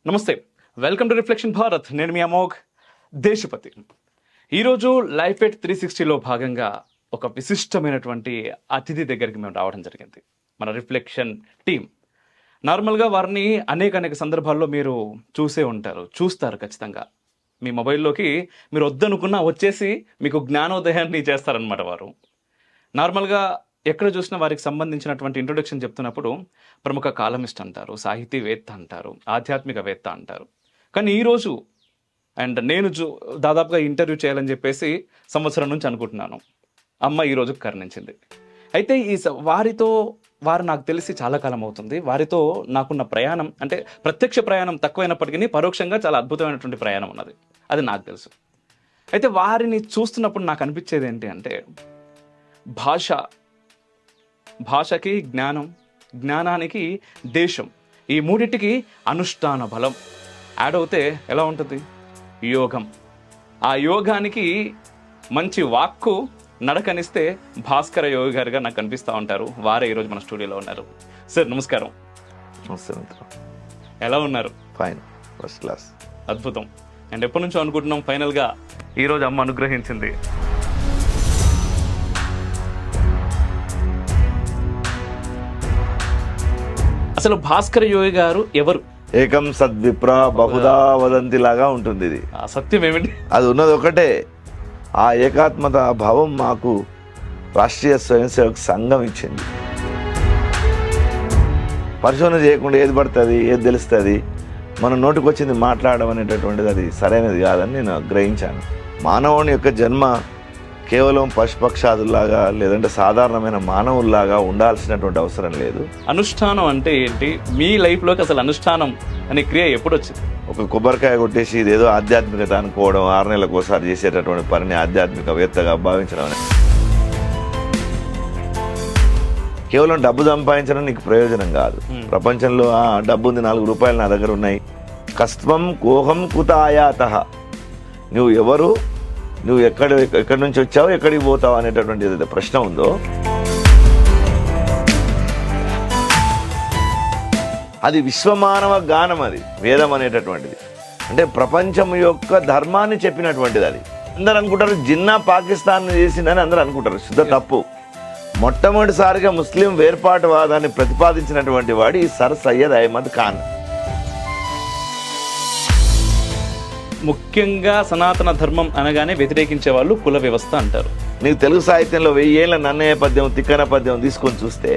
నమస్తే, welcome to reflection Bharat. నేను మీ అమోఘ్ దేశపతి. ఈరోజు లైఫ్ ఎట్ 360లో భాగంగా ఒక విశిష్టమైనటువంటి అతిథి దగ్గరికి మేము రావడం జరిగింది. మన రిఫ్లెక్షన్ టీం. నార్మల్గా వారిని అనేక సందర్భాల్లో మీరు చూస్తారు ఖచ్చితంగా. మీ మొబైల్లోకి మీరు వద్దనుకున్నా వచ్చేసి మీకు జ్ఞానోదయాన్ని చేస్తారనమాట వారు. నార్మల్గా ఎక్కడ చూసినా వారికి సంబంధించినటువంటి ఇంట్రొడక్షన్ చెప్తున్నప్పుడు ప్రముఖ కాలమిస్ట్ అంటారు, సాహితీవేత్త అంటారు, ఆధ్యాత్మికవేత్త అంటారు. కానీ ఈరోజు నేను దాదాపుగా ఇంటర్వ్యూ చేయాలని చెప్పేసి సంవత్సరం నుంచి అనుకుంటున్నాను. అమ్మ ఈరోజు కరుణించింది. అయితే వారు నాకు తెలిసి చాలా కాలం అవుతుంది. వారితో నాకున్న ప్రయాణం అంటే ప్రత్యక్ష ప్రయాణం తక్కువైనప్పటికీ పరోక్షంగా చాలా అద్భుతమైనటువంటి ప్రయాణం ఉన్నది. అది నాకు తెలుసు. అయితే వారిని చూస్తున్నప్పుడు నాకు అనిపించేది ఏంటి అంటే భాషకి జ్ఞానం, జ్ఞానానికి దేశం, ఈ మూడింటికి అనుష్ఠాన బలం యాడ్ అవుతే ఎలా ఉంటుంది? యోగం. ఆ యోగానికి మంచి వాక్కు నడకనిస్తే భాస్కర యోగి గారుగా నాకు కనిపిస్తూ ఉంటారు. వారే ఈరోజు మన స్టూడియోలో ఉన్నారు. సార్ నమస్కారం. నమస్తే మిత్రం. ఎలా ఉన్నారు? Fine, first class. అద్భుతం. అండ్ ఎప్పటి నుంచో అనుకుంటున్నాం, ఫైనల్గా ఈరోజు అమ్మ అనుగ్రహించింది. అసలు భాస్కర యోగి గారు ఎవరు? ఏకం సద్విప్ర బహుదా వదంతి లాగా ఉంటుంది ఇది. ఆ సత్యం ఏమిటి? అది ఉన్నది ఒకటే. ఆ ఏకాత్మత భావం మాకు రాష్ట్రీయ స్వయం సేవక్ సంఘం ఇచ్చింది. పరిశోధన చేయకుండా ఏది పడుతుంది, ఏది తెలుస్తుంది, మన నోటికి వచ్చింది మాట్లాడడం అనేటటువంటిది అది సరైనది కాదని నేను గ్రహించాను. మానవుని యొక్క జన్మ కేవలం పశుపక్షాదుల్లాగా లేదంటే సాధారణమైన మానవుల్లాగా ఉండాల్సినటువంటి అవసరం లేదు. అనుష్ఠానం అంటే ఏంటి? మీ లైఫ్లోకి అసలు అనుష్ఠానం అనే క్రియ ఎప్పుడు వచ్చింది? ఒక కొబ్బరికాయ కొట్టేసి ఇదేదో ఆధ్యాత్మికత అనుకోవడం, 6 నెలలకు ఒకసారి చేసేటటువంటి పనిని ఆధ్యాత్మికవేత్తగా భావించడం అనేది. కేవలం డబ్బు సంపాదించడం నీకు ప్రయోజనం కాదు. ప్రపంచంలో డబ్బు ఉంది, 4 రూపాయలు నా దగ్గర ఉన్నాయి, కస్త్వం కోహం కుత ఆయాత, నువ్వు ఎవరు, నువ్వు ఎక్కడి నుంచి వచ్చావు, ఎక్కడికి పోతావు అనేటటువంటి ఏదైతే ప్రశ్న ఉందో అది విశ్వమానవ గానం. అది వేదం అనేటటువంటిది. అంటే ప్రపంచం యొక్క ధర్మాన్ని చెప్పినటువంటిది. అది అందరూ అనుకుంటారు జిన్నా పాకిస్తాన్ చేసిందని అందరూ అనుకుంటారు. శుద్ధ తప్పు. మొట్టమొదటిసారిగా ముస్లిం వేర్పాటువాదాన్ని ప్రతిపాదించినటువంటి వాడు ఈ సర్ సయ్యద్ అహ్మద్ ఖాన్. ముఖ్యంగా సనాతన ధర్మం అనగానే వ్యతిరేకించే వాళ్ళు కుల వ్యవస్థ అంటారు. నీకు తెలుగు సాహిత్యంలో 1000 ఏళ్ళ నన్నయ్య పద్యం, తిక్కన పద్యం తీసుకొని చూస్తే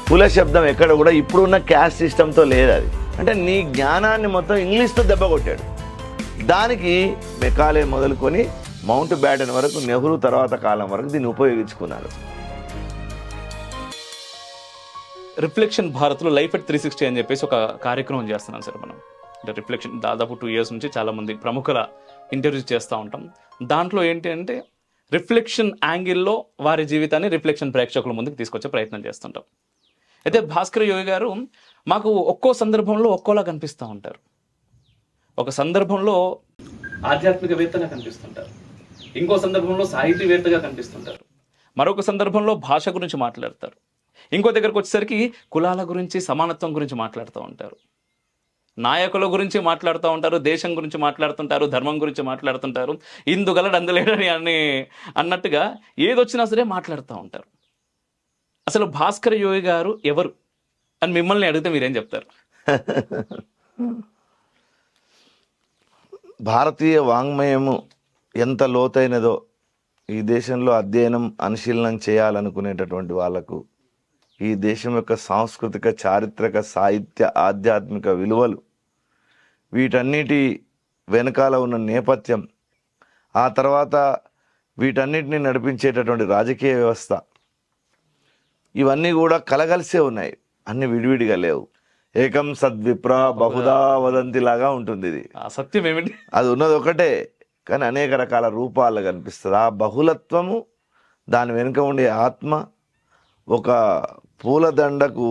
కుల శబ్దం ఎక్కడ కూడా ఇప్పుడున్న క్యాస్ట్ సిస్టంతో లేదు. అది అంటే నీ జ్ఞానాన్ని మొత్తం ఇంగ్లీష్తో దెబ్బ కొట్టాడు. దానికి మెకాలే మొదలుకొని మౌంట్ బ్యాటన్ వరకు, నెహ్రూ తర్వాత కాలం వరకు దీన్ని ఉపయోగించుకున్నారు. రిఫ్లెక్షన్ భారత్లో లైఫ్ ఎట్ 360 అని చెప్పేసి ఒక కార్యక్రమం చేస్తున్నాం సార్. మనం రిఫ్లెక్షన్ దాదాపు 2 years నుంచి చాలామంది ప్రముఖుల ఇంటర్వ్యూస్ చేస్తూ ఉంటాం. దాంట్లో ఏంటి అంటే రిఫ్లెక్షన్ యాంగిల్లో వారి జీవితాన్ని రిఫ్లెక్షన్ ప్రేక్షకుల ముందుకు తీసుకొచ్చే ప్రయత్నం చేస్తుంటాం. అయితే భాస్కర యోగి గారు మాకు ఒక్కో సందర్భంలో ఒక్కోలా కనిపిస్తూ ఉంటారు. ఒక సందర్భంలో ఆధ్యాత్మికవేత్తగా కనిపిస్తుంటారు, ఇంకో సందర్భంలో సాహితీవేత్తగా కనిపిస్తుంటారు, మరొక సందర్భంలో భాష గురించి మాట్లాడతారు, ఇంకో దగ్గరకు వచ్చేసరికి కులాల గురించి, సమానత్వం గురించి మాట్లాడుతూ ఉంటారు, నాయకుల గురించి మాట్లాడుతూ ఉంటారు, దేశం గురించి మాట్లాడుతుంటారు, ధర్మం గురించి మాట్లాడుతుంటారు, ఇందుగలడు అందులేడని అన్నట్టుగా ఏదొచ్చినా సరే మాట్లాడుతూ ఉంటారు. అసలు భాస్కర యోగి గారు ఎవరు అని మిమ్మల్ని అడిగితే మీరేం చెప్తారు? భారతీయ వాంగ్మయము ఎంత లోతైనదో ఈ దేశంలో అధ్యయనం, అనుశీలనం చేయాలనుకునేటటువంటి వాళ్లకు ఈ దేశం యొక్క సాంస్కృతిక, చారిత్రక, సాహిత్య, ఆధ్యాత్మిక విలువలు, వీటన్నిటి వెనకాల ఉన్న నేపథ్యం, ఆ తర్వాత వీటన్నిటిని నడిపించేటటువంటి రాజకీయ వ్యవస్థ, ఇవన్నీ కూడా కలగలిసే ఉన్నాయి, అన్ని విడివిడిగా లేవు. ఏకం సద్విప్ర బహుదా వదంతి లాగా ఉంటుంది ఇది. సత్యం ఏమిటి? అది ఉన్నది ఒకటే, కానీ అనేక రకాల రూపాలు కనిపిస్తుంది. ఆ బహుళత్వము, దాని వెనుక ఉండే ఆత్మ, ఒక పూలదండకు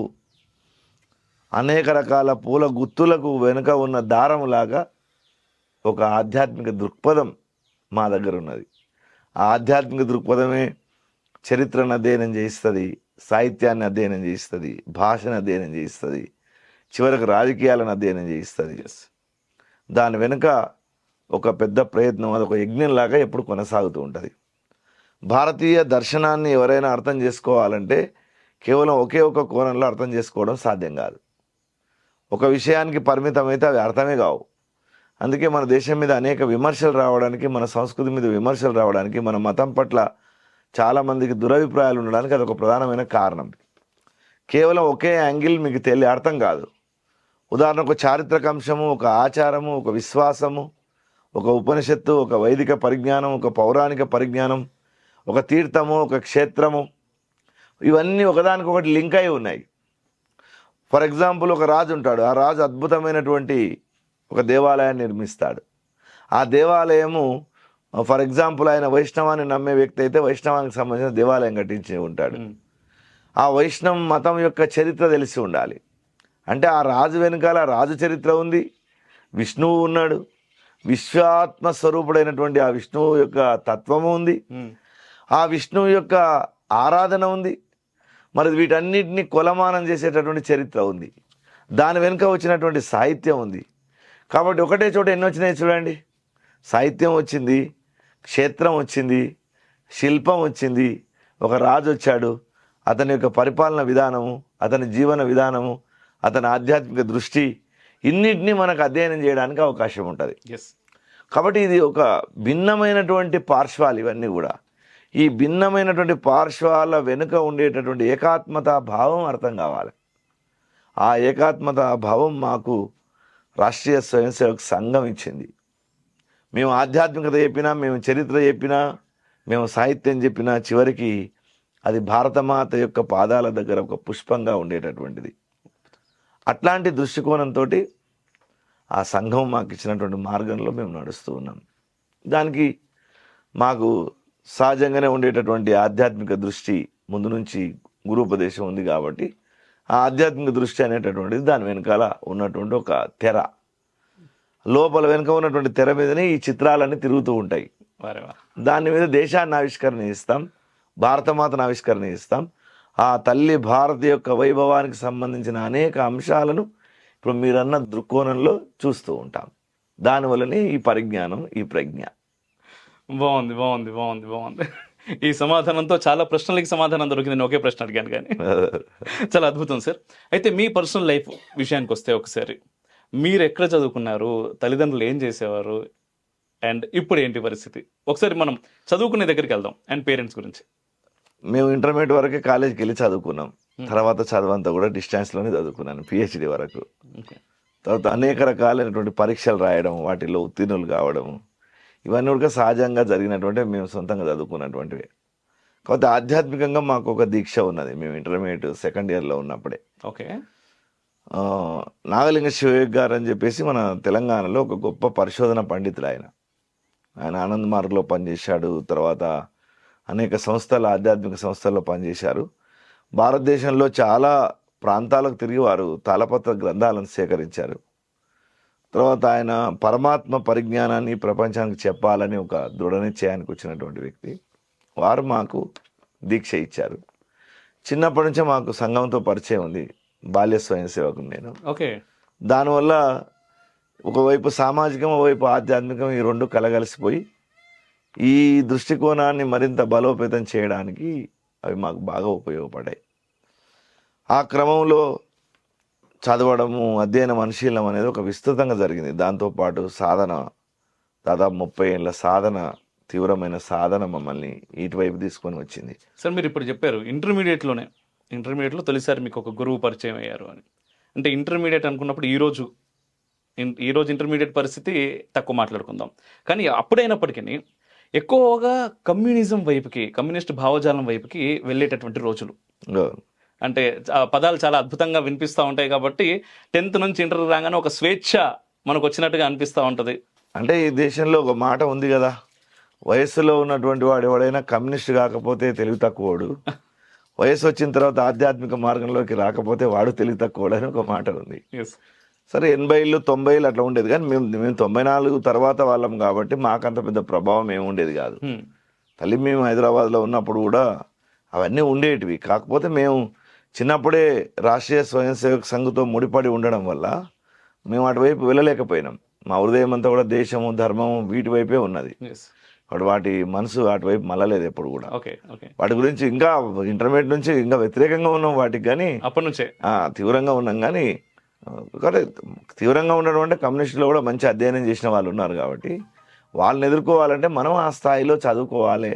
అనేక రకాల పూల గుత్తులకు వెనుక ఉన్న దారములాగా ఒక ఆధ్యాత్మిక దృక్పథం మా దగ్గర ఉన్నది. ఆ ఆధ్యాత్మిక దృక్పథమే చరిత్రను అధ్యయనం చేయిస్తుంది, సాహిత్యాన్ని అధ్యయనం చేయిస్తుంది, భాషను అధ్యయనం చేయిస్తుంది, చివరకు రాజకీయాలను అధ్యయనం చేయిస్తుంది. దాని వెనుక ఒక పెద్ద ప్రయత్నం, అది ఒక యజ్ఞంలాగా ఎప్పుడు కొనసాగుతూ ఉంటుంది. భారతీయ దర్శనాన్ని ఎవరైనా అర్థం చేసుకోవాలంటే కేవలం ఒకే ఒక కోణంలో అర్థం చేసుకోవడం సాధ్యం కాదు. ఒక విషయానికి పరిమితమైతే అవి అర్థమే కావు. అందుకే మన దేశం మీద అనేక విమర్శలు రావడానికి, మన సంస్కృతి మీద విమర్శలు రావడానికి, మన మతం పట్ల చాలామందికి దురభిప్రాయాలు ఉండడానికి అదొక ప్రధానమైన కారణం. కేవలం ఒకే యాంగిల్ మీకు అర్థం కాదు. ఉదాహరణకు ఒక చారిత్రక అంశము, ఒక ఆచారము, ఒక విశ్వాసము, ఒక ఉపనిషత్తు, ఒక వైదిక పరిజ్ఞానం, ఒక పౌరాణిక పరిజ్ఞానం, ఒక తీర్థము, ఒక క్షేత్రము, ఇవన్నీ ఒకదానికొకటి లింక్ అయి ఉన్నాయి. ఫర్ ఎగ్జాంపుల్, ఒక రాజు ఉంటాడు. ఆ రాజు అద్భుతమైనటువంటి ఒక దేవాలయాన్ని నిర్మిస్తాడు. ఆ దేవాలయము ఫర్ ఎగ్జాంపుల్ ఆయన వైష్ణవాన్ని నమ్మే వ్యక్తి అయితే వైష్ణవానికి సంబంధించిన దేవాలయం కట్టించి ఉంటాడు. ఆ వైష్ణవ మతం యొక్క చరిత్ర తెలిసి ఉండాలి. అంటే ఆ రాజు వెనుకాల రాజు చరిత్ర ఉంది, విష్ణువు ఉన్నాడు, విశ్వాత్మ స్వరూపుడైనటువంటి ఆ విష్ణువు యొక్క తత్వము ఉంది, ఆ విష్ణువు యొక్క ఆరాధన ఉంది, మరి వీటన్నిటిని కొలమానం చేసేటటువంటి చరిత్ర ఉంది, దాని వెనుక వచ్చినటువంటి సాహిత్యం ఉంది. కాబట్టి ఒకటే చోట ఎన్ని వచ్చినాయి చూడండి. సాహిత్యం వచ్చింది, క్షేత్రం వచ్చింది, శిల్పం వచ్చింది, ఒక రాజు వచ్చాడు, అతని యొక్క పరిపాలన విధానము, అతని జీవన విధానము, అతని ఆధ్యాత్మిక దృష్టి, ఇన్నిటినీ మనకు అధ్యయనం చేయడానికి అవకాశం ఉంటుంది. కాబట్టి ఇది ఒక భిన్నమైనటువంటి పార్శ్వాలు ఇవన్నీ కూడా. ఈ భిన్నమైనటువంటి పార్శ్వాల వెనుక ఉండేటటువంటి ఏకాత్మతా భావం అర్థం కావాలి. ఆ ఏకాత్మతా భావం మాకు రాష్ట్రీయ స్వయం సేవక్ సంఘం ఇచ్చింది. మేము ఆధ్యాత్మికత చెప్పినా, మేము చరిత్ర చెప్పినా, మేము సాహిత్యం చెప్పినా, చివరికి అది భారతమాత యొక్క పాదాల దగ్గర ఒక పుష్పంగా ఉండేటటువంటిది. అట్లాంటి దృష్టికోణంతో ఆ సంఘం మాకు ఇచ్చినటువంటి మార్గంలో మేము నడుస్తూ ఉన్నాం. దానికి మాకు సహజంగానే ఉండేటటువంటి ఆధ్యాత్మిక దృష్టి ముందు నుంచి గురూపదేశం ఉంది. కాబట్టి ఆ ఆధ్యాత్మిక దృష్టి అనేటటువంటిది దాని వెనకాల ఉన్నటువంటి ఒక తెర, లోపల వెనుక ఉన్నటువంటి తెర మీదనే ఈ చిత్రాలన్నీ తిరుగుతూ ఉంటాయి. దాని మీద దేశాన్ని ఆవిష్కరణ ఇస్తాం, భారతమాతను ఆవిష్కరణ ఇస్తాం. ఆ తల్లి భారత యొక్క వైభవానికి సంబంధించిన అనేక అంశాలను ఇప్పుడు మీరన్న దృక్కోణంలో చూస్తూ ఉంటాం. దానివల్లనే ఈ పరిజ్ఞానం, ఈ ప్రజ్ఞ. బాగుంది బాగుంది బాగుంది బాగుంది. ఈ సమాధానంతో చాలా ప్రశ్నలకి సమాధానం దొరికింది. నేను ఒకే ప్రశ్న అడిగాను కానీ చాలా అద్భుతం సార్. అయితే మీ పర్సనల్ లైఫ్ విషయానికి వస్తే, ఒకసారి మీరు ఎక్కడ చదువుకున్నారు, తల్లిదండ్రులు ఏం చేసేవారు, అండ్ ఇప్పుడు ఏంటి పరిస్థితి? ఒకసారి మనం చదువుకునే దగ్గరికి వెళ్దాం అండ్ పేరెంట్స్ గురించి. మేము ఇంటర్మీడియట్ వరకే కాలేజీకి వెళ్ళి చదువుకున్నాం. తర్వాత చదువంతా కూడా డిస్టెన్స్లోనే చదువుకున్నాను, పిహెచ్డి వరకు. తర్వాత అనేక రకాలైనటువంటి పరీక్షలు రాయడం, వాటిలో ఉత్తీర్ణులు కావడం, ఇవన్నీ కూడా సహజంగా జరిగినటువంటి, మేము సొంతంగా చదువుకున్నటువంటివి. కాకపోతే ఆధ్యాత్మికంగా మాకు ఒక దీక్ష ఉన్నది. మేము ఇంటర్మీడియట్ సెకండ్ ఇయర్లో ఉన్నప్పుడే ఓకే నాగలింగ శివయోగి గారు అని చెప్పేసి మన తెలంగాణలో ఒక గొప్ప పరిశోధన పండితుడు. ఆయన ఆనంద్ మార్గ్లో పనిచేశాడు. తర్వాత అనేక సంస్థలు, ఆధ్యాత్మిక సంస్థల్లో పనిచేశారు. భారతదేశంలో చాలా ప్రాంతాలకు తిరిగి వారు తాళపత్ర గ్రంథాలను సేకరించారు. తర్వాత ఆయన పరమాత్మ పరిజ్ఞానాన్ని ప్రపంచానికి చెప్పాలని ఒక దృఢ నిశ్చయానికి వచ్చినటువంటి వ్యక్తి. వారు మాకు దీక్ష ఇచ్చారు. చిన్నప్పటి నుంచే మాకు సంఘంతో పరిచయం ఉంది. బాల్య స్వయం సేవకుని నేను. ఓకే. దానివల్ల ఒకవైపు సామాజికం, ఒకవైపు ఆధ్యాత్మికం, ఈ రెండు కలగలిసిపోయి ఈ దృష్టికోణాన్ని మరింత బలోపేతం చేయడానికి అవి మాకు బాగా ఉపయోగపడ్డాయి. ఆ క్రమంలో చదవడము, అధ్యయనం, అనుశీలనం అనేది ఒక విస్తృతంగా జరిగింది. దాంతోపాటు సాధన, దాదాపు 30 ఏళ్ళ సాధన, తీవ్రమైన సాధన మమ్మల్ని ఇటువైపు తీసుకొని వచ్చింది. సార్, మీరు ఇప్పుడు చెప్పారు ఇంటర్మీడియట్లో తొలిసారి మీకు ఒక గురువు పరిచయం అయ్యారు అని. అంటే ఇంటర్మీడియట్ అనుకున్నప్పుడు ఈరోజు ఇంటర్మీడియట్ పరిస్థితి తక్కువ మాట్లాడుకుందాం, కానీ అప్పుడైనప్పటికీ ఎక్కువగా కమ్యూనిజం వైపుకి, కమ్యూనిస్ట్ భావజాలం వైపుకి వెళ్ళేటటువంటి రోజులు. అంటే పదాలు చాలా అద్భుతంగా వినిపిస్తూ ఉంటాయి. కాబట్టి 10th నుంచి ఇంటర్ రాగానే ఒక స్వేచ్ఛ మనకు వచ్చినట్టుగా అనిపిస్తూ ఉంటుంది. అంటే ఈ దేశంలో ఒక మాట ఉంది కదా, వయస్సులో ఉన్నటువంటి వాడు ఎవడైనా కమ్యూనిస్ట్ కాకపోతే తెలివి తక్కువడు, వయసు వచ్చిన తర్వాత ఆధ్యాత్మిక మార్గంలోకి రాకపోతే వాడు తెలివి తక్కువడు అని ఒక మాట ఉంది. సరే, 80లు 90లు అట్లా ఉండేది, కానీ మేము 94 తర్వాత వాళ్ళం కాబట్టి మాకంత పెద్ద ప్రభావం ఏమి ఉండేది కాదు. మేము హైదరాబాద్లో ఉన్నప్పుడు కూడా అవన్నీ ఉండేటివి. కాకపోతే మేము చిన్నప్పుడే రాష్ట్రీయ స్వయం సేవక్ సంఘ్తో ముడిపడి ఉండడం వల్ల మేము అటువైపు వెళ్ళలేకపోయినాం. మా హృదయం అంతా కూడా దేశము ధర్మము వీటి వైపే ఉన్నది. ఎస్. కాబట్టి వాటి మనసు అటువైపు మళ్ళలేదు ఎప్పుడు కూడా. ఓకే. ఓకే. వాటి గురించి ఇంకా ఇంటర్మీడియట్ నుంచి ఇంకా వ్యతిరేకంగా ఉన్నాం వాటికి, కానీ అప్పటి నుంచే తీవ్రంగా ఉన్నాం. కానీ కానీ తీవ్రంగా ఉండడం అంటే కమ్యూనిస్టులో కూడా మంచి అధ్యయనం చేసిన వాళ్ళు ఉన్నారు కాబట్టి వాళ్ళని ఎదుర్కోవాలంటే మనం ఆ స్థాయిలో చదువుకోవాలి,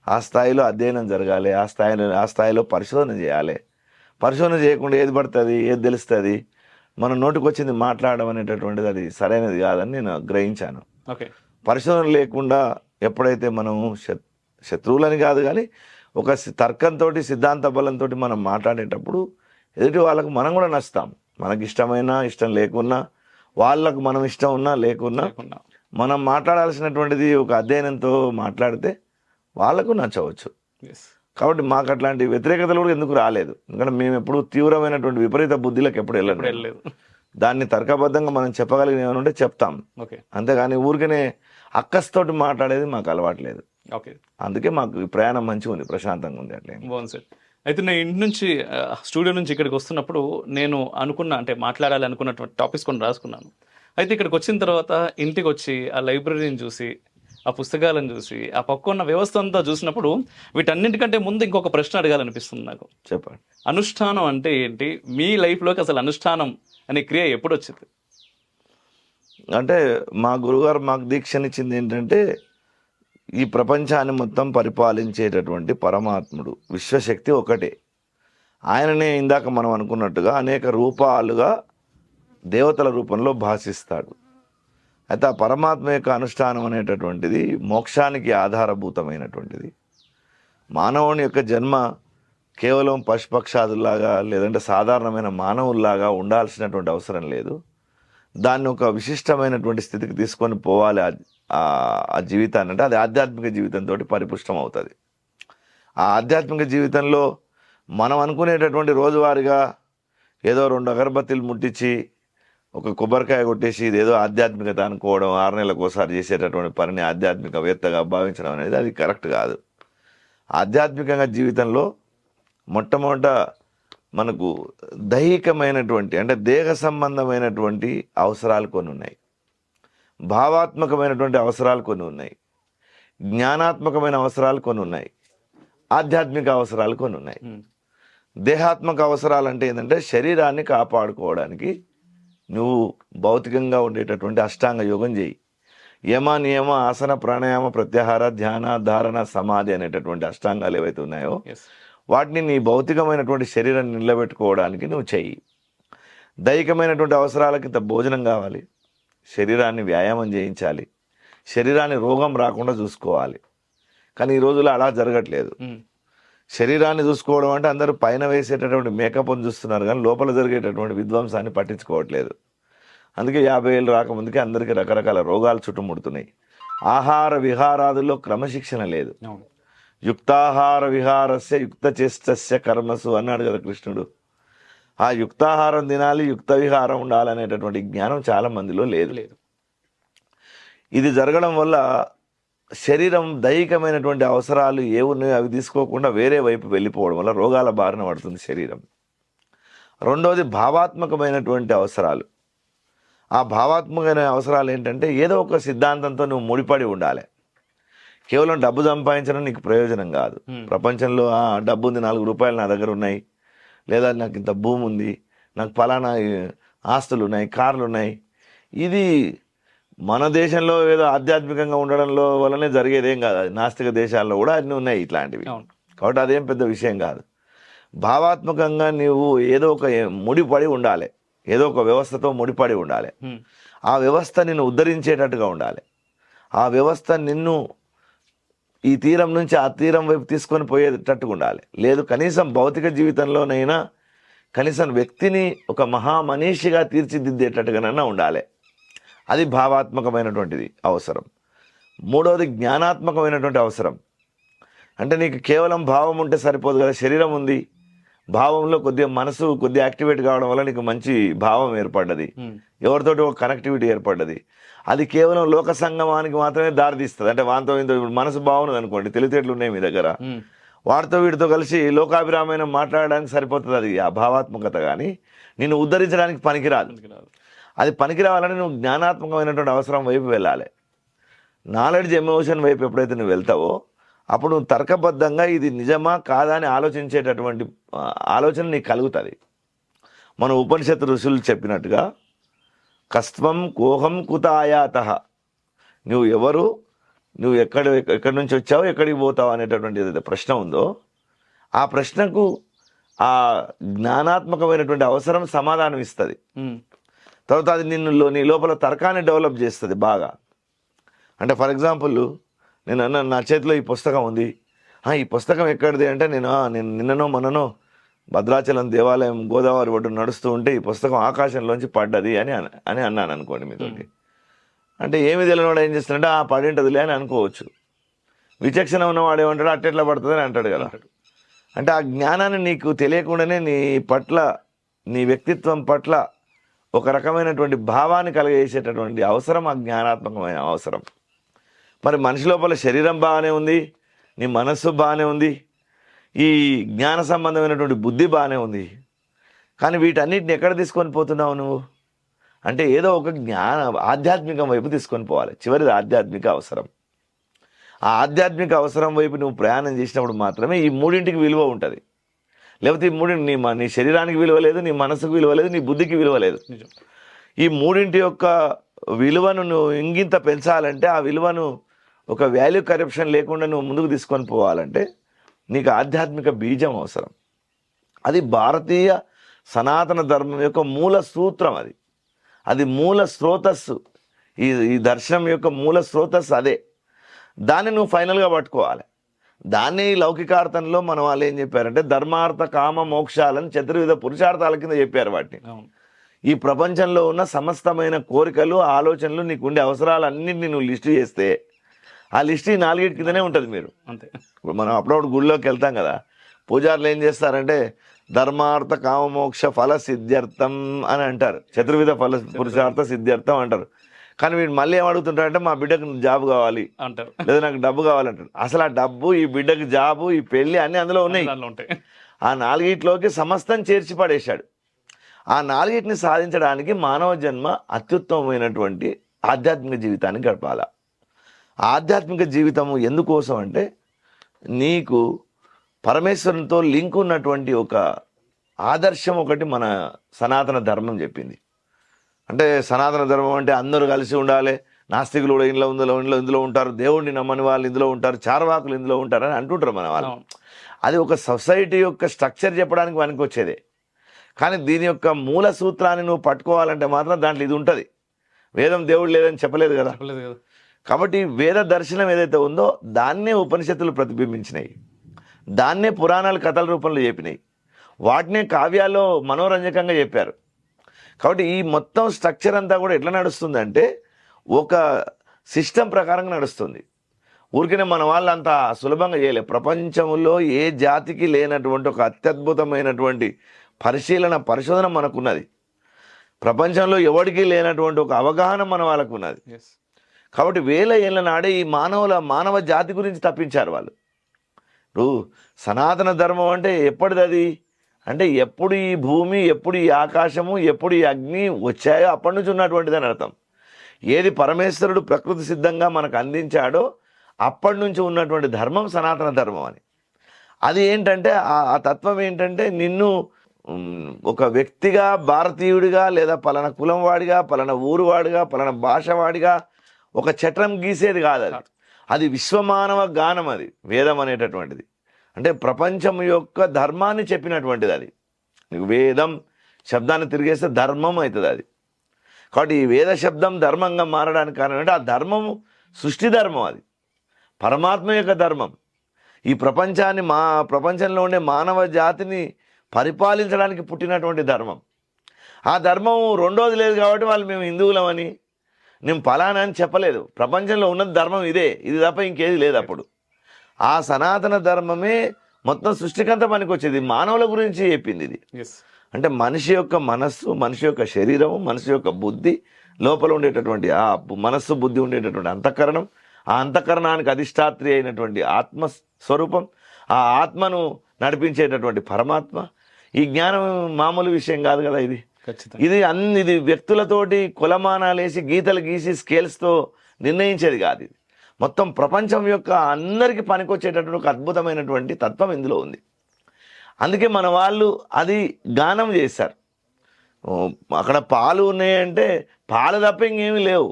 ఆ స్థాయిలో అధ్యయనం జరగాలి, ఆ స్థాయిలో పరిశోధన చేయాలి. పరిశోధన చేయకుండా ఏది పడుతుంది, ఏది తెలుస్తుంది, మన నోటికి వచ్చింది మాట్లాడడం అనేటటువంటిది అది సరైనది కాదని నేను గ్రహించాను. ఓకే. పరిశోధన లేకుండా ఎప్పుడైతే మనం శత్రువులని కాదు కానీ ఒక తర్కంతో సిద్ధాంత బలంతో మనం మాట్లాడేటప్పుడు ఎదుటి వాళ్ళకు మనం కూడా నచ్చుతాం. మనకి ఇష్టమైనా ఇష్టం లేకున్నా, వాళ్ళకు మనం ఇష్టం ఉన్నా లేకున్నా మనం మాట్లాడాల్సినటువంటిది ఒక అధ్యయనంతో మాట్లాడితే వాళ్ళకు నచ్చవచ్చు. కాబట్టి మాకు అట్లాంటి వ్యతిరేకతలు కూడా ఎందుకు రాలేదు. ఎందుకంటే మేము ఎప్పుడు తీవ్రమైనటువంటి విపరీత బుద్ధిలకు ఎప్పుడు వెళ్ళలేదు. దాన్ని తర్కబద్ధంగా మనం చెప్పగలిగిన ఏమైనా ఉంటే చెప్తాం, అంతేగాని ఊరికనే అక్కస్తోటి మాట్లాడేది మాకు అలవాట్లేదు. ఓకే. అందుకే మాకు ఈ ప్రయాణం మంచిగా ఉంది, ప్రశాంతంగా ఉంది. అట్లే బాగుంది సార్. అయితే నేను ఇంటి నుంచి స్టూడియో నుంచి ఇక్కడికి వస్తున్నప్పుడు నేను అనుకున్న అంటే మాట్లాడాలి అనుకున్నటువంటి టాపిక్స్ కొన్ని రాసుకున్నాను. అయితే ఇక్కడికి వచ్చిన తర్వాత ఇంటికి వచ్చి ఆ లైబ్రరీని చూసి, ఆ పుస్తకాలను చూసి, ఆ పక్క ఉన్న వ్యవస్థ అంతా చూసినప్పుడు వీటన్నింటికంటే ముందు ఇంకొక ప్రశ్న అడగాలనిపిస్తుంది నాకు. చెప్పండి. అనుష్ఠానం అంటే ఏంటి? మీ లైఫ్లోకి అసలు అనుష్ఠానం అనే క్రియ ఎప్పుడు వచ్చింది? అంటే మా గురుగారు మాకు దీక్షనిచ్చింది ఏంటంటే, ఈ ప్రపంచాన్ని మొత్తం పరిపాలించేటటువంటి పరమాత్ముడు, విశ్వశక్తి ఒకటే. ఆయననే ఇందాక మనం అనుకున్నట్టుగా అనేక రూపాలుగా దేవతల రూపంలో భాషిస్తాడు. అయితే ఆ పరమాత్మ యొక్క అనుష్ఠానం అనేటటువంటిది మోక్షానికి ఆధారభూతమైనటువంటిది. మానవుని యొక్క జన్మ కేవలం పశుపక్షాదుల్లాగా లేదంటే సాధారణమైన మానవుల్లాగా ఉండాల్సినటువంటి అవసరం లేదు. దాన్ని ఒక విశిష్టమైనటువంటి స్థితికి తీసుకొని పోవాలి. ఆ జీవితాన్ని అంటే అది ఆధ్యాత్మిక జీవితంతో పరిపుష్టం అవుతుంది. ఆ ఆధ్యాత్మిక జీవితంలో మనం అనుకునేటటువంటి రోజువారీగా ఏదో 2 అగరబత్తీలు ముట్టించి ఒక కొబ్బరికాయ కొట్టేసి ఇదేదో ఆధ్యాత్మికత అనుకోవడం, 6 నెలలకు ఒకసారి చేసేటటువంటి పనిని ఆధ్యాత్మికవేత్తగా భావించడం అనేది అది కరెక్ట్ కాదు. ఆధ్యాత్మికంగా జీవితంలో మొట్టమొదట మనకు దైహికమైనటువంటి అంటే దేహ సంబంధమైనటువంటి అవసరాలు కొన్ని ఉన్నాయి, భావాత్మకమైనటువంటి అవసరాలు కొన్ని ఉన్నాయి, జ్ఞానాత్మకమైన అవసరాలు కొన్ని ఉన్నాయి, ఆధ్యాత్మిక అవసరాలు కొన్ని ఉన్నాయి. దేహాత్మక అవసరాలు అంటే ఏంటంటే శరీరాన్ని కాపాడుకోవడానికి నువ్వు భౌతికంగా ఉండేటటువంటి అష్టాంగ యోగం చేయి. యమ నియమ ఆసన ప్రాణాయామ ప్రత్యాహార ధ్యాన ధారణ సమాధి అనేటటువంటి అష్టాంగాలు ఏవైతే ఉన్నాయో వాటిని నీ భౌతికమైనటువంటి శరీరాన్ని నిలబెట్టుకోవడానికి నువ్వు చెయ్యి. దైహికమైనటువంటి అవసరాలకి భోజనం కావాలి, శరీరాన్ని వ్యాయామం చేయించాలి, శరీరాన్ని రోగం రాకుండా చూసుకోవాలి. కానీ ఈ రోజుల్లో అలా జరగట్లేదు. శరీరాన్ని చూసుకోవడం అంటే అందరూ పైన వేసేటటువంటి మేకప్ని చూస్తున్నారు కానీ లోపల జరిగేటటువంటి విధ్వంసాన్ని పట్టించుకోవట్లేదు. అందుకే 50 ఏళ్ళు రాకముందుకే అందరికీ రకరకాల రోగాలు చుట్టుముడుతున్నాయి. ఆహార విహారాదుల్లో క్రమశిక్షణ లేదు. యుక్తాహార విహారస్య యుక్త చేష్టస్య కర్మసు అన్నాడు కదా కృష్ణుడు. ఆ యుక్తాహారం తినాలి, యుక్త విహారం ఉండాలనేటటువంటి జ్ఞానం చాలా మందిలో లేదు. ఇది జరగడం వల్ల శరీరం దైహికమైనటువంటి అవసరాలు ఏ ఉన్నాయో అవి తీసుకోకుండా వేరే వైపు వెళ్ళిపోవడం వల్ల రోగాల బారిన పడుతుంది శరీరం. రెండవది భావాత్మకమైనటువంటి అవసరాలు. ఆ భావాత్మకమైన అవసరాలు ఏంటంటే ఏదో ఒక సిద్ధాంతంతో నువ్వు ముడిపడి ఉండాలి. కేవలం డబ్బు సంపాదించడం నీకు ప్రయోజనం కాదు. ప్రపంచంలో డబ్బు ఉంది, 4 రూపాయలు నా దగ్గర ఉన్నాయి, లేదా నాకు ఇంత భూమి ఉంది, నాకు ఫలానా ఆస్తులు ఉన్నాయి, కార్లు ఉన్నాయి, ఇది మన దేశంలో ఏదో ఆధ్యాత్మికంగా ఉండడంలో వల్లనే జరిగేదేం కాదు. అది నాస్తిక దేశాల్లో కూడా అన్నీ ఉన్నాయి ఇట్లాంటివి. కాబట్టి అదేం పెద్ద విషయం కాదు. భావాత్మకంగా నీవు ఏదో ఒక ముడిపడి ఉండాలి, ఏదో ఒక వ్యవస్థతో ముడిపడి ఉండాలి. ఆ వ్యవస్థ నిన్ను ఉద్ధరించేటట్టుగా ఉండాలి. ఆ వ్యవస్థ నిన్ను ఈ తీరం నుంచి ఆ తీరం వైపు తీసుకొని పోయేటట్టుగా ఉండాలి. లేదు కనీసం భౌతిక జీవితంలోనైనా కనీసం వ్యక్తిని ఒక మహామనీషిగా తీర్చిదిద్దేటట్టుగానైనా ఉండాలి. అది భావాత్మకమైనటువంటిది అవసరం. మూడవది జ్ఞానాత్మకమైనటువంటి అవసరం. అంటే నీకు కేవలం భావం ఉంటే సరిపోదు కదా. శరీరం ఉంది, భావంలో కొద్దిగా మనసు కొద్దిగా యాక్టివేట్ కావడం వల్ల నీకు మంచి భావం ఏర్పడ్డది, ఎవరితోటి ఒక కనెక్టివిటీ ఏర్పడ్డది. అది కేవలం లోక సంగమానికి మాత్రమే దారితీస్తుంది. అంటే వాంతో ఇంతో ఇప్పుడు మనసు బాగున్నది అనుకోండి, తెలివితేటలు ఉన్నాయి మీ దగ్గర, వాటితో వీటితో కలిసి లోకాభిరామైన మాట్లాడడానికి సరిపోతుంది అది ఆ భావాత్మకత. కానీ నిన్ను ఉద్ధరించడానికి పనికిరాదు. అది పనికి రావాలని నువ్వు జ్ఞానాత్మకమైనటువంటి అవసరం వైపు వెళ్ళాలి. నాలెడ్జ్ ఎమోషన్ వైపు ఎప్పుడైతే నువ్వు వెళ్తావో అప్పుడు నువ్వు తర్కబద్ధంగా ఇది నిజమా కాదా అని ఆలోచించేటటువంటి ఆలోచన నీకు కలుగుతుంది. మన ఉపనిషత్తు ఋషులు చెప్పినట్టుగా కస్త్వం కోహం కుత ఆయాత, నువ్వు ఎవరు, నువ్వు ఎక్కడి నుంచి వచ్చావు, ఎక్కడికి పోతావు అనేటటువంటి ఏదైతే ప్రశ్న ఉందో ఆ ప్రశ్నకు ఆ జ్ఞానాత్మకమైనటువంటి అవసరం సమాధానం ఇస్తుంది. తర్వాత అది నీ లోపల తర్కాన్ని డెవలప్ చేస్తుంది బాగా. అంటే ఫర్ ఎగ్జాంపుల్ నేను అన్న నా చేతిలో ఈ పుస్తకం ఉంది, ఈ పుస్తకం ఎక్కడిది అంటే నేను నిన్ననో మొన్ననో భద్రాచలం దేవాలయం గోదావరి ఒడ్డు నడుస్తూ ఉంటే ఈ పుస్తకం ఆకాశంలోంచి పడ్డది అని అన్నాను అనుకోండి మీతోటి. అంటే ఏమి తెలియనివాడు ఏం చేస్తాడంటే పడింటదిలే అని అనుకోవచ్చు. విచక్షణ ఉన్నవాడు ఏమంటాడు అట్టెట్లా పడుతుంది అని అంటాడు కదా. అంటే ఆ జ్ఞానాన్ని నీకు తెలియకుండానే నీ పట్ల, నీ వ్యక్తిత్వం పట్ల ఒక రకమైనటువంటి భావాన్ని కలిగజేసేటటువంటి అవసరం ఆ జ్ఞానాత్మకమైన అవసరం. మరి మనిషి లోపల శరీరం బాగానే ఉంది, నీ మనస్సు బాగానే ఉంది, ఈ జ్ఞాన సంబంధమైనటువంటి బుద్ధి బాగానే ఉంది, కానీ వీటన్నిటిని ఎక్కడ తీసుకొని పోతున్నావు నువ్వు అంటే ఏదో ఒక ఆధ్యాత్మికం వైపు తీసుకొని పోవాలి. చివరిది ఆధ్యాత్మిక అవసరం. ఆ ఆధ్యాత్మిక అవసరం వైపు నువ్వు ప్రయాణం చేసినప్పుడు మాత్రమే ఈ మూడింటికి విలువ ఉంటుంది. లేకపోతే ఈ మూడింటి నీ శరీరానికి విలువ లేదు, నీ మనసుకు విలువ లేదు, నీ బుద్ధికి విలువ లేదు. ఈ మూడింటి యొక్క విలువను నువ్వు ఇంగింత పెంచాలంటే, ఆ విలువను ఒక వాల్యూ కరప్షన్ లేకుండా నువ్వు ముందుకు తీసుకొని పోవాలంటే నీకు ఆధ్యాత్మిక బీజం అవసరం. అది భారతీయ సనాతన ధర్మం యొక్క మూల సూత్రం. అది మూల స్రోతస్సు. ఈ దర్శనం యొక్క మూల స్రోతస్సు అదే. దాన్ని నువ్వు ఫైనల్గా పట్టుకోవాలి. దాన్ని లౌకికార్థంలో మన వాళ్ళు ఏం చెప్పారంటే ధర్మార్థ కామ మోక్షాలను చతుర్విధ పురుషార్థాల కింద చెప్పారు వాటిని. ఈ ప్రపంచంలో ఉన్న సమస్తమైన కోరికలు, ఆలోచనలు, నీకు ఉండే అవసరాలన్నింటినీ నువ్వు లిస్టు చేస్తే ఆ లిస్ట్ ఈ 4 కిందనే ఉంటుంది. మీరు అంతే. ఇప్పుడు మనం అప్పుడప్పుడు గుళ్ళోకి వెళ్తాం కదా, పూజారులు ఏం చేస్తారంటే ధర్మార్థ కామమోక్ష ఫల సిద్ధ్యర్థం అని అంటారు, చతుర్విధ ఫల పురుషార్థ సిద్ధ్యర్థం అంటారు. కానీ వీడు మళ్ళీ ఏమడుగుతుంటారంటే మా బిడ్డకు జాబ్ కావాలి అంటారు, లేదా నాకు డబ్బు కావాలంటారు. అసలు ఆ డబ్బు, ఈ బిడ్డకు జాబు, ఈ పెళ్లి అన్నీ అందులో ఉన్నాయి. ఆ 4 సమస్తం చేర్చి పడేశాడు. ఆ 4 సాధించడానికి మానవ జన్మ అత్యుత్తమమైనటువంటి ఆధ్యాత్మిక జీవితాన్ని గడపాల. ఆధ్యాత్మిక జీవితము ఎందుకోసం అంటే నీకు పరమేశ్వరునితో లింక్ ఉన్నటువంటి ఒక ఆదర్శం ఒకటి మన సనాతన ధర్మం చెప్పింది. అంటే సనాతన ధర్మం అంటే అందరూ కలిసి ఉండాలి, నాస్తికులు కూడా ఇందులో ఉంటారు, దేవుడిని నమ్మని వాళ్ళు ఇందులో ఉంటారు, చార్వాకులు ఇందులో ఉంటారు అని అంటుంటారు మన వాళ్ళు. అది ఒక సొసైటీ యొక్క స్ట్రక్చర్ చెప్పడానికి పనికి వచ్చేదే. కానీ దీని యొక్క మూల సూత్రాన్ని నువ్వు పట్టుకోవాలంటే మాత్రం దాంట్లో ఇది ఉంటుంది. వేదం దేవుడు లేదని చెప్పలేదు కదా. కాబట్టి వేద దర్శనం ఏదైతే ఉందో దాన్నే ఉపనిషత్తులు ప్రతిబింబించినాయి, దాన్నే పురాణాలు కథల రూపంలో చెప్పినాయి, వాటినే కావ్యాల్లో మనోరంజకంగా చెప్పారు. కాబట్టి ఈ మొత్తం స్ట్రక్చర్ అంతా కూడా ఎట్లా నడుస్తుంది అంటే ఒక సిస్టమ్ ప్రకారంగా నడుస్తుంది. ఊరికనే మన వాళ్ళు అంత సులభంగా చేయలేదు. ప్రపంచంలో ఏ జాతికి లేనటువంటి ఒక అత్యద్భుతమైనటువంటి పరిశోధన మనకున్నది. ప్రపంచంలో ఎవరికి లేనటువంటి ఒక అవగాహన మన వాళ్ళకు ఉన్నది. కాబట్టి 1000 ఏళ్ళ నాడే ఈ మానవ జాతి గురించి తప్పించారు వాళ్ళు. ఇప్పుడు సనాతన ధర్మం అంటే ఎప్పటిది అది అంటే ఎప్పుడు ఈ భూమి, ఎప్పుడు ఈ ఆకాశము, ఎప్పుడు ఈ అగ్ని వచ్చాయో అప్పటి నుంచి ఉన్నటువంటిది అని అర్థం. ఏది పరమేశ్వరుడు ప్రకృతి సిద్ధంగా మనకు అందించాడో అప్పటి నుంచి ఉన్నటువంటి ధర్మం సనాతన ధర్మం అని. అది ఏంటంటే ఆ తత్వం ఏంటంటే నిన్ను ఒక వ్యక్తిగా, భారతీయుడిగా, లేదా పలానా కులం వాడిగా, పలానా ఊరు వాడిగా, పలానా భాష వాడిగా ఒక చట్రం గీసేది కాదు. అది విశ్వమానవ గానం. అది వేదం అనేటటువంటిది అంటే ప్రపంచం యొక్క ధర్మాన్ని చెప్పినటువంటిది. అది నీకు వేదం శబ్దాన్ని తిరిగేస్తే ధర్మం అవుతుంది అది. కాబట్టి ఈ వేద శబ్దం ధర్మంగా మారడానికి కారణం అంటే ఆ ధర్మము సృష్టి ధర్మం, అది పరమాత్మ యొక్క ధర్మం. ఈ ప్రపంచంలో ఉండే మానవ జాతిని పరిపాలించడానికి పుట్టినటువంటి ధర్మం. ఆ ధర్మం రెండోది లేదు కాబట్టి వాళ్ళు మేము హిందువులమని, నేను ఫలానా అని చెప్పలేదు. ప్రపంచంలో ఉన్నది ధర్మం ఇది తప్ప ఇంకేది లేదు. అప్పుడు ఆ సనాతన ధర్మమే మొత్తం సృష్టికంతా పనికి వచ్చేది, మానవుల గురించి చెప్పింది ఇది. అంటే మనిషి యొక్క మనస్సు, మనిషి యొక్క శరీరము, మనిషి యొక్క బుద్ధి, లోపల ఉండేటటువంటి ఆ మనస్సు బుద్ధి ఉండేటటువంటి అంతఃకరణం, ఆ అంతఃకరణానికి అధిష్టాత్రి అయినటువంటి ఆత్మస్వరూపం, ఆ ఆత్మను నడిపించేటటువంటి పరమాత్మ. ఈ జ్ఞానం మామూలు విషయం కాదు కదా ఇది. ఖచ్చితంగా. ఇది వ్యక్తులతోటి కొలమానాలు వేసి గీతలు గీసి స్కేల్స్తో నిర్ణయించేది కాదు. ఇది మొత్తం ప్రపంచం యొక్క అందరికీ పనికొచ్చేటటువంటి ఒక అద్భుతమైనటువంటి తత్వం ఇందులో ఉంది. అందుకే మన వాళ్ళు అది గానం చేశారు. అక్కడ పాలు ఉన్నాయంటే పాలు తప్ప ఇంకేమీ లేవు.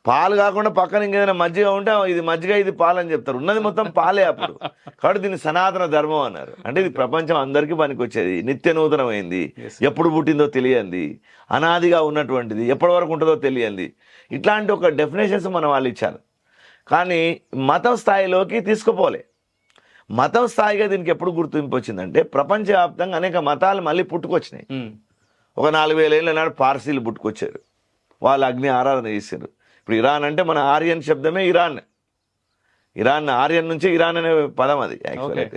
పాలు కాకుండా పక్కన ఇంకేదైనా మజ్జిగ ఉంటే ఇది మజ్జిగ ఇది పాలు అని చెప్తారు. ఉన్నది మొత్తం పాలే అప్పుడు. కాబట్టి దీన్ని సనాతన ధర్మం అన్నారు. అంటే ఇది ప్రపంచం అందరికీ పనికొచ్చేది, నిత్య నూతనమైంది, ఎప్పుడు పుట్టిందో తెలియంది, అనాదిగా ఉన్నటువంటిది, ఎప్పటి వరకు ఉంటుందో తెలియంది. ఇట్లాంటి ఒక డెఫినేషన్స్ మన వాళ్ళు ఇచ్చారు. కానీ మతం స్థాయిలోకి తీసుకుపోలే. మతం స్థాయిగా దీనికి ఎప్పుడు గుర్తింపు వచ్చిందంటే ప్రపంచవ్యాప్తంగా అనేక మతాలు మళ్ళీ పుట్టుకొచ్చినాయి. ఒక 4000 ఏళ్ళ నాడు పార్సీలు పుట్టుకొచ్చారు, వాళ్ళు అగ్ని ఆరాధన చేశారు. ఇప్పుడు ఇరాన్ అంటే మన ఆర్యన్ శబ్దమే ఇరాన్ ఆర్యన్ నుంచి ఇరాన్ అనే పదం అది యాక్చువల్ అయితే.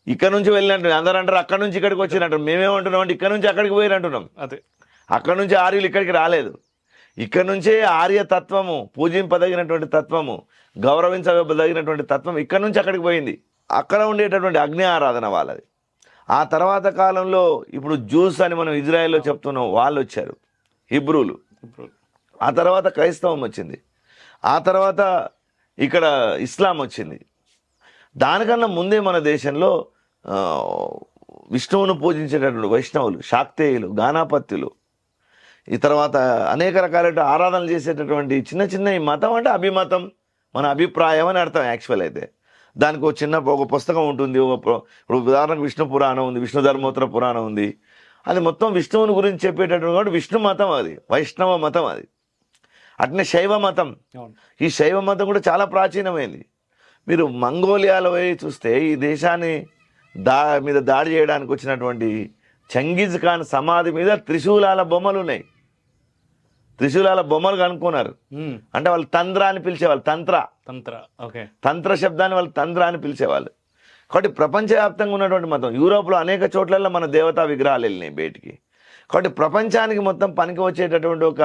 ఇక్కడ నుంచి వెళ్ళినట్టు అందరూ అంటారు, అక్కడ నుంచి ఇక్కడికి వచ్చినట్టు. మేమేమంటున్నాం అంటే ఇక్కడ నుంచి అక్కడికి పోయినట్టున్నాం. అక్కడ నుంచి ఆర్యులు ఇక్కడికి రాలేదు. ఇక్కడ నుంచే ఆర్య తత్వము, పూజింపదగినటువంటి తత్వము, గౌరవించదగినటువంటి తత్వం ఇక్కడ నుంచి అక్కడికి పోయింది. అక్కడ ఉండేటటువంటి అగ్ని ఆరాధన వాళ్ళది. ఆ తర్వాత కాలంలో ఇప్పుడు జ్యూస్ అని మనం ఇజ్రాయెల్లో చెప్తున్నాం, వాళ్ళు వచ్చారు, హిబ్రూలు. ఆ తర్వాత క్రైస్తవం వచ్చింది. ఆ తర్వాత ఇక్కడ ఇస్లాం వచ్చింది. దానికన్నా ముందే మన దేశంలో విష్ణువును పూజించేటటువంటి వైష్ణవులు, శాక్తేయులు, గానాపత్యులు, ఈ తర్వాత అనేక రకాల ఆరాధనలు చేసేటటువంటి చిన్న ఈ మతం అంటే అభిమతం, మన అభిప్రాయం అని అర్థం యాక్చువల్ అయితే. దానికి ఒక పుస్తకం ఉంటుంది. ఇప్పుడు ఉదాహరణకు విష్ణు పురాణం ఉంది, విష్ణు ధర్మోత్తర పురాణం ఉంది. అది మొత్తం విష్ణువుని గురించి చెప్పేటటువంటి విష్ణు మతం, అది వైష్ణవ మతం. అది అట్నే శైవ మతం. ఈ శైవ మతం కూడా చాలా ప్రాచీనమైంది. మీరు మంగోలియాలో పోయి చూస్తే ఈ దేశాన్ని మీద దాడి చేయడానికి వచ్చినటువంటి చంగీజ్ ఖాన్ సమాధి మీద త్రిశూలాల బొమ్మలు ఉన్నాయి. త్రిశూలాల బొమ్మలు కనుక్కున్నారు. అంటే వాళ్ళు తంత్ర అని పిలిచేవాళ్ళు. తంత్ర శబ్దాన్ని వాళ్ళు తంత్ర అని పిలిచేవాళ్ళు. కాబట్టి ప్రపంచవ్యాప్తంగా ఉన్నటువంటి మతం, యూరోప్లో అనేక చోట్లలో మన దేవతా విగ్రహాలు వెళ్ళినాయి బయటికి. కాబట్టి ప్రపంచానికి మొత్తం పనికి వచ్చేటటువంటి ఒక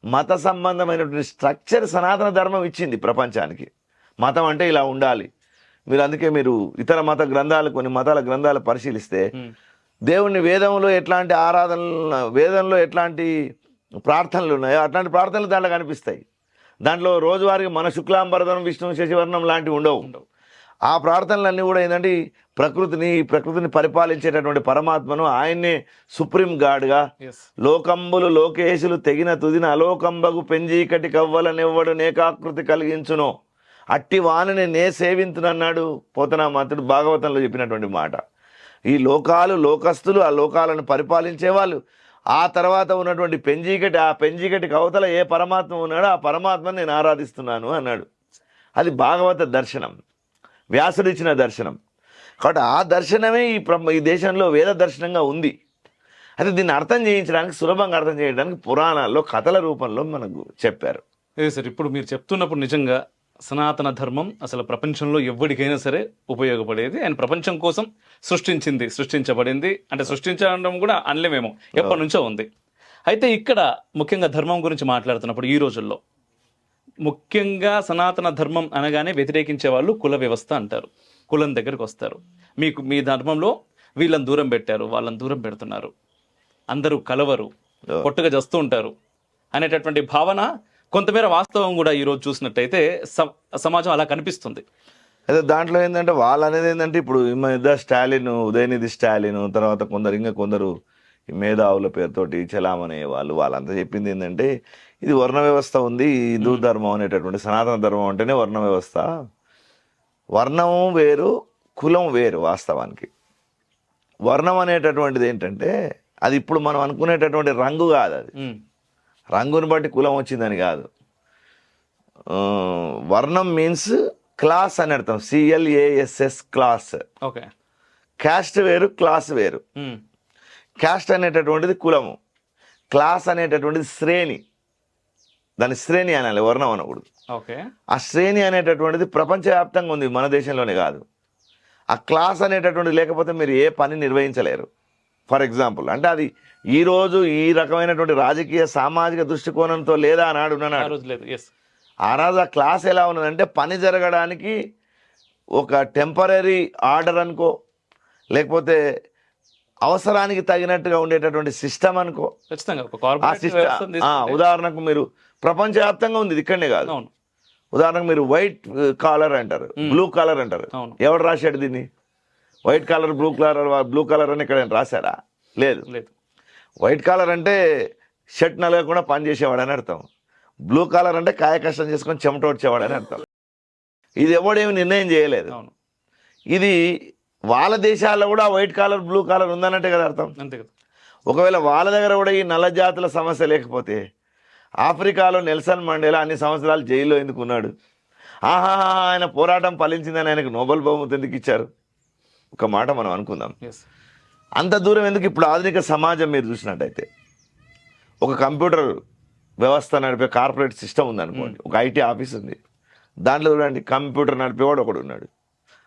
మత సంబంధమైనటువంటి స్ట్రక్చర్ సనాతన ధర్మం ఇచ్చింది ప్రపంచానికి. మతం అంటే ఇలా ఉండాలి. అందుకే మీరు ఇతర మత గ్రంథాలు, కొన్ని మతాల గ్రంథాలు పరిశీలిస్తే దేవుణ్ణి వేదంలో ఎట్లాంటి ఆరాధనలు, వేదంలో ఎట్లాంటి ప్రార్థనలు ఉన్నాయో అట్లాంటి ప్రార్థనలు దాంట్లో కనిపిస్తాయి. దాంట్లో రోజువారీ మన శుక్లాంబరధనం విష్ణు శశివర్ణం లాంటివి ఉండవు. ఆ ప్రార్థనలన్నీ కూడా ఏంటంటే ప్రకృతిని పరిపాలించేటటువంటి పరమాత్మను, ఆయన్నే సుప్రీం గాడ్గా, లోకంబులు లోకేశులు తెగిన తుదిన అలోకంబగు పెంజీకటి కవ్వలనివ్వడు నేకాకృతి కలిగించును అట్టి వాణిని నే సేవింతునన్నాడు పోతనామాతుడు భాగవతంలో చెప్పినటువంటి మాట. ఈ లోకాలు, లోకస్తులు, ఆ లోకాలను పరిపాలించే వాళ్ళు, ఆ తర్వాత ఉన్నటువంటి ఆ పెంజీకటి కవతల ఏ పరమాత్మ ఉన్నాడో ఆ పరమాత్మని నేను ఆరాధిస్తున్నాను అన్నాడు. అది భాగవత దర్శనం, వ్యాసుడిచ్చిన దర్శనం. కాబట్టి ఆ దర్శనమే ఈ దేశంలో వేద దర్శనంగా ఉంది. అయితే దీన్ని అర్థం చేయించడానికి, సులభంగా అర్థం చేయడానికి పురాణాల్లో కథల రూపంలో మనకు చెప్పారు. సార్, ఇప్పుడు మీరు చెప్తున్నప్పుడు నిజంగా సనాతన ధర్మం అసలు ప్రపంచంలో ఎవరికైనా సరే ఉపయోగపడేది. ఆయన ప్రపంచం కోసం సృష్టించబడింది. అంటే సృష్టించడం కూడా అనలేమేమో, ఎప్పటి నుంచో ఉంది. అయితే ఇక్కడ ముఖ్యంగా ధర్మం గురించి మాట్లాడుతున్నప్పుడు ఈ రోజుల్లో ముఖ్యంగా సనాతన ధర్మం అనగానే వ్యతిరేకించే వాళ్ళు కుల వ్యవస్థ అంటారు. కులం దగ్గరికి వస్తారు. మీ ధర్మంలో వీళ్ళని దూరం పెట్టారు, వాళ్ళని దూరం పెడుతున్నారు, అందరూ కలవరు, పొట్టుగా చేస్తూ ఉంటారు అనేటటువంటి భావన కొంతమేర వాస్తవం కూడా ఈరోజు చూసినట్టయితే సమాజం అలా కనిపిస్తుంది. అయితే దాంట్లో ఏంటంటే వాళ్ళు అనేది ఏంటంటే ఇప్పుడు స్టాలిన్, ఉదయనిధి స్టాలిన్, తర్వాత కొందరు మేధావుల పేరుతోటి చలామణి వాళ్ళంతా చెప్పింది ఏంటంటే ఇది వర్ణ వ్యవస్థ ఉంది, హిందూ ధర్మం అనేటటువంటి సనాతన ధర్మం అంటేనే వర్ణ వ్యవస్థ. వర్ణం వేరు, కులం వేరు. వాస్తవానికి వర్ణం అనేటటువంటిది ఏంటంటే అది ఇప్పుడు మనం అనుకునేటటువంటి రంగు కాదు. అది రంగుని బట్టి కులం వచ్చిందని కాదు. వర్ణం మీన్స్ క్లాస్ అని అర్థం. CLASS class. క్యాస్ట్ వేరు, క్లాస్ వేరు. క్యాస్ట్ అనేటటువంటిది కులము, క్లాస్ అనేటటువంటిది శ్రేణి. దాని శ్రేణి అనాలి, వర్ణం అనకూడదు. ఆ శ్రేణి అనేటటువంటిది ప్రపంచవ్యాప్తంగా ఉంది, మన దేశంలోనే కాదు. ఆ క్లాస్ అనేటటువంటిది లేకపోతే మీరు ఏ పని నిర్వహించలేరు. ఫర్ ఎగ్జాంపుల్ అంటే అది ఈరోజు ఈ రకమైనటువంటి రాజకీయ సామాజిక దృష్టికోణంతో లేదా అన్నాడు. ఆ రోజు ఆ క్లాస్ ఎలా ఉన్నదంటే పని జరగడానికి ఒక టెంపరీ ఆర్డర్ అనుకో, లేకపోతే అవసరానికి తగినట్టుగా ఉండేటటువంటి సిస్టమ్ అనుకో. ఖచ్చితంగా ఒక ఆ కార్పొరేట్ వ్యవస్థను సిస్టమ్ తీసుకుంటే ఉదాహరణకు మీరు ప్రపంచవ్యాప్తంగా ఉంది, ఇది ఇక్కడనే కాదు. అవును ఉదాహరణకు మీరు వైట్ కాలర్ అంటారు, బ్లూ కాలర్ అంటారు. అవును. ఎవడు రాశాడు దీన్ని? వైట్ కాలర్ బ్లూ కలర్ అని ఇక్కడ రాశారా? లేదు. లేదు. వైట్ కాలర్ అంటే షర్ట్ నలగకుండా పని చేసేవాడని అర్థం. బ్లూ కాలర్ అంటే కాయ కష్టం చేసుకొని చెమట వచ్చేవాడని అర్థం. ఇది ఎవడేమి నిర్ణయం చేయలేదు. అవును ఇది వాళ్ళ దేశాల్లో కూడా వైట్ కాలర్ బ్లూ కాలర్ ఉందన్నట్టే కదా అర్థం. అంతే కదా. ఒకవేళ వాళ్ళ దగ్గర కూడా ఈ నల్ల జాతుల సమస్య లేకపోతే ఆఫ్రికాలో నెల్సన్ మండేలా అన్ని సంవత్సరాలు జైల్లో ఎందుకు ఉన్నాడు? ఆయన పోరాటం ఫలించిందని ఆయనకు నోబెల్ బహుమతి ఎందుకు ఇచ్చారు? ఒక మాట మనం అనుకుందాం. ఎస్ అంత దూరం ఎందుకు? ఇప్పుడు ఆధునిక సమాజం మీరు చూసినట్టయితే ఒక కంప్యూటర్ వ్యవస్థ నడిపే కార్పొరేట్ సిస్టమ్ ఉందనుకోండి, ఒక ఐటీ ఆఫీస్ ఉంది. దాంట్లో చూడండి, కంప్యూటర్ నడిపేవాడు ఒకడు ఉన్నాడు,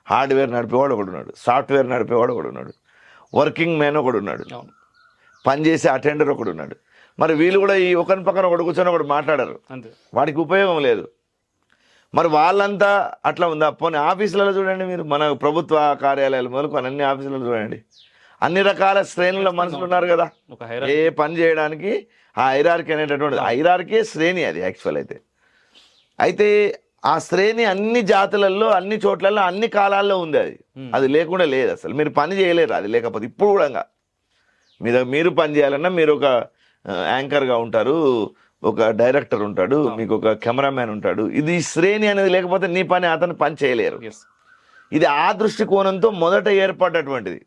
హార్డ్వేర్ నడిపేవాడు ఒకడు ఉన్నాడు, సాఫ్ట్వేర్ నడిపేవాడు ఒకడు ఉన్నాడు, వర్కింగ్ మ్యాన్ ఒకడు ఉన్నాడు, అవును పనిచేసే అటెండర్ ఒకడు ఉన్నాడు. మరి వీళ్ళు కూడా ఈ ఒకరి పక్కన ఒకటి కూర్చొని ఒకటి మాట్లాడారు, అంతే. వాడికి ఉపయోగం లేదు. మరి వాళ్ళంతా అట్లా ఉందా? పోనీ ఆఫీసులలో చూడండి, మీరు మన ప్రభుత్వ కార్యాలయాలు మొదలుకొని అన్ని ఆఫీసులలో చూడండి, అన్ని రకాల శ్రేణుల మనుషులు ఉన్నారు కదా. ఒక ఏ పని చేయడానికి ఆ హైరార్కీ అనేటటువంటి హైరార్కీ శ్రేణి అది యాక్చువల్ అయితే ఆ శ్రేణి అన్ని జాతులలో అన్ని చోట్లలో అన్ని కాలాల్లో ఉంది. అది లేకుండా లేదు అసలు. మీరు పని చేయలేరు అది లేకపోతే. ఇప్పుడు కూడా మీరు పని చేయాలన్నా మీరు ఒక యాంకర్గా ఉంటారు, ఒక డైరెక్టర్ ఉంటాడు, మీకు ఒక కెమెరామ్యాన్ ఉంటాడు. ఇది శ్రేణి అనేది లేకపోతే నీ పని అతను పని చేయలేరు. ఇది ఆ దృష్టికోణంతో మొదట ఏర్పడ్డటువంటిది.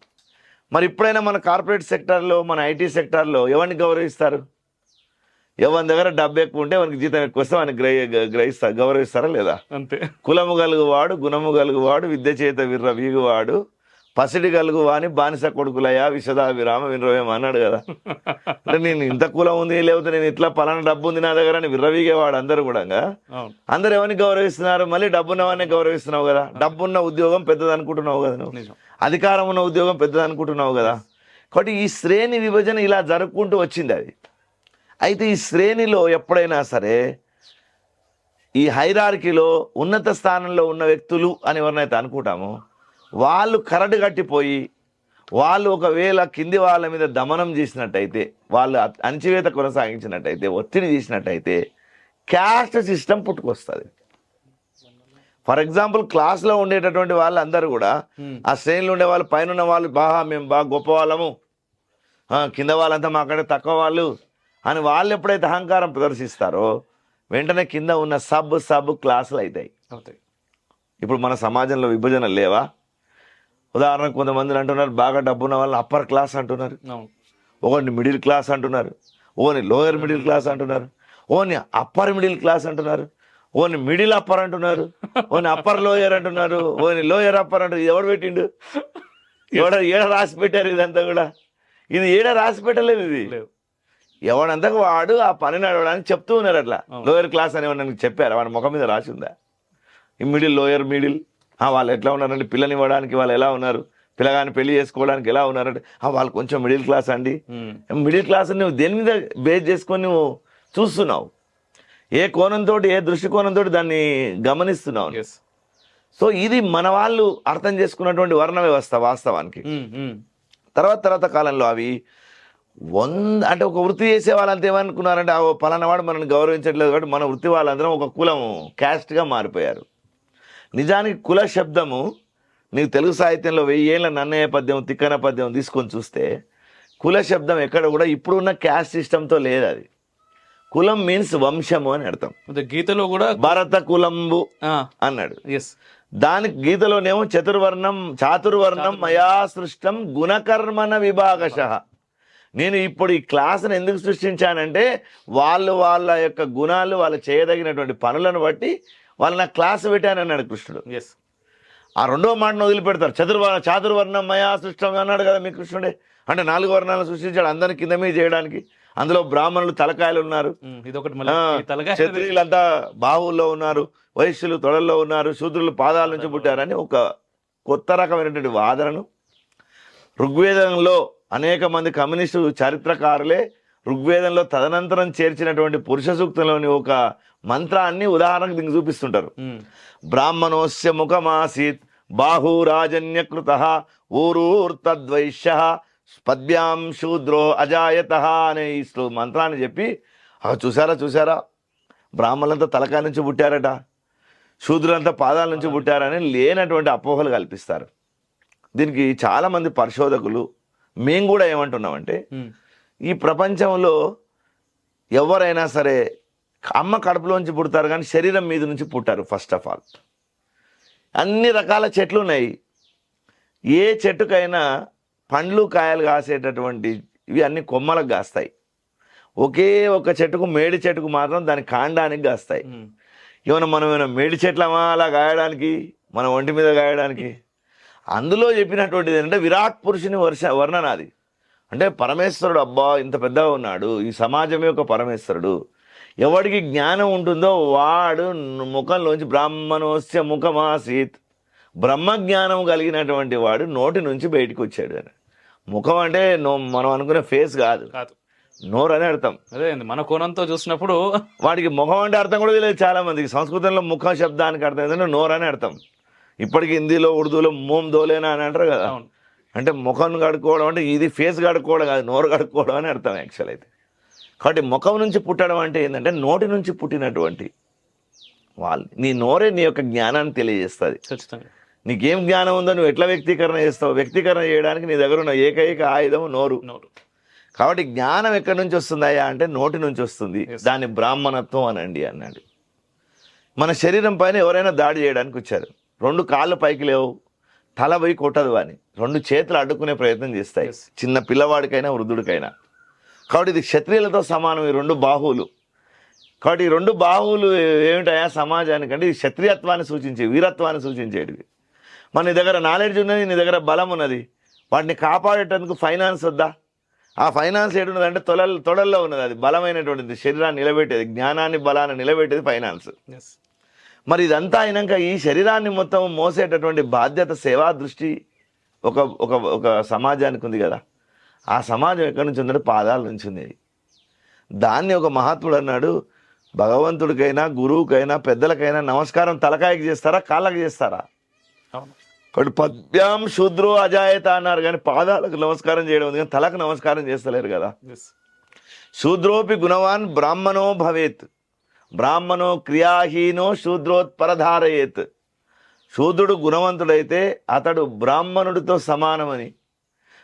మరి ఇప్పుడైనా మన కార్పొరేట్ సెక్టార్లో, మన ఐటీ సెక్టార్లో ఎవరిని గౌరవిస్తారు? ఎవరి దగ్గర డబ్బు ఎక్కువ ఉంటే వానికి జీతం ఎక్కువ వస్తే వానికి గౌరవిస్తారా లేదా? అంతే. కులము గలుగువాడు, గుణము గలుగువాడు, విద్య చేత విర్ర వీగువాడు, పసిడి గలుగు వాని బానిస కొడుకులయ్యా విశదా విరామ వినరవేమో అన్నాడు కదా. అంటే నేను ఇంత కులం ఉంది, లేకపోతే నేను ఇట్లా పలానా డబ్బు ఉంది నా దగ్గర అని విర్రవీగేవాడు అందరూ కూడా. అందరు ఎవరిని గౌరవిస్తున్నారు? మళ్ళీ డబ్బున్నవాడిని గౌరవిస్తున్నావు కదా. డబ్బున్న ఉద్యోగం పెద్దది అనుకుంటున్నావు కదా నువ్వు, అధికారం ఉన్న ఉద్యోగం పెద్దది అనుకుంటున్నావు కదా. కాబట్టి ఈ శ్రేణి విభజన ఇలా జరుపుకుంటూ వచ్చింది అది. అయితే ఈ శ్రేణిలో ఎప్పుడైనా సరే ఈ హైరార్కీలో ఉన్నత స్థానంలో ఉన్న వ్యక్తులు అని ఎవరినైతే అనుకుంటామో వాళ్ళు కరడు కట్టిపోయి వాళ్ళు ఒకవేళ కింది వాళ్ళ మీద దమనం చేసినట్టయితే, వాళ్ళు అణచివేత కొనసాగించినట్టయితే, ఒత్తిడి చేసినట్టయితే క్యాస్ట్ సిస్టమ్ పుట్టుకొస్తుంది. ఫర్ ఎగ్జాంపుల్ క్లాస్లో ఉండేటటువంటి వాళ్ళందరూ కూడా ఆ శ్రేణిలో ఉండే వాళ్ళు, పైన ఉన్న వాళ్ళు మేము బాగా గొప్ప వాళ్ళము, కింద వాళ్ళంతా మాకంటే తక్కువ వాళ్ళు అని వాళ్ళు ఎప్పుడైతే అహంకారం ప్రదర్శిస్తారో వెంటనే కింద ఉన్న సబ్ క్లాసులు అవుతాయి. ఇప్పుడు మన సమాజంలో విభజన లేవా? ఉదాహరణకు కొంతమంది అంటున్నారు బాగా డబ్బున్న వాళ్ళని అప్పర్ క్లాస్ అంటున్నారు, ఒకరిని మిడిల్ క్లాస్ అంటున్నారు, ఓని లోయర్ మిడిల్ క్లాస్ అంటున్నారు, ఓని అప్పర్ మిడిల్ క్లాస్ అంటున్నారు, ఓని మిడిల్ అప్పర్ అంటున్నారు, ఓని అప్పర్ లోయర్ అంటున్నారు, ఓని లోయర్ అప్పర్ అంటారు. ఇది ఎవడు పెట్టిండు? ఏడ రాసి పెట్టారు? ఇదంతా కూడా ఇది ఏడ రాసి పెట్టలేదు. ఇది ఎవడంతకు వాడు ఆ పని నడవడానికి చెప్తూ ఉన్నారు. అట్లా లోయర్ క్లాస్ అని నాకు చెప్పారు, వాడి ముఖం మీద రాసి ఉందా? ఈ మిడిల్, లోయర్, మిడిల్ వాళ్ళు ఎట్లా ఉన్నారండి? పిల్లని ఇవ్వడానికి వాళ్ళు ఎలా ఉన్నారు? పిల్లగాని పెళ్లి చేసుకోవడానికి ఎలా ఉన్నారంటే వాళ్ళు కొంచెం మిడిల్ క్లాస్ అండి. మిడిల్ క్లాస్ నువ్వు దేని మీద బేస్ చేసుకొని నువ్వు చూస్తున్నావు? ఏ కోణంతో, ఏ దృష్టికోణంతో దాన్ని గమనిస్తున్నావు? సో ఇది మన వాళ్ళు అర్థం చేసుకున్నటువంటి వర్ణ వ్యవస్థ వాస్తవానికి. తర్వాత కాలంలో అవి అంటే ఒక వృత్తి చేసే వాళ్ళంతా ఏమనుకున్నారంటే పలానా వాడు మనల్ని గౌరవించట్లేదు కాబట్టి మన వృత్తి వాళ్ళందరం ఒక కులం, క్యాస్ట్గా మారిపోయారు. నిజానికి కుల శబ్దము నీకు తెలుగు సాహిత్యంలో 1000 ఏళ్ళ నన్నయ్య పద్యం, తిక్కన పద్యం తీసుకొని చూస్తే కుల శబ్దం ఎక్కడ కూడా ఇప్పుడున్న క్యాస్ట్ సిస్టంతో లేదు. అది కులం మీన్స్ వంశము అని అర్థం. గీతలో కూడా భరత కులంబు అన్నాడు. దానికి గీతలోనేమో చాతుర్వర్ణం మయా సృష్టం గుణకర్మణ విభాగశః. నేను ఇప్పుడు ఈ క్లాసును ఎందుకు సృష్టించానంటే వాళ్ళ యొక్క గుణాలు, వాళ్ళు చేయదగినటువంటి పనులను బట్టి వాళ్ళు నాకు క్లాసు పెట్టాను అన్నాడు కృష్ణుడు. ఆ రెండో మాటను వదిలిపెడతారు. చాతుర్వర్ణం మయా సృష్టం అన్నాడు కదా మీ కృష్ణుడే. అంటే 4 వర్ణాలను సృష్టించాడు అందరిని కింద మీద చేయడానికి. అందులో బ్రాహ్మణులు తలకాయలు ఉన్నారు, క్షత్రియులంతా బాహువుల్లో ఉన్నారు, వైశ్యులు తొడల్లో ఉన్నారు, శూద్రులు పాదాల నుంచి పుట్టారని ఒక కొత్త రకమైనటువంటి వాదనను ఋగ్వేదంలో అనేక మంది కమ్యూనిస్టు చరిత్రకారులే ఋగ్వేదంలో తదనంతరం చేర్చినటువంటి పురుష సూక్తంలోని ఒక మంత్రాన్ని ఉదాహరణకు దీనికి చూపిస్తుంటారు. బ్రాహ్మణోస్య ముఖమాసీత్ బాహురాజన్యకృత ఊరూర్తద్వైశ్య పద్భ్యాం శూద్రో అజాయత అనే ఈ మంత్రాన్ని చెప్పి చూసారా బ్రాహ్మణులంతా తలకాయ నుంచి పుట్టారట, శూద్రులంతా పాదాల నుంచి పుట్టారని లేనటువంటి అపోహలు కల్పిస్తారు. దీనికి చాలామంది పరిశోధకులు మేము కూడా ఏమంటున్నామంటే, ఈ ప్రపంచంలో ఎవరైనా సరే అమ్మ కడుపులోంచి పుడతారు కానీ శరీరం మీద నుంచి పుట్టారు. ఫస్ట్ ఆఫ్ ఆల్ అన్ని రకాల చెట్లు ఉన్నాయి. ఏ చెట్టుకైనా పండ్లు కాయలు కాసేటటువంటి ఇవి అన్ని కొమ్మలకు కాస్తాయి. ఒకే ఒక చెట్టుకు మేడి చెట్టుకు మాత్రం దాని కాండానికి కాస్తాయి. ఏమైనా మేడి చెట్లమా అలా గాయడానికి, మన ఒంటి మీద గాయడానికి? అందులో చెప్పినటువంటిది ఏంటంటే విరాట్ పురుషుని వర్ణన అది. అంటే పరమేశ్వరుడు అబ్బా ఇంత పెద్దగా ఉన్నాడు, ఈ సమాజమే ఒక పరమేశ్వరుడు. ఎవడికి జ్ఞానం ఉంటుందో వాడు ముఖంలోంచి బ్రాహ్మణోస్య ముఖమాసీత్, బ్రహ్మజ్ఞానం కలిగినటువంటి వాడు నోటి నుంచి బయటికి వచ్చాడు అని. ముఖం అంటే మనం అనుకునే ఫేస్ కాదు, నోరు అని అర్థం. అదే మన కోణంతో చూసినప్పుడు వాడికి ముఖం అంటే అర్థం కూడా తెలియదు చాలా మందికి. సంస్కృతంలో ముఖం శబ్దానికి అర్థం ఏంటంటే నోరు అని అర్థం. ఇప్పటికి హిందీలో ఉర్దూలో మోమ్ దోలేనా అని అంటారు కదా. అంటే ముఖం కడుక్కోవడం అంటే ఇది ఫేస్ కడుక్కోవడం కాదు, నోరు కడుక్కోవడం అని అర్థం యాక్చువల్ అయితే. కాబట్టి ముఖం నుంచి పుట్టడం అంటే ఏంటంటే నోటి నుంచి పుట్టినటువంటి వాళ్ళు. నీ నోరే నీ యొక్క జ్ఞానాన్ని తెలియజేస్తుంది. ఖచ్చితంగా నీకేం జ్ఞానం ఉందో నువ్వు ఎట్లా వ్యక్తీకరణ చేస్తావు? వ్యక్తీకరణ చేయడానికి నీ దగ్గర ఉన్న ఏకైక ఆయుధం నోరు. కాబట్టి జ్ఞానం ఎక్కడి నుంచి వస్తుందయ్యా అంటే నోటి నుంచి వస్తుంది. దాన్ని బ్రాహ్మణత్వం అనండి అన్నాడు. మన శరీరం పైన ఎవరైనా దాడి చేయడానికి వచ్చారు, 2 కాళ్ళు పైకి లేవు, తల పోయి కొట్టదు అని 2 చేతులు అడ్డుకునే ప్రయత్నం చేస్తాయి, చిన్న పిల్లవాడికైనా వృద్ధుడికైనా. కాబట్టి ఇది క్షత్రియులతో సమానం ఈ 2 బాహువులు. కాబట్టి ఈ 2 బాహువులు ఏమిటయా సమాజానికంటే ఇది క్షత్రియత్వాన్ని సూచించే, వీరత్వాన్ని సూచించేటివి. మన నీ దగ్గర నాలెడ్జ్ ఉన్నది, నీ దగ్గర బలం ఉన్నది, వాటిని కాపాడేటందుకు ఫైనాన్స్ వద్దా? ఆ ఫైనాన్స్ ఏడున్నది అంటే తొడల్లో ఉన్నది. అది బలమైనటువంటిది, శరీరాన్ని నిలబెట్టేది, జ్ఞానాన్ని బలాన్ని నిలబెట్టేది ఫైనాన్స్. మరి ఇదంతా అయినాక ఈ శరీరాన్ని మొత్తం మోసేటటువంటి బాధ్యత, సేవా దృష్టి ఒక ఒక ఒక సమాజానికి ఉంది కదా. ఆ సమాజం ఎక్కడి నుంచి ఉందంటే పాదాల నుంచి ఉంది. దాన్ని ఒక మహాత్ముడు అన్నాడు, భగవంతుడికైనా గురువుకైనా పెద్దలకైనా నమస్కారం తలకాయకి చేస్తారా, కాళ్ళకి చేస్తారా? కాబట్టి పద్భ్యాం శూద్రో అజాయత అన్నారు కానీ పాదాలకు నమస్కారం చేయడం ఉంది కానీ తలకు నమస్కారం చేస్తలేరు కదా. శూద్రోపి గుణవాన్ బ్రాహ్మణో భవేత్, బ్రాహ్మణో క్రియాహీనో శూద్రోత్పరధారయేత్. శూద్రుడు గుణవంతుడైతే అతడు బ్రాహ్మణుడితో సమానమని.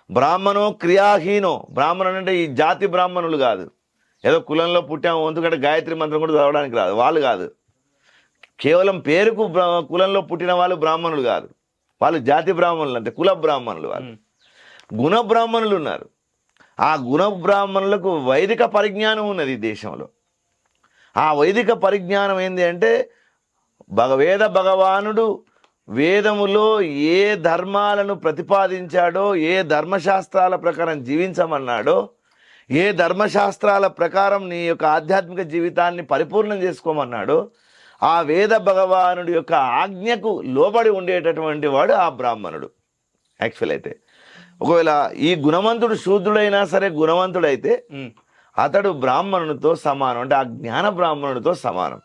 బ్రాహ్మణో క్రియాహీనో, బ్రాహ్మణుడు అంటే ఈ జాతి బ్రాహ్మణులు కాదు, ఏదో కులంలో పుట్టాము ఎందుకంటే గాయత్రి మంత్రం కూడా చదవడానికి రాదు వాళ్ళు కాదు. కేవలం పేరుకు కులంలో పుట్టిన వాళ్ళు బ్రాహ్మణులు కాదు, వాళ్ళు జాతి బ్రాహ్మణులు, అంటే కుల బ్రాహ్మణులు. వాళ్ళు గుణ బ్రాహ్మణులు ఉన్నారు. ఆ గుణ బ్రాహ్మణులకు వైదిక పరిజ్ఞానం ఉన్నది ఈ దేశంలో. ఆ వైదిక పరిజ్ఞానం ఏంది అంటే వేద భగవానుడు వేదములో ఏ ధర్మాలను ప్రతిపాదించాడో, ఏ ధర్మశాస్త్రాల ప్రకారం జీవించమన్నాడో, ఏ ధర్మశాస్త్రాల ప్రకారం నీ యొక్క ఆధ్యాత్మిక జీవితాన్ని పరిపూర్ణం చేసుకోమన్నాడో ఆ వేద భగవానుడి యొక్క ఆజ్ఞకు లోబడి ఉండేటటువంటి వాడు ఆ బ్రాహ్మణుడు. యాక్చువల్ అయితే ఒకవేళ ఈ గుణవంతుడు శూద్రుడైనా సరే గుణవంతుడైతే అతడు బ్రాహ్మణుడితో సమానం, అంటే ఆ జ్ఞాన బ్రాహ్మణుడితో సమానం.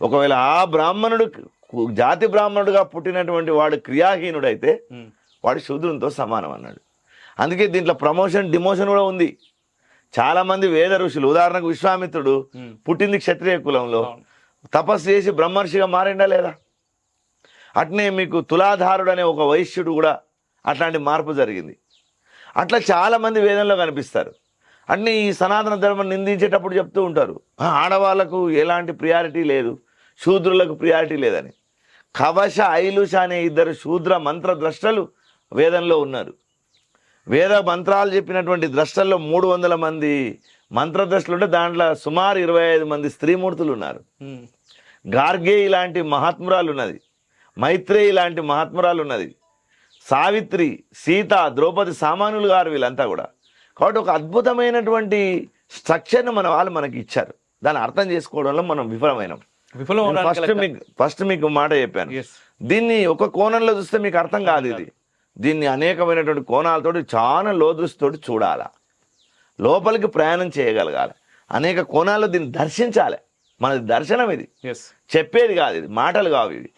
ఒకవేళ ఆ బ్రాహ్మణుడు జాతి బ్రాహ్మణుడుగా పుట్టినటువంటి వాడు క్రియాహీనుడైతే వాడు శూద్రునితో సమానం అన్నాడు. అందుకే దీంట్లో ప్రమోషన్ డిమోషన్ కూడా ఉంది. చాలా మంది వేద ఋషులు, ఉదాహరణకు విశ్వామిత్రుడు పుట్టింది క్షత్రియ కులంలో, తపస్సు చేసి బ్రహ్మర్షిగా మారిండా లేదా? అట్నే మీకు తులాధారుడు అనే ఒక వైశ్యుడు కూడా అట్లాంటి మార్పు జరిగింది. అట్లా చాలామంది వేదంలో కనిపిస్తారు. అట్నే ఈ సనాతన ధర్మం నిందించేటప్పుడు చెప్తూ ఉంటారు, ఆడవాళ్లకు ఎలాంటి ప్రియారిటీ లేదు, శూద్రులకు ప్రియారిటీ లేదని. కవశ ఐలుష అనే 2 శూద్ర మంత్ర ద్రష్టలు వేదంలో ఉన్నారు. వేద మంత్రాలు చెప్పినటువంటి ద్రష్టల్లో 300 మంది మంత్రద్రష్టలు ఉంటే దాంట్లో సుమారు 25 మంది స్త్రీమూర్తులు ఉన్నారు. గార్గే ఇలాంటి మహాత్మురాలు ఉన్నది, మైత్రేయి ఇలాంటి మహాత్మురాలు ఉన్నది, సావిత్రి, సీత, ద్రౌపది సామాన్యులు గారు, వీళ్ళంతా కూడా. కాబట్టి ఒక అద్భుతమైనటువంటి స్ట్రక్చర్ను మన వాళ్ళు మనకి ఇచ్చారు. దాన్ని అర్థం చేసుకోవడంలో మనం విఫలమైనాం. ఫస్ట్ మీకు మాట చెప్పాను, దీన్ని ఒక కోణంలో చూస్తే మీకు అర్థం కాదు. దీన్ని అనేకమైనటువంటి కోణాలతోటి చాలా లోదృష్టితోటి చూడాలా, లోపలికి ప్రయాణం చేయగలగాలి, అనేక కోణాల్లో దీన్ని దర్శించాలి. మనది దర్శనం, ఇది చెప్పేది కాదు, ఇది మాటలు కావు, ఇవి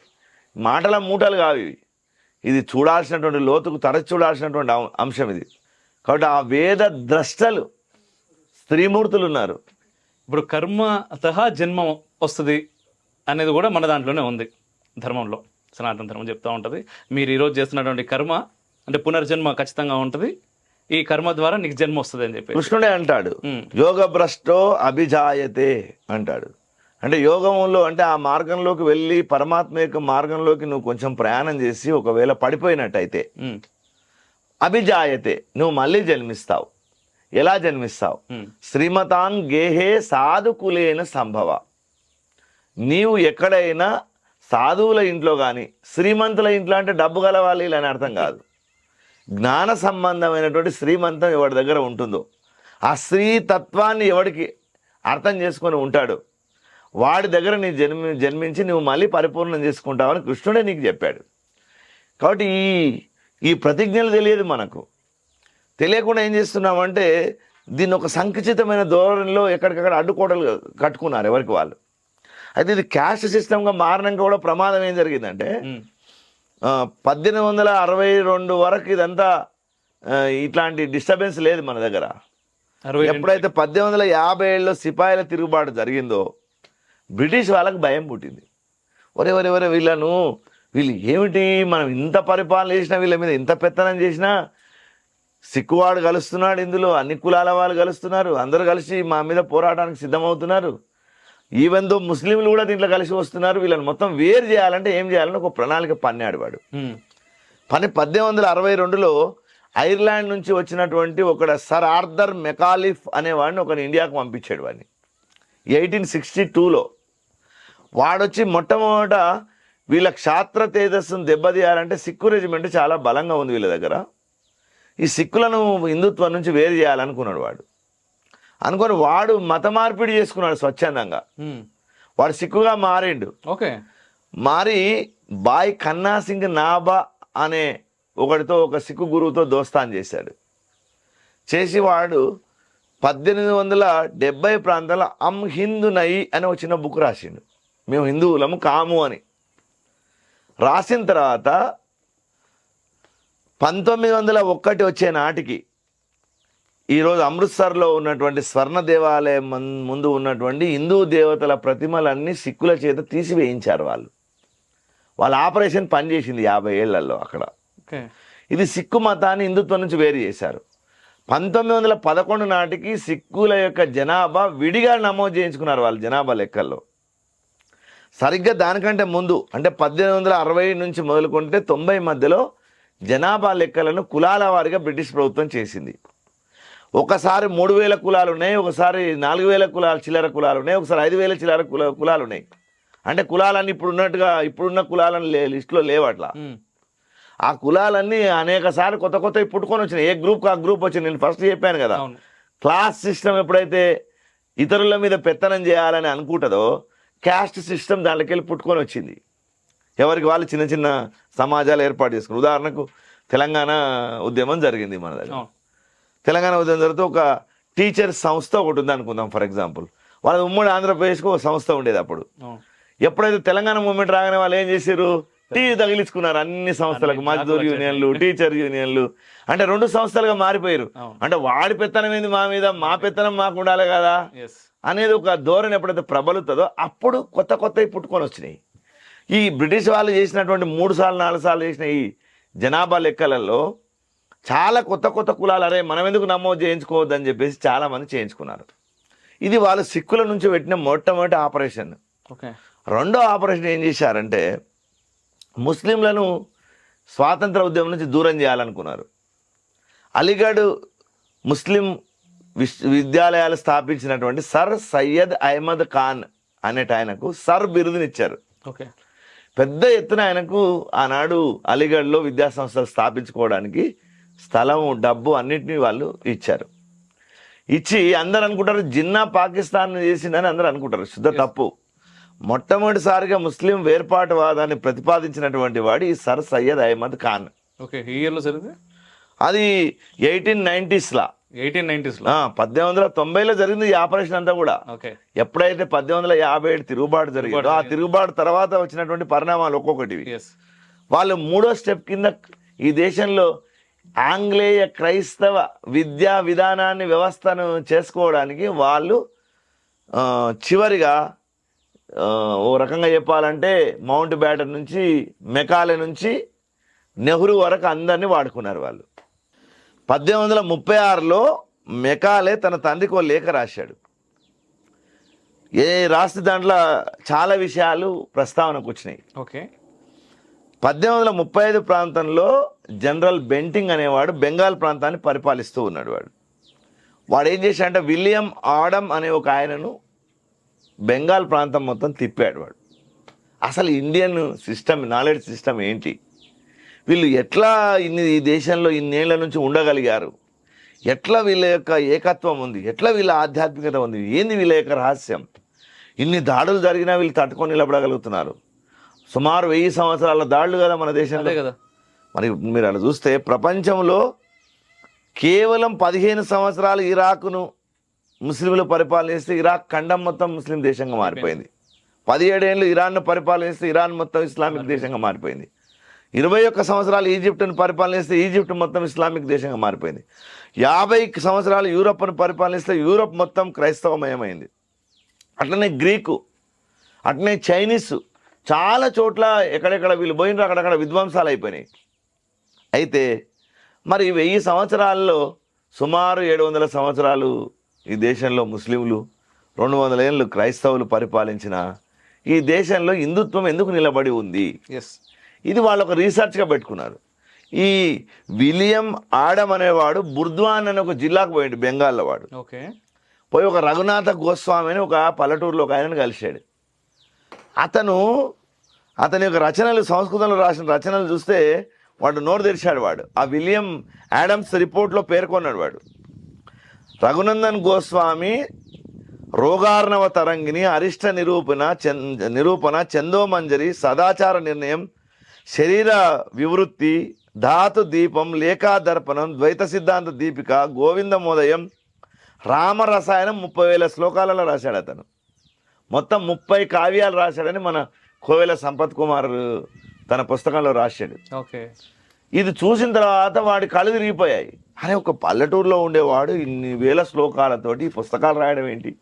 మాటల మూటలు కావు ఇవి. ఇది చూడాల్సినటువంటి లోతుకు తరచి చూడాల్సినటువంటి అంశం ఇది. కాబట్టి ఆ వేద ద్రష్టలు స్త్రీమూర్తులు ఉన్నారు. ఇప్పుడు కర్మతః జన్మ వస్తుంది అనేది కూడా మన దాంట్లోనే ఉంది ధర్మంలో. సనాతన ధర్మం చెప్తా ఉంటుంది, మీరు ఈరోజు చేస్తున్నటువంటి కర్మ అంటే పునర్జన్మ ఖచ్చితంగా ఉంటుంది, ఈ కర్మ ద్వారా నీకు జన్మ వస్తుంది అని చెప్పి కృష్ణుడే అంటాడు, యోగ భ్రష్టో అభిజాయతే అంటాడు. అంటే యోగంలో అంటే ఆ మార్గంలోకి వెళ్ళి పరమాత్మ యొక్క మార్గంలోకి నువ్వు కొంచెం ప్రయాణం చేసి ఒకవేళ పడిపోయినట్టయితే అభిజాయతే, నువ్వు మళ్ళీ జన్మిస్తావు. ఎలా జన్మిస్తావు? శ్రీమతాన్ గేహే సాధుకులేన సంభవ. నీవు ఎక్కడైనా సాధువుల ఇంట్లో కానీ శ్రీమంతుల ఇంట్లో అంటే డబ్బు గలవాలి అని అర్థం కాదు. జ్ఞాన సంబంధమైనటువంటి శ్రీమంతం ఎవరి దగ్గర ఉంటుందో, ఆ స్త్రీతత్వాన్ని ఎవడికి అర్థం చేసుకొని ఉంటాడో వాడి దగ్గర నీ జన్మించి నువ్వు మళ్ళీ పరిపూర్ణం చేసుకుంటావని కృష్ణుడే నీకు చెప్పాడు. కాబట్టి ఈ ప్రతిజ్ఞలు తెలియదు మనకు. తెలియకుండా ఏం చేస్తున్నామంటే దీన్ని ఒక సంకుచితమైన ధోరణిలో ఎక్కడికక్కడ అడ్డుకోటలు కట్టుకున్నారు ఎవరికి వాళ్ళు. అయితే ఇది క్యాస్ట్ సిస్టమ్గా మారినాక కూడా ప్రమాదం ఏం జరిగిందంటే 1862 వరకు ఇదంతా ఇట్లాంటి డిస్టర్బెన్స్ లేదు మన దగ్గర. ఎప్పుడైతే 1857లో సిపాయిల తిరుగుబాటు జరిగిందో బ్రిటిష్ వాళ్ళకి భయం పుట్టింది. ఒరే వీళ్ళు ఏమిటి, మనం ఇంత పరిపాలన చేసినా, వీళ్ళ మీద ఇంత పెత్తనం చేసినా, సిక్కువాడు కలుస్తున్నాడు, ఇందులో అన్ని కులాల వాళ్ళు కలుస్తున్నారు, అందరూ కలిసి మా మీద పోరాటానికి సిద్ధమవుతున్నారు, ఈవెన్ దో ముస్లింలు కూడా దీంట్లో కలిసి వస్తున్నారు, వీళ్ళని మొత్తం వేరు చేయాలంటే ఏం చేయాలని ఒక ప్రణాళిక పన్నాడు వాడు. 1862లో ఐర్లాండ్ నుంచి వచ్చినటువంటి ఒక సర్ ఆర్థర్ మెకాలిఫ్ అనేవాడిని ఒక ఇండియాకు పంపించాడు. వాడిని 1862లో వాడొచ్చి మొట్టమొదట వీళ్ళ క్షాత్ర తేజస్సును దెబ్బతీయాలంటే సిక్కు రెజిమెంట్ చాలా బలంగా ఉంది వీళ్ళ దగ్గర, ఈ సిక్కులను హిందుత్వం నుంచి వేరు చేయాలనుకున్నాడు వాడు. అనుకొని వాడు మత మార్పిడి చేసుకున్నాడు స్వచ్ఛందంగా. వాడు సిక్కుగా మారిండు. ఓకే, మారి బాయ్ కన్నా సింగ్ నాబా అనే ఒకటితో ఒక సిక్కు గురువుతో దోస్తాన్ చేశాడు. చేసి వాడు 1870 ప్రాంతంలో హిందూ నై అని ఒక చిన్న బుక్ రాసిండు. మేము హిందువులము కాము అని రాసిన తర్వాత 1901 వచ్చే నాటికి ఈరోజు అమృత్సర్లో ఉన్నటువంటి స్వర్ణ దేవాలయం ముందు ఉన్నటువంటి హిందూ దేవతల ప్రతిమలన్నీ సిక్కుల చేత తీసివేయించారు వాళ్ళ ఆపరేషన్ పనిచేసింది 50 ఏళ్లలో అక్కడ. ఇది సిక్కు మతాన్ని హిందుత్వం నుంచి వేరు చేశారు. 1911 నాటికి సిక్కుల యొక్క జనాభా విడిగా నమోదు చేయించుకున్నారు వాళ్ళు జనాభా లెక్కల్లో. సరిగ్గా దానికంటే ముందు అంటే 1860 నుంచి మొదలుకుంటే 90 మధ్యలో జనాభా లెక్కలను కులాల వారిగా బ్రిటిష్ ప్రభుత్వం చేసింది. ఒకసారి 3000 కులాలు ఉన్నాయి, ఒకసారి 4000 కులాలు చిల్లర కులాలు ఉన్నాయి, ఒకసారి 5000 చిల్లర కులాలు ఉన్నాయి. అంటే కులాలన్నీ ఇప్పుడున్న కులాలని లిస్టులో లేవు అట్లా. ఆ కులాలన్నీ అనేక సార్లు కొత్త పుట్టుకొని వచ్చినాయి. ఏ గ్రూప్ ఆ గ్రూప్ వచ్చింది. నేను ఫస్ట్ చెప్పాను కదా, క్లాస్ సిస్టమ్ ఎప్పుడైతే ఇతరుల మీద పెత్తనం చేయాలని అనుకుంటుందో క్యాస్ట్ సిస్టమ్ దాంట్లోకి వెళ్ళి పుట్టుకొని వచ్చింది. ఎవరికి వాళ్ళు చిన్న చిన్న సమాజాలు ఏర్పాటు చేసుకున్నారు. ఉదాహరణకు తెలంగాణ ఉద్యమం జరిగింది మన దగ్గర. తెలంగాణ ఉద్యమం జరిగితే ఒక టీచర్ సంస్థ ఒకటి ఉంది అనుకుందాం ఫర్ ఎగ్జాంపుల్. వాళ్ళ ఉమ్మడి ఆంధ్రప్రదేశ్కి ఒక సంస్థ ఉండేది అప్పుడు. ఎప్పుడైతే తెలంగాణ మూవ్మెంట్ రాగానే వాళ్ళు ఏం చేశారు, టీ తగిలించుకున్నారు అన్ని సంస్థలకు, మజ్దూర్ యూనియన్లు, టీచర్ యూనియన్లు. అంటే 2 సంస్థలుగా మారిపోయారు. అంటే వాడి పెత్తనం ఏంది మా మీద, మా పెత్తనం మాకు ఉండాలి కదా అనేది ఒక ధోరణి ఎప్పుడైతే ప్రబలుతుందో అప్పుడు కొత్తవి పుట్టుకొని వచ్చినాయి. ఈ బ్రిటిష్ వాళ్ళు చేసినటువంటి 3 సార్లు 4 సార్లు చేసిన ఈ జనాభా లెక్కలలో చాలా కొత్త కులాలు, అరే మనం ఎందుకు నమోదు చేయించుకోవద్దని చెప్పేసి చాలామంది చేయించుకున్నారు. ఇది వాళ్ళు సిక్కుల నుంచి పెట్టిన మొట్టమొదటి ఆపరేషన్. రెండో ఆపరేషన్ ఏం చేశారంటే ముస్లింలను స్వాతంత్ర ఉద్యమం నుంచి దూరం చేయాలనుకున్నారు. అలీగఢ్ ముస్లిం విద్యాలయాలు స్థాపించినటువంటి సర్ సయ్యద్ అహ్మద్ ఖాన్ అనేట ఆయనకు సర్ బిరుదునిచ్చారు. పెద్ద ఎత్తున ఆయనకు ఆనాడు అలీగఢ్లో విద్యాసంస్థలు స్థాపించుకోవడానికి స్థలము, డబ్బు అన్నిటినీ వాళ్ళు ఇచ్చారు. ఇచ్చి అందరు అనుకుంటారు జిన్నా పాకిస్తాన్ చేసిందని అందరూ అనుకుంటారు. శుద్ధ తప్పు. మొట్టమొదటిసారిగా ముస్లిం వేర్పాటువాదాన్ని ప్రతిపాదించినటువంటి వాడు ఈ సర్ సయ్యద్ అహ్మద్ ఖాన్. అది 1890s. 1890లో జరిగింది ఈ ఆపరేషన్ అంతా కూడా. ఎప్పుడైతే 1857 తిరుగుబాటు జరిగిందో ఆ తిరుగుబాటు తర్వాత వచ్చినటువంటి పరిణామాలు ఒక్కొక్కటివి. వాళ్ళు 3వ స్టెప్ కింద ఈ దేశంలో ఆంగ్లేయ క్రైస్తవ విద్యా విధానాన్ని వ్యవస్థను చేసుకోవడానికి వాళ్ళు చివరిగా ఓ రకంగా చెప్పాలంటే మౌంట్ బ్యాటన్ నుంచి మెకాలే నుంచి నెహ్రూ వరకు అందరినీ వాడుకున్నారు వాళ్ళు. 1836లో మెకాలే తన తండ్రికి ఓ లేఖ రాశాడు. రాస్తే దాంట్లో చాలా విషయాలు ప్రస్తావనకు వచ్చినాయి. ఓకే. 1835 ప్రాంతంలో జనరల్ బెంటింగ్ అనేవాడు బెంగాల్ ప్రాంతాన్ని పరిపాలిస్తూ ఉన్నాడు. వాడు ఏం చేశాడంటే విలియం ఆడమ్ అనే ఒక ఆయనను బెంగాల్ ప్రాంతం మొత్తం తిప్పాడు. వాడు అసలు ఇండియన్ సిస్టమ్, నాలెడ్జ్ సిస్టమ్ ఏంటి, వీళ్ళు ఎట్లా ఈ దేశంలో ఇన్నేళ్ల నుంచి ఉండగలిగారు, ఎట్లా వీళ్ళ యొక్క ఏకత్వం ఉంది, ఎట్లా వీళ్ళ ఆధ్యాత్మికత ఉంది, ఏంది వీళ్ళ యొక్క రహస్యం, ఇన్ని దాడులు జరిగినా వీళ్ళు తట్టుకొని నిలబడగలుగుతున్నారు. సుమారు 1000 సంవత్సరాల దాడులు కదా మన దేశంలో కదా. మరి మీరు అలా చూస్తే ప్రపంచంలో కేవలం 15 సంవత్సరాలు ఇరాక్ను ముస్లింలు పరిపాలన చేస్తే ఇరాక్ ఖండం మొత్తం ముస్లిం దేశంగా మారిపోయింది. 17 ఏళ్ళు ఇరాన్ను పరిపాలన చేస్తే ఇరాన్ మొత్తం ఇస్లామిక్ దేశంగా మారిపోయింది. 21 సంవత్సరాలు ఈజిప్ట్ను పరిపాలన చేస్తే ఈజిప్ట్ మొత్తం ఇస్లామిక్ దేశంగా మారిపోయింది. 50 సంవత్సరాలు యూరప్ను పరిపాలనిస్తే యూరప్ మొత్తం క్రైస్తవమయమైంది. అట్లనే గ్రీకు, అట్లనే చైనీసు, చాలా చోట్ల ఎక్కడెక్కడ వీళ్ళు పోయినారు అక్కడక్కడ విధ్వంసాలు అయిపోయినాయి. అయితే మరి 1000 సంవత్సరాల్లో సుమారు 700 సంవత్సరాలు ఈ దేశంలో ముస్లింలు, 200 ఏళ్ళు క్రైస్తవులు పరిపాలించిన ఈ దేశంలో హిందుత్వం ఎందుకు నిలబడి ఉంది? ఇది వాళ్ళు ఒక రీసెర్చ్గా పెట్టుకున్నారు. ఈ విలియం ఆడమ్ అనేవాడు బుర్ద్వాన్ అనే ఒక జిల్లాకు పోయాడు బెంగాల్లో. వాడు పోయి ఒక రఘునాథ గోస్వామి అని ఒక పల్లెటూరులో ఒక ఆయనను కలిశాడు. అతని యొక్క రచనలు, సంస్కృతంలో రాసిన రచనలు చూస్తే వాడు నోరు తెరిచాడు. వాడు ఆ విలియం ఆడమ్స్ రిపోర్ట్లో పేర్కొన్నాడు. వాడు రఘునందన్ గోస్వామి రోగార్ణవ తరంగిణి, అరిష్ట నిరూపణ, చందోమంజరి, సదాచార నిర్ణయం, శరీర వివృత్తి, ధాతు దీపం, లేఖాదర్పణం, ద్వైత సిద్ధాంత దీపిక, గోవిందమోదయం, రామరసాయనం 30,000 శ్లోకాలలో రాశాడు. అతను మొత్తం 30 కావ్యాలు రాశాడని మన కోవెల సంపత్ కుమార్ తన పుస్తకంలో రాశాడు. ఇది చూసిన తర్వాత వాడి కళ్ళు తిరిగిపోయాయి. అనే ఒక పల్లెటూరులో ఉండేవాడు ఇన్ని వేల శ్లోకాలతోటి పుస్తకాలు రాయడం ఏంటి?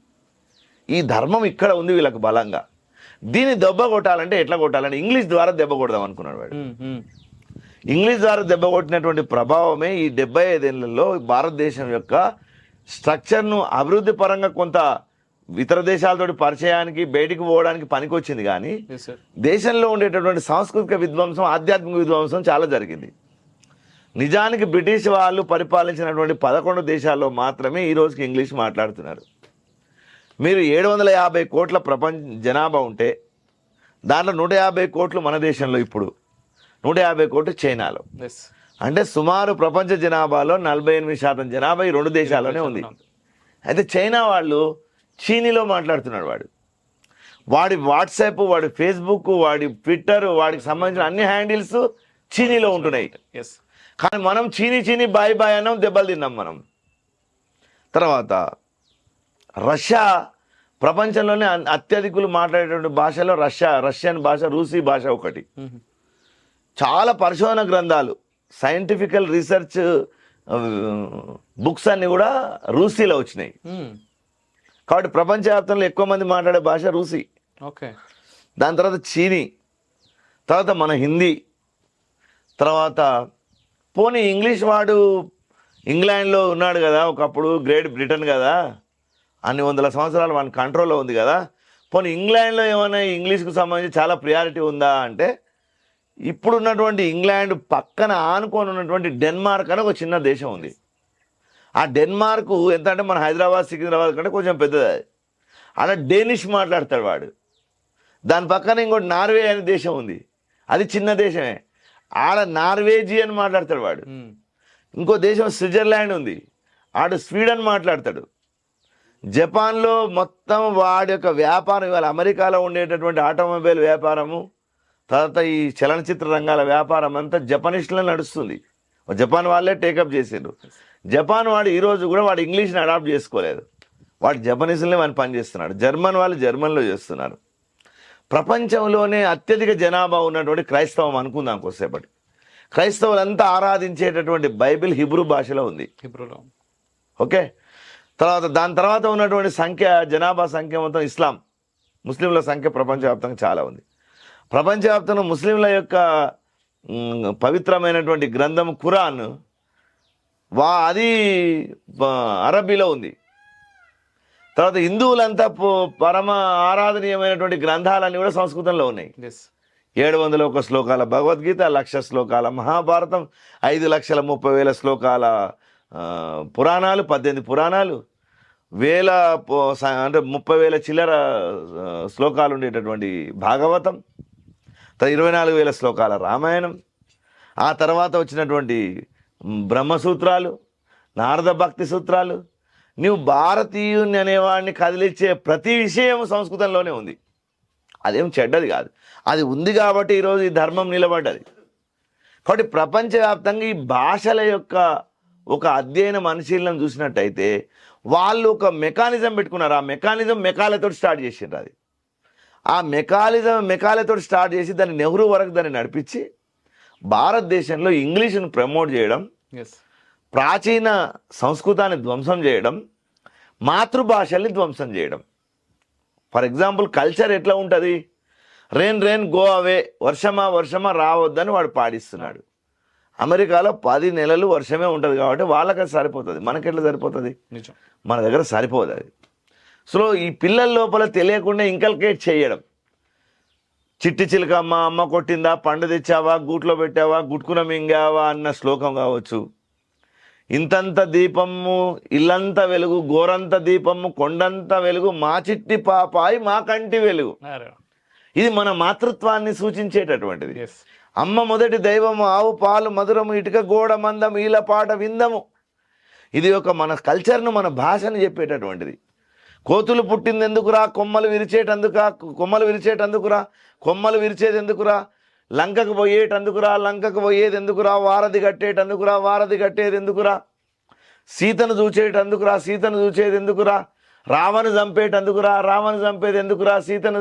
ఈ ధర్మం ఇక్కడ ఉంది వీళ్ళకి బలంగా. దీన్ని దెబ్బ కొట్టాలంటే ఎట్లా కొట్టాలంటే ఇంగ్లీష్ ద్వారా దెబ్బ కొడదాం అనుకున్నాడు వాడు. ఇంగ్లీష్ ద్వారా దెబ్బ కొట్టినటువంటి ప్రభావమే ఈ 75 ఏళ్లలో భారతదేశం యొక్క స్ట్రక్చర్ను అభివృద్ధి పరంగా కొంత ఇతర దేశాలతోటి పరిచయానికి, బయటికి పోవడానికి పనికొచ్చింది. కానీ దేశంలో ఉండేటటువంటి సాంస్కృతిక విధ్వంసం, ఆధ్యాత్మిక విధ్వంసం చాలా జరిగింది. నిజానికి బ్రిటిష్ వాళ్ళు పరిపాలించినటువంటి 11 దేశాల్లో మాత్రమే ఈ రోజుకి ఇంగ్లీష్ మాట్లాడుతున్నారు. మీరు 750 కోట్ల ప్రపంచ జనాభా ఉంటే దాంట్లో 150 కోట్లు మన దేశంలో, ఇప్పుడు 150 కోట్లు చైనాలో. అంటే సుమారు ప్రపంచ జనాభాలో 48% జనాభా ఈ 2 దేశాల్లోనే ఉంది. అయితే చైనా వాళ్ళు చీనీలో మాట్లాడుతున్నాడు. వాడి వాట్సాప్, వాడి ఫేస్బుక్, వాడి ట్విట్టర్, వాడికి సంబంధించిన అన్ని హ్యాండిల్స్ చీనీలో ఉంటున్నాయి. కానీ మనం చీనీ బాయ్ బాయ్ అన్నాం, దెబ్బలు తిన్నాం మనం. తర్వాత రష్యా ప్రపంచంలోనే అత్యధికులు మాట్లాడేటువంటి భాషలో రష్యన్ భాష, రూసీ భాష ఒకటి. చాలా పరిశోధన గ్రంథాలు, సైంటిఫికల్ రీసెర్చ్ బుక్స్ అన్ని కూడా రూసీలో వచ్చినాయి. కాబట్టి ప్రపంచవ్యాప్తంలో ఎక్కువ మంది మాట్లాడే భాష రూసీ. దాని తర్వాత చీనీ, తర్వాత మన హిందీ, తర్వాత పోనీ ఇంగ్లీష్ వాడు ఇంగ్లాండ్లో ఉన్నాడు కదా ఒకప్పుడు, గ్రేట్ బ్రిటన్ కదా, అన్ని 100 సంవత్సరాలు మన కంట్రోల్లో ఉంది కదా. పోనీ ఇంగ్లాండ్లో ఏమైనా ఇంగ్లీష్కు సంబంధించి చాలా ప్రియారిటీ ఉందా అంటే, ఇప్పుడున్నటువంటి ఇంగ్లాండ్ పక్కన ఆనుకొని ఉన్నటువంటి డెన్మార్క్ అని ఒక చిన్న దేశం ఉంది. ఆ డెన్మార్క్ ఎంత అంటే మన హైదరాబాద్, సికింద్రాబాద్ కంటే కొంచెం పెద్దది. అలా డేనిష్ మాట్లాడతాడు వాడు. దాని పక్కన ఇంకోటి నార్వే అనే దేశం ఉంది, అది చిన్న దేశమే, ఆడ నార్వేజియన్ మాట్లాడతాడు వాడు. ఇంకో దేశం స్విట్జర్లాండ్ ఉంది, ఆడు స్వీడన్ మాట్లాడతాడు. జపాన్లో మొత్తం వాడి యొక్క వ్యాపారం, ఇవాళ అమెరికాలో ఉండేటటువంటి ఆటోమొబైల్ వ్యాపారము, తర్వాత ఈ చలనచిత్ర రంగాల వ్యాపారం అంతా జపనీస్లో నడుస్తుంది. జపాన్ వాళ్ళే టేకప్ చేసిండ్రు. జపాన్ వాడు ఈరోజు కూడా వాడు ఇంగ్లీష్ని అడాప్ట్ చేసుకోలేదు, వాడు జపనీస్లోనే వాడిని పనిచేస్తున్నాడు. జర్మన్ వాళ్ళు జర్మన్లో చేస్తున్నారు. ప్రపంచంలోనే అత్యధిక జనాభా ఉన్నటువంటి క్రైస్తవం అనుకుందాం కొద్దిసేపటి. క్రైస్తవులంతా ఆరాధించేటటువంటి బైబిల్ హిబ్రూ భాషలో ఉంది. హిబ్రూలో. ఓకే, దాని తర్వాత ఉన్నటువంటి సంఖ్య, జనాభా సంఖ్య మొత్తం ఇస్లాం, ముస్లింల సంఖ్య ప్రపంచవ్యాప్తంగా చాలా ఉంది. ప్రపంచవ్యాప్తంగా ముస్లింల యొక్క పవిత్రమైనటువంటి గ్రంథం ఖురాన్ అది అరబీలో ఉంది. తర్వాత హిందువులంతా పరమ ఆరాధనీయమైనటువంటి గ్రంథాలన్నీ కూడా సంస్కృతంలో ఉన్నాయి. 701 శ్లోకాల భగవద్గీత, 1,00,000 శ్లోకాల మహాభారతం, 5,30,000 శ్లోకాల పురాణాలు, 18 పురాణాలు, అంటే 30,000 చిల్లర శ్లోకాలు ఉండేటటువంటి భాగవతం, 24,000 శ్లోకాల రామాయణం, ఆ తర్వాత వచ్చినటువంటి బ్రహ్మసూత్రాలు, నారద భక్తి సూత్రాలు. నువ్వు భారతీయుని అనేవాడిని కదిలిచ్చే ప్రతి విషయం సంస్కృతంలోనే ఉంది. అదేం చెడ్డది కాదు, అది ఉంది కాబట్టి ఈరోజు ఈ ధర్మం నిలబడ్డది. కాబట్టి ప్రపంచవ్యాప్తంగా ఈ భాషల యొక్క ఒక అధ్యయన పరిశీలన చూసినట్టయితే వాళ్ళు ఒక మెకానిజం పెట్టుకున్నారు. ఆ మెకానిజం మెకాలతో స్టార్ట్ చేసిండ్రు. అది ఆ మెకాలతో స్టార్ట్ చేసి దాన్ని నెహ్రూ వరకు దాన్ని నడిపించి భారతదేశంలో ఇంగ్లీష్ను ప్రమోట్ చేయడం, ప్రాచీన సంస్కృతాన్ని ధ్వంసం చేయడం, మాతృభాషల్ని ధ్వంసం చేయడం. ఫర్ ఎగ్జాంపుల్ కల్చర్ ఎట్లా ఉంటుంది, రెయిన్ గో అవే, వర్షమా రావద్దని వాడు పాడిస్తున్నాడు. అమెరికాలో 10 నెలలు వర్షమే ఉంటుంది కాబట్టి వాళ్ళకి అది సరిపోతుంది, మనకెట్లా సరిపోతుంది? మన దగ్గర సరిపోదు అది. సో ఈ పిల్లల లోపల తెలియకుండా ఇంకల్కేట్ చేయడం, చిట్టి చిలుక అమ్మ కొట్టిందా, పండు తెచ్చావా, గూట్లో పెట్టావా, గుట్టుకున మింగావా అన్న శ్లోకం కావచ్చు, ఇంతంత దీపము ఇల్లంత వెలుగు, గోరంత దీపము కొండంత వెలుగు, మా చిట్టి పాపాయి మా కంటి వెలుగు. ఇది మన మాతృత్వాన్ని సూచించేటటువంటిది. అమ్మ మొదటి దైవము, ఆవు పాలు మధురము, ఇటుక గోడ మందం, ఈల పాట విందము. ఇది ఒక మన కల్చర్ను, మన భాషను చెప్పేటటువంటిది. కోతులు పుట్టింది ఎందుకురా, కొమ్మలు విరిచేటందుకురా, కొమ్మలు విరిచేది ఎందుకురా, లంకకు పోయేటందుకురా, లంకకు పోయేది ఎందుకురా, వారధి కట్టేది ఎందుకురా, సీతను చూచేది ఎందుకురా, రావణు చంపేది ఎందుకురా, సీతను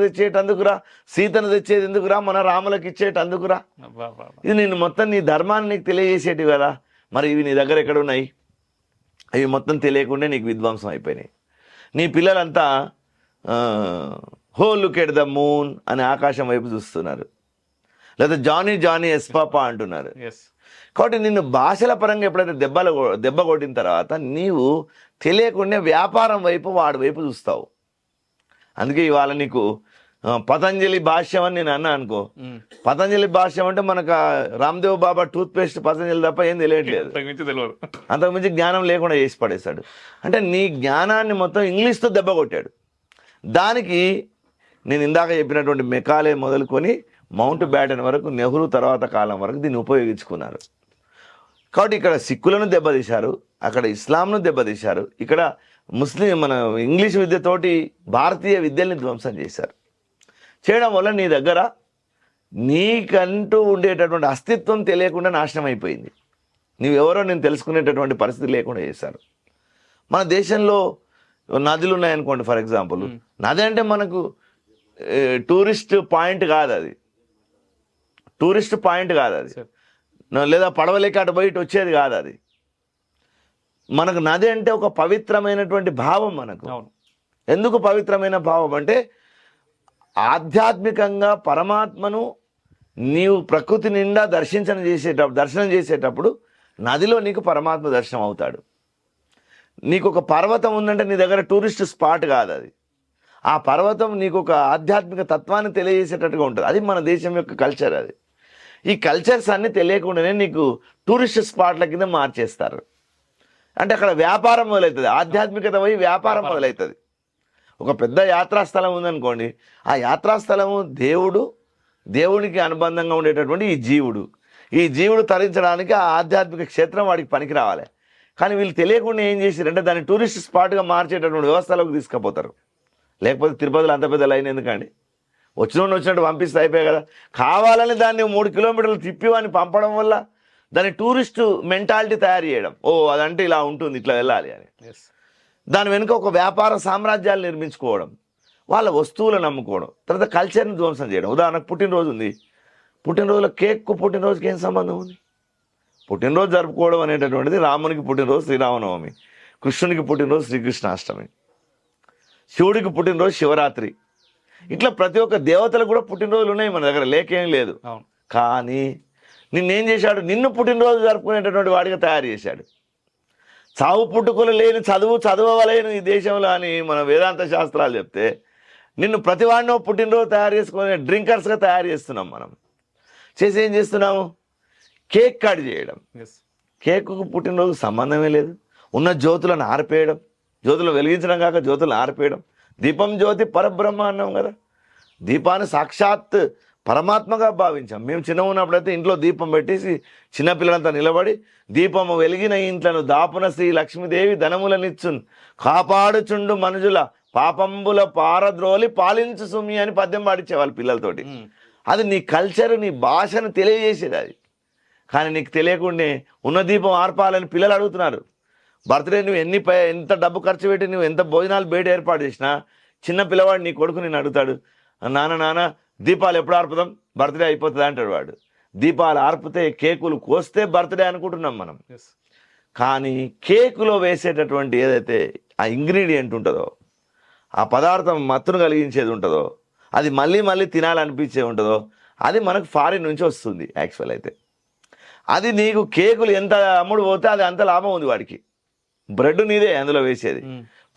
తెచ్చేది ఎందుకురా, మన రాములకు ఇచ్చేటందుకురా. ఇది నేను మొత్తం నీ ధర్మాన్ని నీకు తెలియజేసేటివి కదా. మరి ఇవి నీ దగ్గర ఎక్కడున్నాయి? అవి మొత్తం తెలియకుండా నీకు విధ్వంసం అయిపోయినాయి. నీ పిల్లలంతా హో లుక్ ఎట్ ద మూన్ అని ఆకాశం వైపు చూస్తున్నారు, లేదా జానీ ఎస్పాపా అంటున్నారు. కాబట్టి నిన్ను భాషల పరంగా ఎప్పుడైతే దెబ్బ కొట్టిన తర్వాత నీవు తెలియకుండా వ్యాపారం వైపు, వాడి వైపు చూస్తావు. అందుకే ఇవాళ నీకు పతంజలి భాష్యం అని నేను అన్నా అనుకో, పతంజలి భాష్యం అంటే మనకు రామ్దేవ్ బాబా టూత్ పేస్ట్ పతంజలి తప్ప ఏం తెలియట్లేదు, అంతకుమించి జ్ఞానం లేకుండా చేసి పడేశాడు. అంటే నీ జ్ఞానాన్ని మొత్తం ఇంగ్లీష్తో దెబ్బ కొట్టాడు. దానికి నేను ఇందాక చెప్పినటువంటి మెకాలే మొదలుకొని మౌంట్ బ్యాటన్ వరకు, నెహ్రూ తర్వాత కాలం వరకు దీన్ని ఉపయోగించుకున్నారు. కాబట్టి ఇక్కడ సిక్కులను దెబ్బతీశారు, అక్కడ ఇస్లాంను దెబ్బతీశారు, ఇక్కడ మన ఇంగ్లీష్ విద్యతోటి భారతీయ విద్యల్ని ధ్వంసం చేశారు. చేయడం వల్ల నీ దగ్గర నీకంటూ ఉండేటటువంటి అస్తిత్వం తెలియకుండా నాశనం అయిపోయింది. నీవెవరో నేను తెలుసుకునేటటువంటి పరిస్థితి లేకుండా చేశారు. మన దేశంలో నదులు ఉన్నాయనుకోండి, ఫర్ ఎగ్జాంపుల్, నది అంటే మనకు టూరిస్ట్ పాయింట్ కాదు అది, లేదా పడవలేక అటు బయట వచ్చేది కాదు అది. మనకు నది అంటే ఒక పవిత్రమైనటువంటి భావం. మనకు ఎందుకు పవిత్రమైన భావం అంటే, ఆధ్యాత్మికంగా పరమాత్మను నీవు ప్రకృతి నిండా దర్శనం చేసేటప్పుడు నదిలో నీకు పరమాత్మ దర్శనం అవుతాడు. నీకు ఒక పర్వతం ఉందంటే నీ దగ్గర టూరిస్ట్ స్పాట్ కాదు అది. ఆ పర్వతం నీకు ఒక ఆధ్యాత్మిక తత్వాన్ని తెలియజేసేటట్టుగా ఉంటుంది. అది మన దేశం యొక్క కల్చర్. అది ఈ కల్చర్స్ అన్నీ తెలియకుండానే నీకు టూరిస్ట్ స్పాట్ల కింద మార్చేస్తారు. అంటే అక్కడ వ్యాపారం మొదలవుతుంది, ఆధ్యాత్మికత పోయి వ్యాపారం మొదలవుతుంది. ఒక పెద్ద యాత్రాస్థలం ఉందనుకోండి, ఆ యాత్రాస్థలము దేవునికి అనుబంధంగా ఉండేటటువంటి ఈ జీవుడు తరించడానికి ఆ ఆధ్యాత్మిక క్షేత్రం వాడికి పనికి రావాలి. కానీ వీళ్ళు తెలియకుండా ఏం చేశారంటే దాన్ని టూరిస్ట్ స్పాట్గా మార్చేటటువంటి వ్యవస్థలోకి తీసుకుపోతారు. లేకపోతే తిరుపతిలో అంత పెద్ద లైన్ ఎందుకండి, వచ్చినట్టు పంపిస్తే అయిపోయాయి కదా. కావాలని దాన్ని 3 కిలోమీటర్లు తిప్పి వాడిని పంపడం వల్ల దాన్ని టూరిస్టు మెంటాలిటీ తయారు చేయడం, అదంటే ఇలా ఉంటుంది, ఇట్లా వెళ్ళాలి అని. దాని వెనుక ఒక వ్యాపార సామ్రాజ్యాలు నిర్మించుకోవడం, వాళ్ళ వస్తువులను అమ్ముకోవడం, తర్వాత కల్చర్ని ధ్వంసం చేయడం. ఉదాహరణకు పుట్టినరోజు ఉంది, పుట్టినరోజులో కేక్కు పుట్టినరోజుకి ఏం సంబంధం ఉంది? పుట్టినరోజు జరుపుకోవడం అనేటటువంటిది రామునికి పుట్టినరోజు శ్రీరామనవమి, కృష్ణునికి పుట్టినరోజు శ్రీకృష్ణాష్టమి, శివుడికి పుట్టినరోజు శివరాత్రి. ఇట్లా ప్రతి ఒక్క దేవతలకు కూడా పుట్టినరోజులు ఉన్నాయి మన దగ్గర, లేకేం లేదు. అవును. కానీ నిన్నేం చేశాడు? నిన్ను పుట్టినరోజు జరుపుకునేటటువంటి వాడిగా తయారు చేశాడు. చావు పుట్టుకలు లేని చదవలేని ఈ దేశంలో అని మన వేదాంత శాస్త్రాలు చెప్తే, నిన్ను ప్రతివాడినో పుట్టినరోజు తయారు చేసుకునే డ్రింకర్స్గా తయారు చేస్తున్నాం మనం. చేసి ఏం చేస్తున్నాము? కేక్ కట్ చేయడం. కేకుకు పుట్టినరోజు సంబంధమే లేదు. ఉన్న జ్యోతులను ఆర్పేయడం, జ్యోతులు వెలిగించడం కాక జ్యోతులను ఆర్పేయడం. దీపం జ్యోతి పరబ్రహ్మ అన్నాం కదా, దీపాన్ని సాక్షాత్ పరమాత్మగా భావించాం. మేము చిన్న ఉన్నప్పుడైతే ఇంట్లో దీపం పెట్టేసి చిన్నపిల్లలంతా నిలబడి, దీపము వెలిగిన ఇంట్లను దాపున శ్రీ లక్ష్మీదేవి ధనములనిచ్చున్ కాపాడుచుండు మనుజుల పాపంబుల పారద్రోలి పాలించు సుమి అని పద్యం పాడించేవాళ్ళు పిల్లలతోటి. అది నీ కల్చర్, నీ భాషను తెలియజేసేది అది. కానీ నీకు తెలియకుండానే ఉన్న దీపం ఆర్పాలని పిల్లలు అడుగుతున్నారు. బర్త్డే నువ్వు ఎంత డబ్బు ఖర్చు పెట్టి నువ్వు ఎంత భోజనాలు బయట ఏర్పాటు చేసినా చిన్న పిల్లవాడు నీ కొడుకు నేను అడుగుతాడు, నాన్న దీపాలు ఎప్పుడు ఆర్పుదాం, బర్త్డే అయిపోతుంది అంటాడు వాడు. దీపాలు ఆర్పితే కేకులు కోస్తే బర్త్డే అనుకుంటున్నాం మనం. కానీ కేకులో వేసేటటువంటి ఏదైతే ఆ ఇంగ్రీడియంట్ ఉంటుందో, ఆ పదార్థం మత్తును కలిగించేది ఉంటుందో, అది మళ్ళీ మళ్ళీ తినాలనిపించే ఉంటుందో, అది మనకు ఫారిన్ నుంచి వస్తుంది. యాక్చువల్ అయితే అది నీకు కేకులు ఎంత అమ్ముడు పోతే అది అంత లాభం ఉంది వాడికి. బ్రెడ్ నీదే అందులో వేసేది,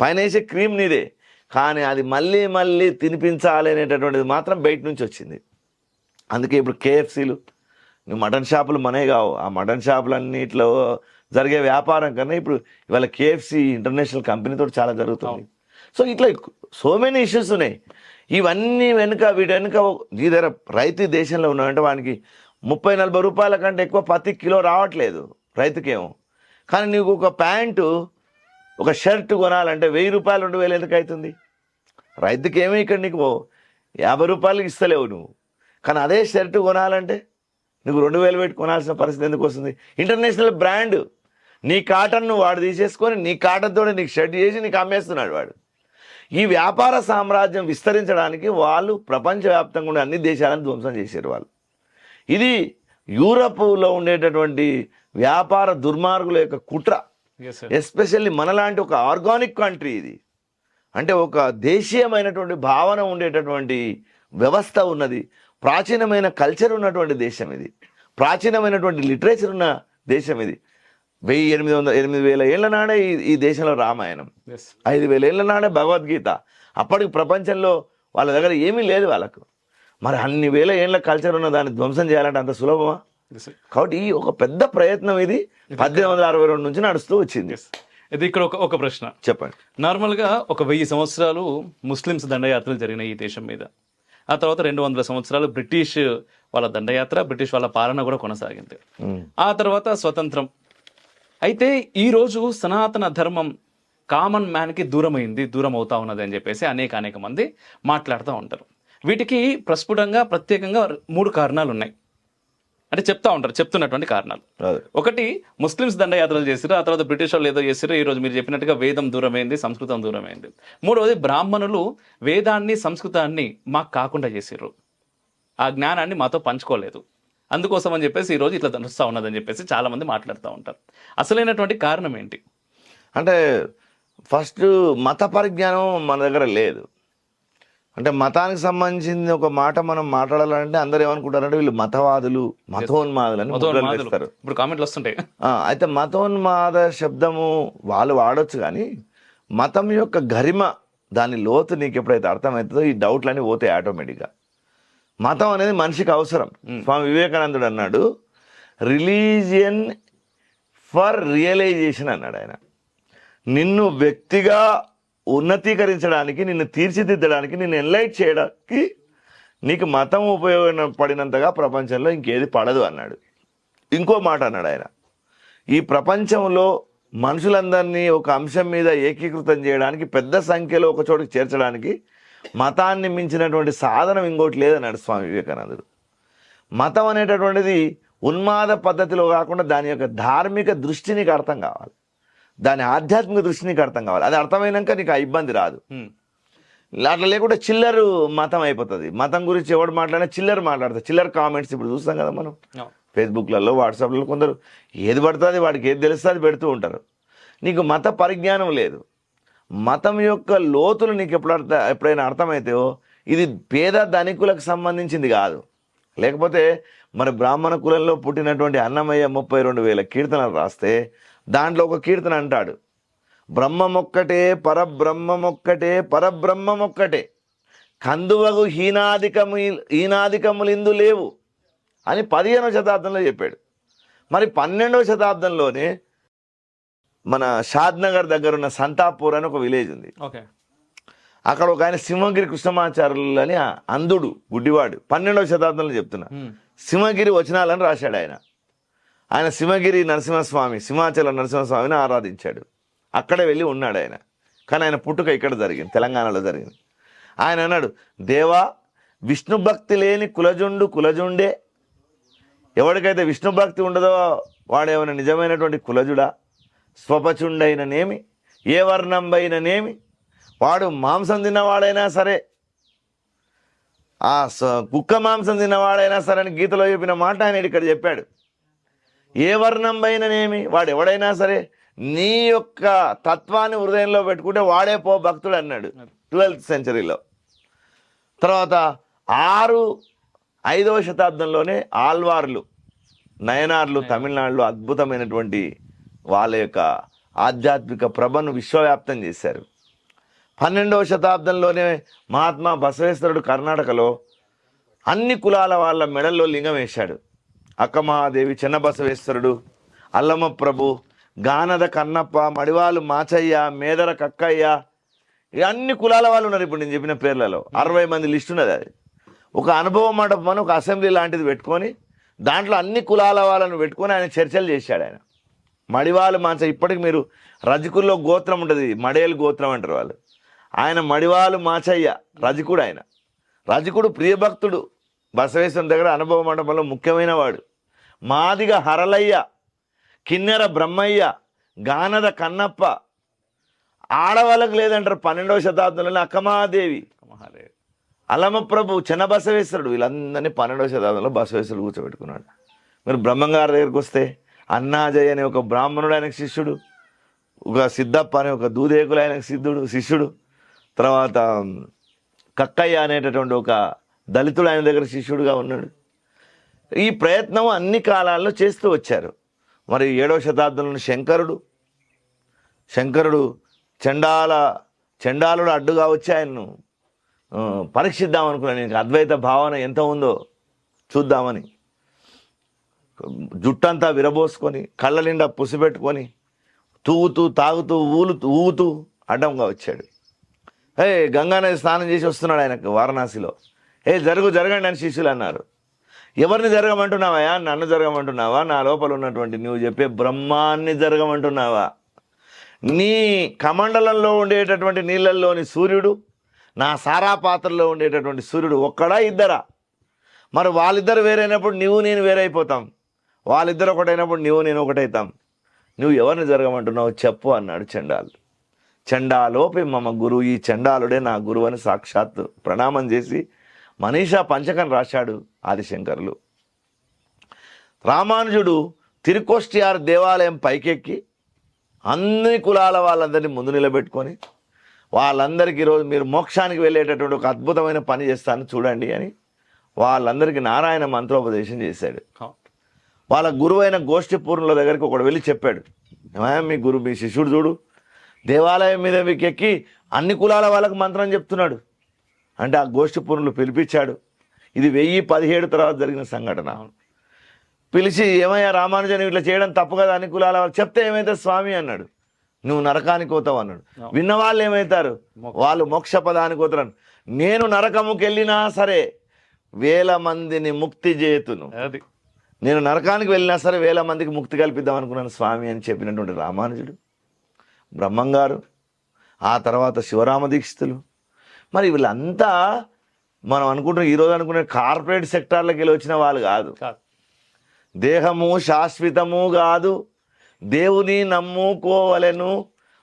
పైన వేసే క్రీమ్ నీదే, కానీ అది మళ్ళీ మళ్ళీ తినిపించాలి అనేటటువంటిది మాత్రం బయట నుంచి వచ్చింది. అందుకే ఇప్పుడు కేఎఫ్సీలు, నువ్వు మటన్ షాపులు మనే కావు, ఆ మటన్ షాపులన్నిట్లో జరిగే వ్యాపారం కన్నా ఇప్పుడు ఇవాళ కేఎఫ్సీ ఇంటర్నేషనల్ కంపెనీతో చాలా జరుగుతుంది. సో ఇట్లా సో మెనీ ఇష్యూస్ ఉన్నాయి. ఇవన్నీ వీటి వెనుక ఈ దగ్గర రైతు దేశంలో ఉన్నాడంటే వానికి 30-40 రూపాయల కంటే ఎక్కువ ప్రతి కిలో రావట్లేదు రైతుకేమో. కానీ నీకు ఒక ప్యాంటు, ఒక షర్ట్ కొనాలంటే 1000 రూపాయలు 2000 ఎందుకు అవుతుంది? రైతుకేమో ఇక్కడ నీకు 50 రూపాయలకి ఇస్తలేవు నువ్వు, కానీ అదే షర్ట్ కొనాలంటే నీకు 2000 పెట్టి కొనాల్సిన పరిస్థితి ఎందుకు వస్తుంది? ఇంటర్నేషనల్ బ్రాండ్, నీ కాటన్ను వాడు తీసేసుకొని నీ కాటన్తో నీకు షర్ట్ చేసి నీకు అమ్మేస్తున్నాడు వాడు. ఈ వ్యాపార సామ్రాజ్యం విస్తరించడానికి వాళ్ళు ప్రపంచవ్యాప్తంగా ఉండే అన్ని దేశాలను ధ్వంసం చేశారు వాళ్ళు. ఇది యూరప్లో ఉండేటటువంటి వ్యాపార దుర్మార్గుల యొక్క కుట్ర. ఎస్పెషల్లీ మనలాంటి ఒక ఆర్గానిక్ కంట్రీ ఇది, అంటే ఒక దేశీయమైనటువంటి భావన ఉండేటటువంటి వ్యవస్థ ఉన్నది, ప్రాచీనమైన కల్చర్ ఉన్నటువంటి దేశం ఇది, ప్రాచీనమైనటువంటి లిటరేచర్ ఉన్న దేశం ఇది. 8,000 ఏళ్ల నాడే ఈ దేశంలో రామాయణం, 5,000 ఏళ్ల నాడే భగవద్గీత. అప్పటికి ప్రపంచంలో వాళ్ళ దగ్గర ఏమీ లేదు వాళ్ళకు. మరి అన్ని వేల ఏళ్ళ కల్చర్ ఉన్న దాన్ని ధ్వంసం చేయాలంటే అంత సులభమా? కాబట్టి ఈ ఒక పెద్ద ప్రయత్నం ఇది 1862 నుంచి నడుస్తూ వచ్చింది. ఇది ఇక్కడ ఒక ప్రశ్న చెప్పండి. నార్మల్గా ఒక 1000 సంవత్సరాలు ముస్లిమ్స్ దండయాత్రలు జరిగినాయి ఈ దేశం మీద. ఆ తర్వాత 200 సంవత్సరాలు బ్రిటిష్ వాళ్ళ దండయాత్ర, బ్రిటిష్ వాళ్ళ పాలన కూడా కొనసాగింది. ఆ తర్వాత స్వతంత్రం. అయితే ఈ రోజు సనాతన ధర్మం కామన్ మ్యాన్కి దూరం అవుతా ఉన్నది అని చెప్పేసి అనేక మంది మాట్లాడుతూ ఉంటారు. వీటికి ప్రస్ఫుటంగా ప్రత్యేకంగా 3 కారణాలు ఉన్నాయి. అంటే చెప్తున్నటువంటి కారణాలు. ఒకటి, ముస్లిమ్స్ దండయాత్రలు చేసిరు, ఆ తర్వాత బ్రిటిష్ వాళ్ళు ఏదో చేసిరు, ఈ రోజు మీరు చెప్పినట్టుగా వేదం దూరమైంది, సంస్కృతం దూరమైంది. మూడవది, బ్రాహ్మణులు వేదాన్ని సంస్కృతాన్ని మాకు కాకుండా చేసిర్రు, ఆ జ్ఞానాన్ని మాతో పంచుకోలేదు, అందుకోసం అని చెప్పేసి ఈ రోజు ఇట్లా నడుస్తూ ఉన్నదని చెప్పేసి చాలా మంది మాట్లాడుతూ ఉంటారు. అసలైనటువంటి కారణం ఏంటి? అంటే ఫస్ట్ మత పరిజ్ఞానం మన దగ్గర లేదు. అంటే మతానికి సంబంధించింది ఒక మాట మనం మాట్లాడాలంటే అందరు ఏమనుకుంటారంటే వీళ్ళు మతవాదులు, మతోన్మాదులు అని ముద్రలేస్తారు. ఇప్పుడు కామెంట్లు వస్తుంటాయి. అయితే మతోన్మాద శబ్దము వాళ్ళు వాడొచ్చు, కానీ మతం యొక్క గరిమ, దాని లోతు నీకు ఎప్పుడైతే అర్థమవుతుందో ఈ డౌట్లన్నీ పోతాయి ఆటోమేటిక్గా. మతం అనేది మనిషికి అవసరం. స్వామి వివేకానందుడు అన్నాడు, రిలీజియన్ ఫర్ రియలైజేషన్ అన్నాడు ఆయన. నిన్ను వ్యక్తిగా ఉన్నతీకరించడానికి, నిన్ను తీర్చిదిద్దడానికి, నిన్ను ఎన్లైట్ చేయడానికి నీకు మతం ఉపయోగపడినంతగా ప్రపంచంలో ఇంకేది పడదు అన్నాడు. ఇంకో మాట అన్నాడు ఆయన, ఈ ప్రపంచంలో మనుషులందరినీ ఒక అంశం మీద ఏకీకృతం చేయడానికి, పెద్ద సంఖ్యలో ఒక చోటుకి చేర్చడానికి మతాన్ని మించినటువంటి సాధనం ఇంకోటి లేదన్నాడు స్వామి వివేకానందుడు. మతం అనేటటువంటిది ఉన్మాద పద్ధతిలో కాకుండా దాని యొక్క ధార్మిక దృష్టి నీకు అర్థం కావాలి, దాని ఆధ్యాత్మిక దృష్టి నీకు అర్థం కావాలి. అది అర్థమైనాక నీకు ఆ ఇబ్బంది రాదు. అట్లా లేకుంటే చిల్లరు మతం అయిపోతుంది. మతం గురించి ఎవడు మాట్లాడినా చిల్లర మాట్లాడతారు, చిల్లర కామెంట్స్ ఇప్పుడు చూస్తాం కదా మనం ఫేస్బుక్లలో వాట్సాప్లలో కొందరు ఏది పడుతుంది వాడికి ఏది తెలుస్తుంది అది పెడుతూ ఉంటారు. నీకు మత పరిజ్ఞానం లేదు. మతం యొక్క లోతులు నీకు ఎప్పుడైనా అర్థమైతేవో ఇది పేద ధనికులకు సంబంధించింది కాదు. లేకపోతే మరి బ్రాహ్మణ కులంలో పుట్టినటువంటి అన్నమయ్య 32,000 కీర్తనలు రాస్తే దాంట్లో ఒక కీర్తన అంటాడు, బ్రహ్మమొక్కటే పరబ్రహ్మమొక్కటే పరబ్రహ్మమొక్కటే కందువగు హీనాధికములిందు లేవు అని 15వ శతాబ్దంలో చెప్పాడు. మరి 12వ శతాబ్దంలోనే మన షాద్నగర్ దగ్గర ఉన్న సంతాపూర్ అని ఒక విలేజ్ ఉంది. ఓకే, అక్కడ ఒక ఆయన సింహగిరి కృష్ణమాచార్యులు అని అంధుడు గుడ్డివాడు 12వ శతాబ్దంలో చెప్తున్నా సింహగిరి వచనాలని రాశాడు. ఆయన సింహగిరి నరసింహస్వామి సింహాచల నరసింహస్వామిని ఆరాధించాడు. అక్కడే వెళ్ళి ఉన్నాడు ఆయన. కానీ ఆయన పుట్టుక ఇక్కడ జరిగింది, తెలంగాణలో జరిగింది. ఆయన అన్నాడు, దేవా విష్ణు భక్తి లేని కులజుండే, ఎవరికైతే విష్ణు భక్తి ఉండదో వాడేమైనా నిజమైనటువంటి కులజుడా? స్వపచుండైననేమి ఏ వర్ణంబైననేమి వాడు మాంసం తిన్నవాడైనా సరే, ఆ కుక్క మాంసం తిన్నవాడైనా సరే అని గీతలో చెప్పిన మాట ఆయన ఇక్కడ చెప్పాడు. ఏ వర్ణంబైననేమి వాడు ఎవడైనా సరే నీ యొక్క తత్వాన్ని హృదయంలో పెట్టుకుంటే వాడే పో భక్తుడు అన్నాడు 12th సెంచరీలో. తర్వాత 5వ శతాబ్దంలోనే ఆల్వార్లు నయనార్లు తమిళనాడులో అద్భుతమైనటువంటి వాళ్ళ యొక్క ఆధ్యాత్మిక ప్రభను విశ్వవ్యాప్తం చేశారు. 12వ శతాబ్దంలోనే మహాత్మా బసవేశ్వరుడు కర్ణాటకలో అన్ని కులాల వాళ్ళ మెడల్లో లింగం వేశాడు. అక్కమహాదేవి, చెన్న బసవేశ్వరుడు, అల్లమ ప్రభు, గానద కన్నప్ప, మడివాలు మాచయ్య, మేదర కక్కయ్య, అన్ని కులాల వాళ్ళు ఉన్నారు. ఇప్పుడు నేను చెప్పిన పేర్లలో 60 మంది లిస్ట్ ఉన్నది. అది ఒక అనుభవ మండపం అని ఒక అసెంబ్లీ లాంటిది పెట్టుకొని దాంట్లో అన్ని కులాల వాళ్ళను పెట్టుకొని ఆయన చర్చలు చేశాడు. ఆయన మడివాలు మాచ, ఇప్పటికి మీరు రజకుల్లో గోత్రం ఉంటుంది, మడేలు గోత్రం అంటారు వాళ్ళు. ఆయన మడివాలు మాచయ్య రజకుడు. ఆయన రజకుడు ప్రియభక్తుడు, బసవేశ్వరుని దగ్గర అనుభవ మండపంలో ముఖ్యమైన వాడు. మాదిగ హరలయ్య, కిన్నెర బ్రహ్మయ్య, గానద కన్నప్ప, ఆడవాళ్ళకు లేదంటారు 12వ శతాబ్దంలోనే అక్కమహాదేవి, అలమప్రభు, చెన్న బసవేశ్వరుడు, వీళ్ళందరినీ 12వ శతాబ్దంలో బసవేశ్వరుడు కూర్చోబెట్టుకున్నాడు. మీరు బ్రహ్మంగారి దగ్గరికి వస్తే అన్నాజయ్ అనే ఒక బ్రాహ్మణుడు ఆయనకు శిష్యుడు, ఒక సిద్ధప్ప అనే ఒక దూదేకులు ఆయనకు శిష్యుడు, తర్వాత కక్కయ్య అనేటటువంటి ఒక దళితుడు ఆయన దగ్గర శిష్యుడుగా ఉన్నాడు. ఈ ప్రయత్నం అన్ని కాలాల్లో చేస్తూ వచ్చారు. మరి 7వ శతాబ్దంలో శంకరుడు చండాలుడు అడ్డుగా వచ్చి ఆయన్ను పరీక్షిద్దాం అనుకున్నాను. నేను అద్వైత భావన ఎంత ఉందో చూద్దామని జుట్టంతా విరబోసుకొని కళ్ళ నిండా పుసిపెట్టుకొని తూగుతూ తాగుతూ ఊగుతూ అడ్డంగా వచ్చాడు. గంగానది స్నానం చేసి వస్తున్నాడు ఆయనకు వారణాసిలో. జరగండి అని శిష్యులు అన్నారు. ఎవరిని జరగమంటున్నావా? నన్ను జరగమంటున్నావా? నా లోపల ఉన్నటువంటి నువ్వు చెప్పే బ్రహ్మాన్ని జరగమంటున్నావా? నీ కమండలంలో ఉండేటటువంటి నీళ్ళల్లోని సూర్యుడు, నా సారా పాత్రలో ఉండేటటువంటి సూర్యుడు ఒక్కడా ఇద్దరా? మరి వాళ్ళిద్దరు వేరైనప్పుడు నువ్వు నేను వేరైపోతాం, వాళ్ళిద్దరు ఒకటైనప్పుడు నువ్వు నేను ఒకటైతాం. నువ్వు ఎవరిని జరగమంటున్నావు చెప్పు అన్నాడు చండాలోపి మమ గురువు, ఈ చండాలుడే నా గురువు అని సాక్షాత్తు ప్రణామం చేసి మనీషా పంచకం రాశాడు ఆదిశంకరులు. రామానుజుడు తిరుకోష్టియార్ దేవాలయం పైకెక్కి అన్ని కులాల వాళ్ళందరినీ ముందు నిలబెట్టుకొని వాళ్ళందరికీ ఈరోజు మీరు మోక్షానికి వెళ్ళేటటువంటి ఒక అద్భుతమైన పని చేస్తాను చూడండి అని వాళ్ళందరికీ నారాయణ మంత్రోపదేశం చేశాడు. వాళ్ళ గురువైన గోష్ఠిపూర్ణుల దగ్గరికి ఒకడు వెళ్ళి చెప్పాడు, మీ శిష్యుడు చూడు దేవాలయం మీద ఎక్కి అన్ని కులాల వాళ్ళకు మంత్రం చెప్తున్నాడు అంటే ఆ గోష్ఠిపూర్ణులు పిలిపించాడు. ఇది 1017 తర్వాత జరిగిన సంఘటన. పిలిచి ఏమయ్యా రామానుజన్ ఇట్లా చేయడం తప్పు కదా అన్ని కులాల వాళ్ళు చెప్తే ఏమవుతుంది స్వామి అన్నాడు. నువ్వు నరకానికి పోతావు అన్నాడు. విన్నవాళ్ళు ఏమవుతారు? వాళ్ళు మోక్ష పదానికి పోతారు. నేను నరకముకి వెళ్ళినా సరే 1000 మందిని ముక్తి చేతును, నేను నరకానికి వెళ్ళినా సరే 1000 మందికి ముక్తి కల్పిద్దాం అనుకున్నాను స్వామి అని చెప్పినటువంటి రామానుజుడు, బ్రహ్మంగారు, ఆ తర్వాత శివరామ దీక్షితులు. మరి వీళ్ళంతా మనం అనుకుంటున్నాం ఈరోజు అనుకునే కార్పొరేట్ సెక్టార్లకు వెళ్ళి వచ్చిన వాళ్ళు కాదు. దేహము శాశ్వతము కాదు, దేవుని నమ్ముకోవలెను,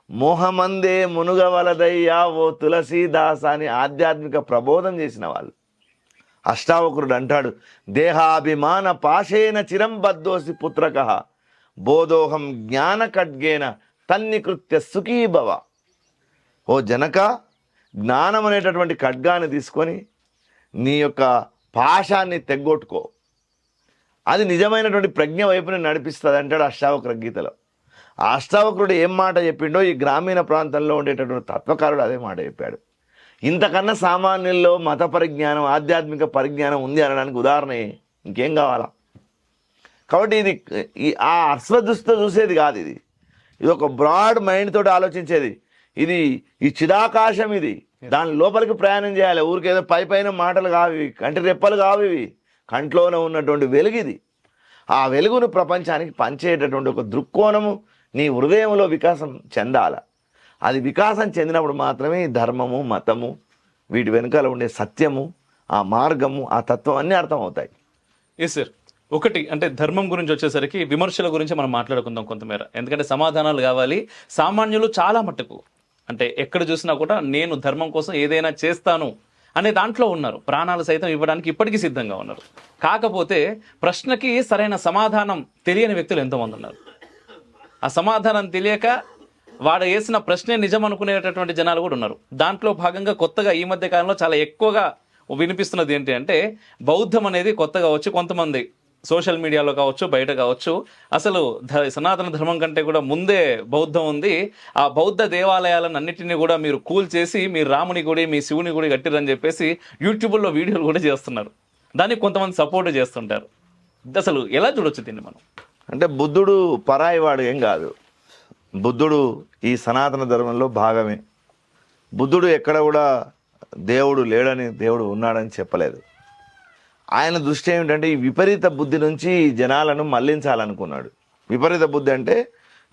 మోహమందే మునుగవలదయ్యా ఓ తులసీదాస్ అని ఆధ్యాత్మిక ప్రబోధం చేసిన వాళ్ళు. అష్టావక్రుడు అంటాడు, దేహాభిమాన పాశేన చిరం బద్ధోసి పుత్రక బోధోహం జ్ఞాన ఖడ్గేన తన్నికృత్య సుఖీభవ. ఓ జనక, జ్ఞానం అనేటటువంటి ఖడ్గాన్ని తీసుకొని నీ యొక్క పాశాన్ని తెగ్గొట్టుకో, అది నిజమైనటువంటి ప్రజ్ఞ వైపుని నడిపిస్తుంది అంటాడు అష్టావక్ర గీతలో. ఆ అష్టావక్రుడు ఏం మాట చెప్పిండో ఈ గ్రామీణ ప్రాంతంలో ఉండేటటువంటి తత్వకారుడు అదే మాట చెప్పాడు. ఇంతకన్నా సామాన్యుల్లో మత పరిజ్ఞానం, ఆధ్యాత్మిక పరిజ్ఞానం ఉంది అనడానికి ఉదాహరణ ఇంకేం కావాలా? కాబట్టి ఆ అశ్వదృష్టితో చూసేది కాదు, ఇది ఒక బ్రాడ్ మైండ్ తోటి ఆలోచించేది. ఇది ఈ చిదాకాశం, ఇది దాని లోపలికి ప్రయాణం చేయాలి. ఊరికేదో పైన మాటలు కావి, కంటి రెప్పలు కావి, కంట్లోనే ఉన్నటువంటి వెలుగు ఇది. ఆ వెలుగును ప్రపంచానికి పంచేటటువంటి ఒక దృక్కోణము నీ హృదయంలో వికాసం చెందాల. అది వికాసం చెందినప్పుడు మాత్రమే ఈ ధర్మము, మతము, వీటి వెనుకాల ఉండే సత్యము, ఆ మార్గము, ఆ తత్వం అన్నీ అర్థమవుతాయి. Yes sir. ఒకటి అంటే ధర్మం గురించి వచ్చేసరికి విమర్శల గురించి మనం మాట్లాడుకుందాం కొంతమేర. ఎందుకంటే సమాధానాలు కావాలి. సామాన్యులు చాలా మట్టుకు అంటే ఎక్కడ చూసినా కూడా నేను ధర్మం కోసం ఏదైనా చేస్తాను అనే దాంట్లో ఉన్నారు. ప్రాణాలు సైతం ఇవ్వడానికి ఇప్పటికీ సిద్ధంగా ఉన్నారు. కాకపోతే ప్రశ్నకి సరైన సమాధానం తెలియని వ్యక్తులు ఎంతోమంది ఉన్నారు. ఆ సమాధానం తెలియక వాడు వేసిన ప్రశ్నే నిజం అనుకునేటటువంటి జనాలు కూడా ఉన్నారు. దాంట్లో భాగంగా కొత్తగా ఈ మధ్య కాలంలో చాలా ఎక్కువగా వినిపిస్తున్నది ఏంటి అంటే, బౌద్ధం అనేది కొత్తగా వచ్చి కొంతమంది సోషల్ మీడియాలో కావచ్చు, బయట కావచ్చు, అసలు సనాతన ధర్మం కంటే కూడా ముందే బౌద్ధం ఉంది, ఆ బౌద్ధ దేవాలయాలను అన్నిటినీ కూడా మీరు కూల్చేసి మీరు రాముని గుడి, మీ శివుని గుడి కట్టిరని చెప్పేసి యూట్యూబ్లో వీడియోలు కూడా చేస్తున్నారు. దానికి కొంతమంది సపోర్ట్ చేస్తుంటారు. అసలు ఎలా చూడొచ్చు దీన్ని మనం? అంటే బుద్ధుడు పరాయి వాడు ఏం కాదు. బుద్ధుడు ఈ సనాతన ధర్మంలో భాగమే. బుద్ధుడు ఎక్కడ కూడా దేవుడు లేడని, దేవుడు ఉన్నాడని చెప్పలేదు. ఆయన దృష్టి ఏమిటంటే ఈ విపరీత బుద్ధి నుంచి జనాలను మళ్లించాలనుకున్నాడు. విపరీత బుద్ధి అంటే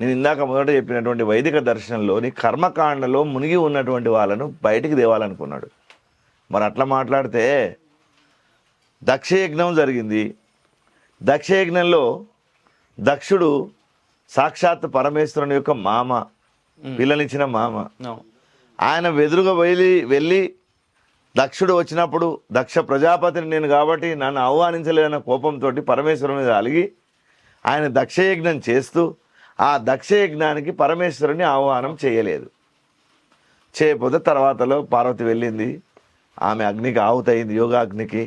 నేను ఇందాక మొదట చెప్పినటువంటి వైదిక దర్శనంలోని కర్మకాండలో మునిగి ఉన్నటువంటి వాళ్ళను బయటికి తేవాలనుకున్నాడు. మరి అట్లా మాట్లాడితే దక్షయజ్ఞం జరిగింది. దక్షయజ్ఞంలో దక్షుడు సాక్షాత్ పరమేశ్వరుని యొక్క మామ, పిల్లనిచ్చిన మామ. ఆయన వెదురుగా వెళ్ళి దక్షుడు వచ్చినప్పుడు దక్ష ప్రజాపతిని నేను కాబట్టి నన్ను ఆహ్వానించలేదన్న కోపంతో పరమేశ్వరుని మీద అలిగి ఆయన దక్షయజ్ఞం చేస్తూ ఆ దక్షయజ్ఞానికి పరమేశ్వరుని ఆహ్వానం చేయలేదు. చేయకపోతే తర్వాతలో పార్వతి వెళ్ళింది, ఆమె అగ్నికి ఆహుతయింది, యోగాగ్నికి.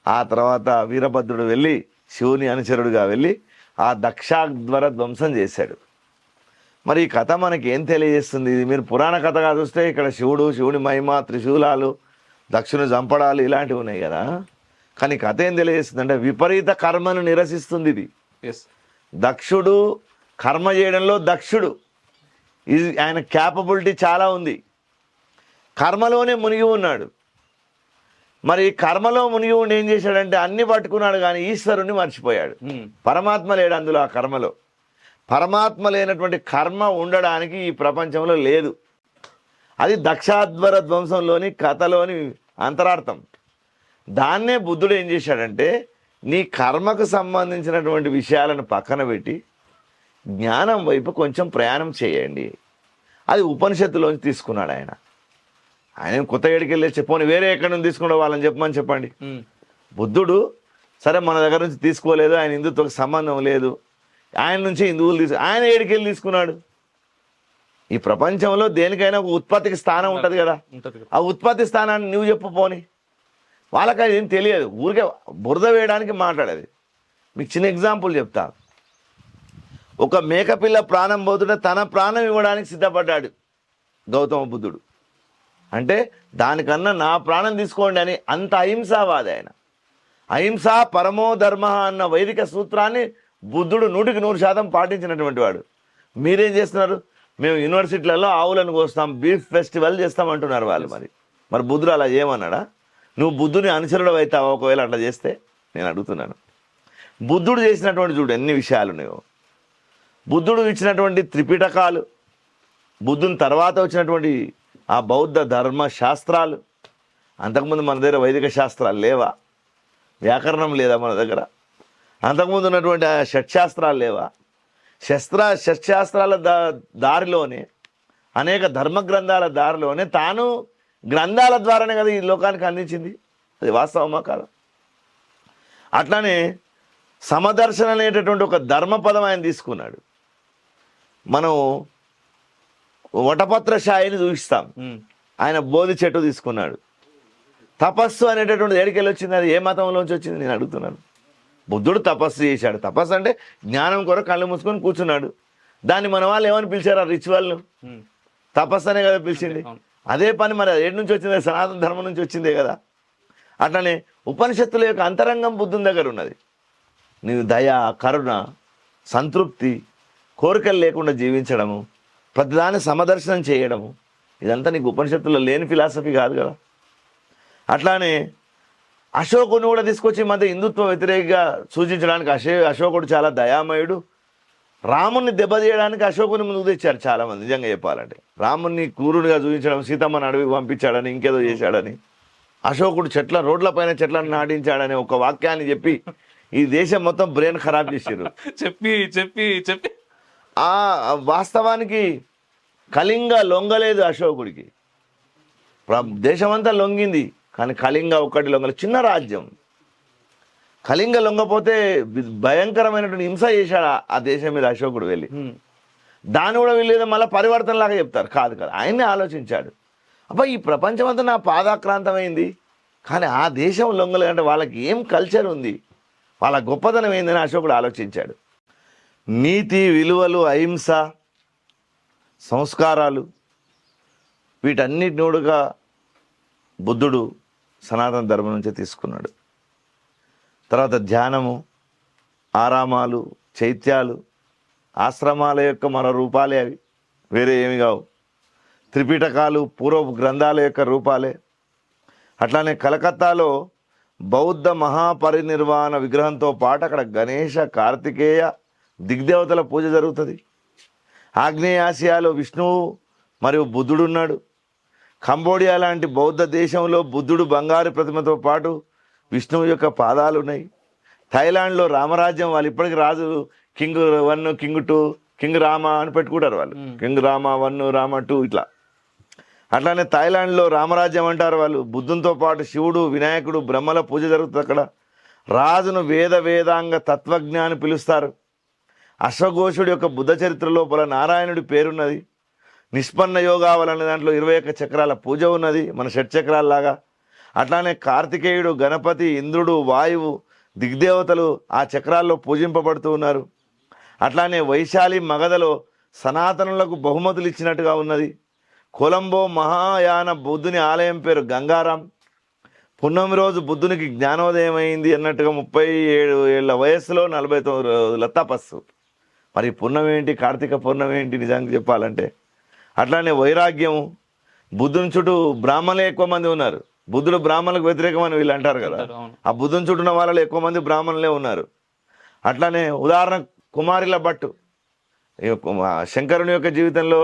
ఆ తర్వాత వీరభద్రుడు వెళ్ళి శివుని అనుచరుడుగా వెళ్ళి ఆ దక్షాధ్వర ధ్వంసం చేశాడు. మరి ఈ కథ మనకి ఏం తెలియజేస్తుంది? ఇది మీరు పురాణ కథగా చూస్తే ఇక్కడ శివుడు, శివుని మహిమ, త్రిశూలాలు, దక్షుని చంపడాలు ఇలాంటివి ఉన్నాయి కదా. కానీ కథ ఏం తెలియజేస్తుంది అంటే విపరీత కర్మను నిరసిస్తుంది ఇది. దక్షుడు కర్మ చేయడంలో దక్షుడు, ఇది ఆయన క్యాపబిలిటీ చాలా ఉంది. కర్మలోనే మునిగి ఉన్నాడు. మరి కర్మలో మునిగి ఉండి ఏం చేశాడంటే అన్ని పట్టుకున్నాడు కానీ ఈశ్వరుణ్ణి మర్చిపోయాడు. పరమాత్మ లేడు అందులో. ఆ కర్మలో పరమాత్మ లేనటువంటి కర్మ ఉండడానికి ఈ ప్రపంచంలో లేదు. అది దక్షాధ్వర ధ్వంసంలోని కథలోని అంతరార్థం. దాన్నే బుద్ధుడు ఏం చేశాడంటే నీ కర్మకు సంబంధించినటువంటి విషయాలను పక్కన పెట్టి జ్ఞానం వైపు కొంచెం ప్రయాణం చేయండి. అది ఉపనిషత్తులోంచి తీసుకున్నాడు ఆయన. ఆయన కొత్త ఏడికి వెళ్ళి చెప్పని వేరే ఎక్కడి నుంచి తీసుకునే వాళ్ళని చెప్పమని చెప్పండి. బుద్ధుడు సరే మన దగ్గర నుంచి తీసుకోలేదు, ఆయన హిందుత్వకు సంబంధం లేదు, ఆయన నుంచి హిందువులు ఆయన ఏడికి వెళ్ళి తీసుకున్నాడు. ఈ ప్రపంచంలో దేనికైనా ఒక ఉత్పత్తికి స్థానం ఉంటుంది కదా. ఆ ఉత్పత్తి స్థానాన్ని నువ్వు చెప్పుపోని, వాళ్ళకి అది ఏం తెలియదు, ఊరికే బురద వేయడానికి మాట్లాడేది. మీకు చిన్న ఎగ్జాంపుల్ చెప్తా. ఒక మేకపిల్ల ప్రాణం పోతుంటే తన ప్రాణం ఇవ్వడానికి సిద్ధపడ్డాడు గౌతమ బుద్ధుడు. అంటే దానికన్నా నా ప్రాణం తీసుకోండి అని అంత అహింసావాది ఆయన. అహింస పరమో ధర్మ అన్న వైదిక సూత్రాన్ని బుద్ధుడు 100% పాటించినటువంటి వాడు. మీరేం చేస్తున్నారు? మేము యూనివర్సిటీలలో ఆవులను కోస్తాం, బీఫ్ ఫెస్టివల్ చేస్తాం అంటున్నారు వాళ్ళు. మరి బుద్ధుడు అలా ఏమన్నాడా? నువ్వు బుద్ధుని అనుసరుడు అవుతావా ఒకవేళ అట్లా చేస్తే? నేను అడుగుతున్నాను. బుద్ధుడు చేసినటువంటి చూడు ఎన్ని విషయాలు ఉన్నాయో. బుద్ధుడు ఇచ్చినటువంటి త్రిపిటకాలు, బుద్ధుని తర్వాత వచ్చినటువంటి ఆ బౌద్ధ ధర్మ శాస్త్రాలు. అంతకుముందు మన దగ్గర వైదిక శాస్త్రాలు లేవా? వ్యాకరణం లేదా మన దగ్గర? అంతకుముందు ఉన్నటువంటి ఆ షట్శాస్త్రాలు లేవా? షట్శాస్త్రాల దారిలోనే, అనేక ధర్మ గ్రంథాల దారిలోనే తాను గ్రంథాల ద్వారానే కదా ఈ లోకానికి అందించింది. అది వాస్తవమా కాదా? అట్లానే సమదర్శన అనేటటువంటి ఒక ధర్మపదం ఆయన తీసుకున్నాడు. మనం వటపత్ర షాయిని చూపిస్తాం, ఆయన బోధి చెట్టు తీసుకున్నాడు. తపస్సు అనేటటువంటిది ఏడికెళ్ళి వచ్చింది, అది ఏ మతంలోంచి వచ్చింది నేను అడుగుతున్నాను. బుద్ధుడు తపస్సు చేశాడు. తపస్సు అంటే జ్ఞానం కొరకు కళ్ళు మూసుకొని కూర్చున్నాడు. దాన్ని మన వాళ్ళు ఏమని పిలిచారు? ఆ రిచువల్ను తపస్సు అనే కదా పిలిచింది. అదే పని మరి ఏడు నుంచి వచ్చింది, సనాతన ధర్మం నుంచి వచ్చిందే కదా. అట్లనే ఉపనిషత్తుల యొక్క అంతరంగం బుద్ధుని దగ్గర ఉన్నది. నీవు దయ, కరుణ, సంతృప్తి, కోరికలు లేకుండా జీవించడము, ప్రతిదాన్ని సమదర్శనం చేయడము, ఇదంతా నీకు ఉపనిషత్తుల్లో లేని ఫిలాసఫీ కాదు కదా. అట్లానే అశోకుని కూడా తీసుకొచ్చి మధ్య హిందుత్వ వ్యతిరేకంగా సూచించడానికి అశోకుడు చాలా దయామయుడు. రాముణ్ణి దెబ్బతీయడానికి అశోకుని ముందుకు తెచ్చారు చాలామంది. నిజంగా చెప్పాలంటే రాముణ్ణి క్రూరునిగా చూపించడం, సీతమ్మని అడవికి పంపించాడని, ఇంకేదో చేశాడని, అశోకుడు రోడ్లపైన చెట్లను నాటించాడని ఒక వాక్యాన్ని చెప్పి ఈ దేశం మొత్తం బ్రెయిన్ ఖరాబ్ చేసారు. చెప్పి చెప్పి చెప్పి ఆ వాస్తవానికి కళింగ లొంగలేదు అశోకుడికి. దేశమంతా లొంగింది, కానీ కళింగ ఒక్కటి లొంగల. చిన్న రాజ్యం. కళింగ లొంగపోతే భయంకరమైనటువంటి హింస చేశాడు ఆ దేశం మీద అశోకుడు వెళ్ళి. దాన్ని కూడా వీళ్ళు మళ్ళీ పరివర్తన లాగా చెప్తారు. కాదు కదా, ఆయన్నే ఆలోచించాడు. అబ్బా ఈ ప్రపంచం అంతా నా పాదాక్రాంతమైంది, కానీ ఆ దేశం లొంగలేదు అంటే వాళ్ళకి ఏం కల్చర్ ఉంది, వాళ్ళ గొప్పతనం ఏందని అశోకుడు ఆలోచించాడు. నీతి, విలువలు, అహింస, సంస్కారాలు, వీటన్నిటినోడుగా బుద్ధుడు సనాతన ధర్మం నుంచే తీసుకున్నాడు. తర్వాత ధ్యానము, ఆరామాలు, చైత్యాలు, ఆశ్రమాల యొక్క మరో రూపాలే అవి, వేరే ఏమి కావు. త్రిపిటకాలు పూర్వపు గ్రంథాల యొక్క రూపాలే. అట్లానే కలకత్తాలో బౌద్ధ మహాపరినిర్వాణ విగ్రహంతో పాటు అక్కడ గణేష, కార్తికేయ, దిగ్దేవతల పూజ జరుగుతుంది. ఆగ్నేయాసియాలో విష్ణువు మరియు బుద్ధుడు ఉన్నాడు. కంబోడియా లాంటి బౌద్ధ దేశంలో బుద్ధుడు బంగారు ప్రతిమతో పాటు విష్ణువు యొక్క పాదాలు ఉన్నాయి. థాయిలాండ్లో రామరాజ్యం, వాళ్ళు ఇప్పటికి రాజు కింగ్ 1, కింగ్ 2, కింగ్ రామ అని పెట్టుకుంటారు వాళ్ళు. కింగ్ రామ 1, రామ 2 ఇట్లా. అట్లానే థాయిలాండ్లో రామరాజ్యం అంటారు వాళ్ళు. బుద్ధునితో పాటు శివుడు, వినాయకుడు, బ్రహ్మల పూజ జరుగుతుంది అక్కడ. రాజును వేదాంగ తత్వజ్ఞాని పిలుస్తారు. అశ్వఘోషుడి యొక్క బుద్ధ చరిత్ర లోపల నారాయణుడి పేరున్నది. నిష్పన్న యోగావల్ అనే దాంట్లో 21 చక్రాల పూజ ఉన్నది, మన షట్చక్రాల్లాగా. అట్లానే కార్తికేయుడు, గణపతి, ఇంద్రుడు, వాయువు, దిగ్దేవతలు ఆ చక్రాల్లో పూజింపబడుతూ ఉన్నారు. అట్లానే వైశాలి మగధలో సనాతనులకు బహుమతులు ఇచ్చినట్టుగా ఉన్నది. కొలంబో మహాయాన బుద్ధుని ఆలయం పేరు గంగారాం. పున్నమి రోజు బుద్ధునికి జ్ఞానోదయం అయింది అన్నట్టుగా 37 ఏళ్ల వయస్సులో 49 రోజుల తపస్సు. మరి పున్నమి ఏంటి, కార్తీక పున్నమి ఏంటి నిజానికి చెప్పాలంటే. అట్లానే వైరాగ్యము, బుద్ధుని చుట్టూ బ్రాహ్మణులే ఎక్కువ మంది ఉన్నారు. బుద్ధుడు బ్రాహ్మణులకు వ్యతిరేకమని వీళ్ళు అంటారు కదా, ఆ బుద్ధుని చుట్టూ ఉన్న వాళ్ళలో ఎక్కువ మంది బ్రాహ్మణులే ఉన్నారు. అట్లానే ఉదాహరణ కుమారిల భట్టు, శంకరుని యొక్క జీవితంలో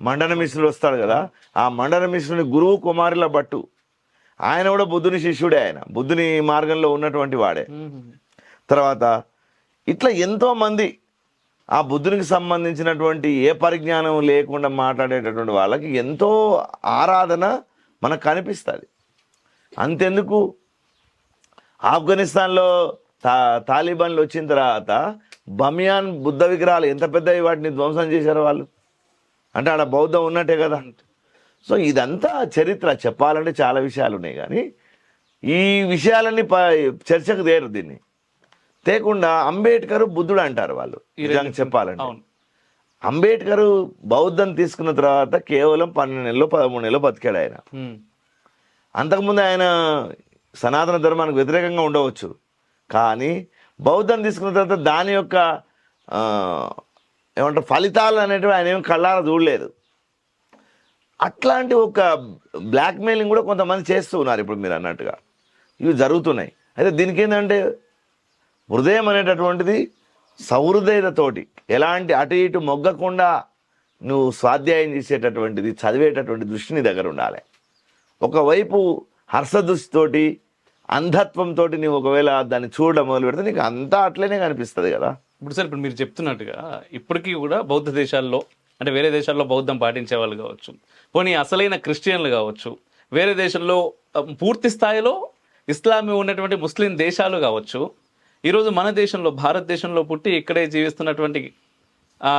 మండన మిశ్రుడు వస్తాడు కదా, ఆ మండన మిశ్రుని గురువు కుమారిల భట్టు. ఆయన కూడా బుద్ధుని శిష్యుడే, ఆయన బుద్ధుని మార్గంలో ఉన్నటువంటి వాడే. తర్వాత ఇట్లా ఎంతో మంది ఆ బుద్ధునికి సంబంధించినటువంటి ఏ పరిజ్ఞానం లేకుండా మాట్లాడేటటువంటి వాళ్ళకి ఎంతో ఆరాధన మనకు కనిపిస్తుంది. అంతెందుకు, ఆఫ్ఘనిస్తాన్లో తాలిబాన్లు వచ్చిన తర్వాత బమియాన్ బుద్ధ విగ్రహాలు ఎంత పెద్దవి, వాటిని ధ్వంసం చేశారు వాళ్ళు. అంటే ఆడ బౌద్ధం ఉన్నట్టే కదా. సో ఇదంతా చరిత్ర. చెప్పాలంటే చాలా విషయాలు ఉన్నాయి, కానీ ఈ విషయాలన్నీ చర్చకు తేరు. దీన్ని తేకుండా అంబేద్కర్ బుద్ధుడు అంటారు వాళ్ళు. నిజంగా చెప్పాలంటే అంబేద్కర్ బౌద్ధం తీసుకున్న తర్వాత కేవలం 12 నెలలు 13 నెలలు బతికాడు ఆయన. అంతకుముందు ఆయన సనాతన ధర్మానికి వ్యతిరేకంగా ఉండవచ్చు, కానీ బౌద్ధం తీసుకున్న తర్వాత దాని యొక్క ఏమంటారు ఫలితాలు అనేటివి ఆయన ఏమి కళ్ళారా చూడలేదు. అట్లాంటి ఒక బ్లాక్మెయిలింగ్ కూడా కొంతమంది చేస్తూ ఉన్నారు ఇప్పుడు మీరు అన్నట్టుగా. ఇవి జరుగుతున్నాయి. అయితే దీనికి ఏంటంటే హృదయం అనేటటువంటిది సహృదయతతోటి, ఎలాంటి అటు ఇటు మొగ్గకుండా నువ్వు స్వాధ్యాయం చేసేటటువంటిది, చదివేటటువంటి దృష్టి నీ దగ్గర ఉండాలి. ఒకవైపు హర్షదృష్టితోటి, అంధత్వంతో నీవు ఒకవేళ దాన్ని చూడడం మొదలు పెడితే నీకు అంతా అట్లనే కనిపిస్తుంది కదా. ఇప్పుడు సార్, ఇప్పుడు మీరు చెప్తున్నట్టుగా ఇప్పటికీ కూడా బౌద్ధ దేశాల్లో, అంటే వేరే దేశాల్లో బౌద్ధం పాటించే వాళ్ళు కావచ్చు, పోనీ అసలైన క్రిస్టియన్లు కావచ్చు, వేరే దేశంలో పూర్తి స్థాయిలో ఇస్లామీ ఉన్నటువంటి ముస్లిం దేశాలు కావచ్చు, ఈరోజు మన దేశంలో భారతదేశంలో పుట్టి ఇక్కడే జీవిస్తున్నటువంటి ఆ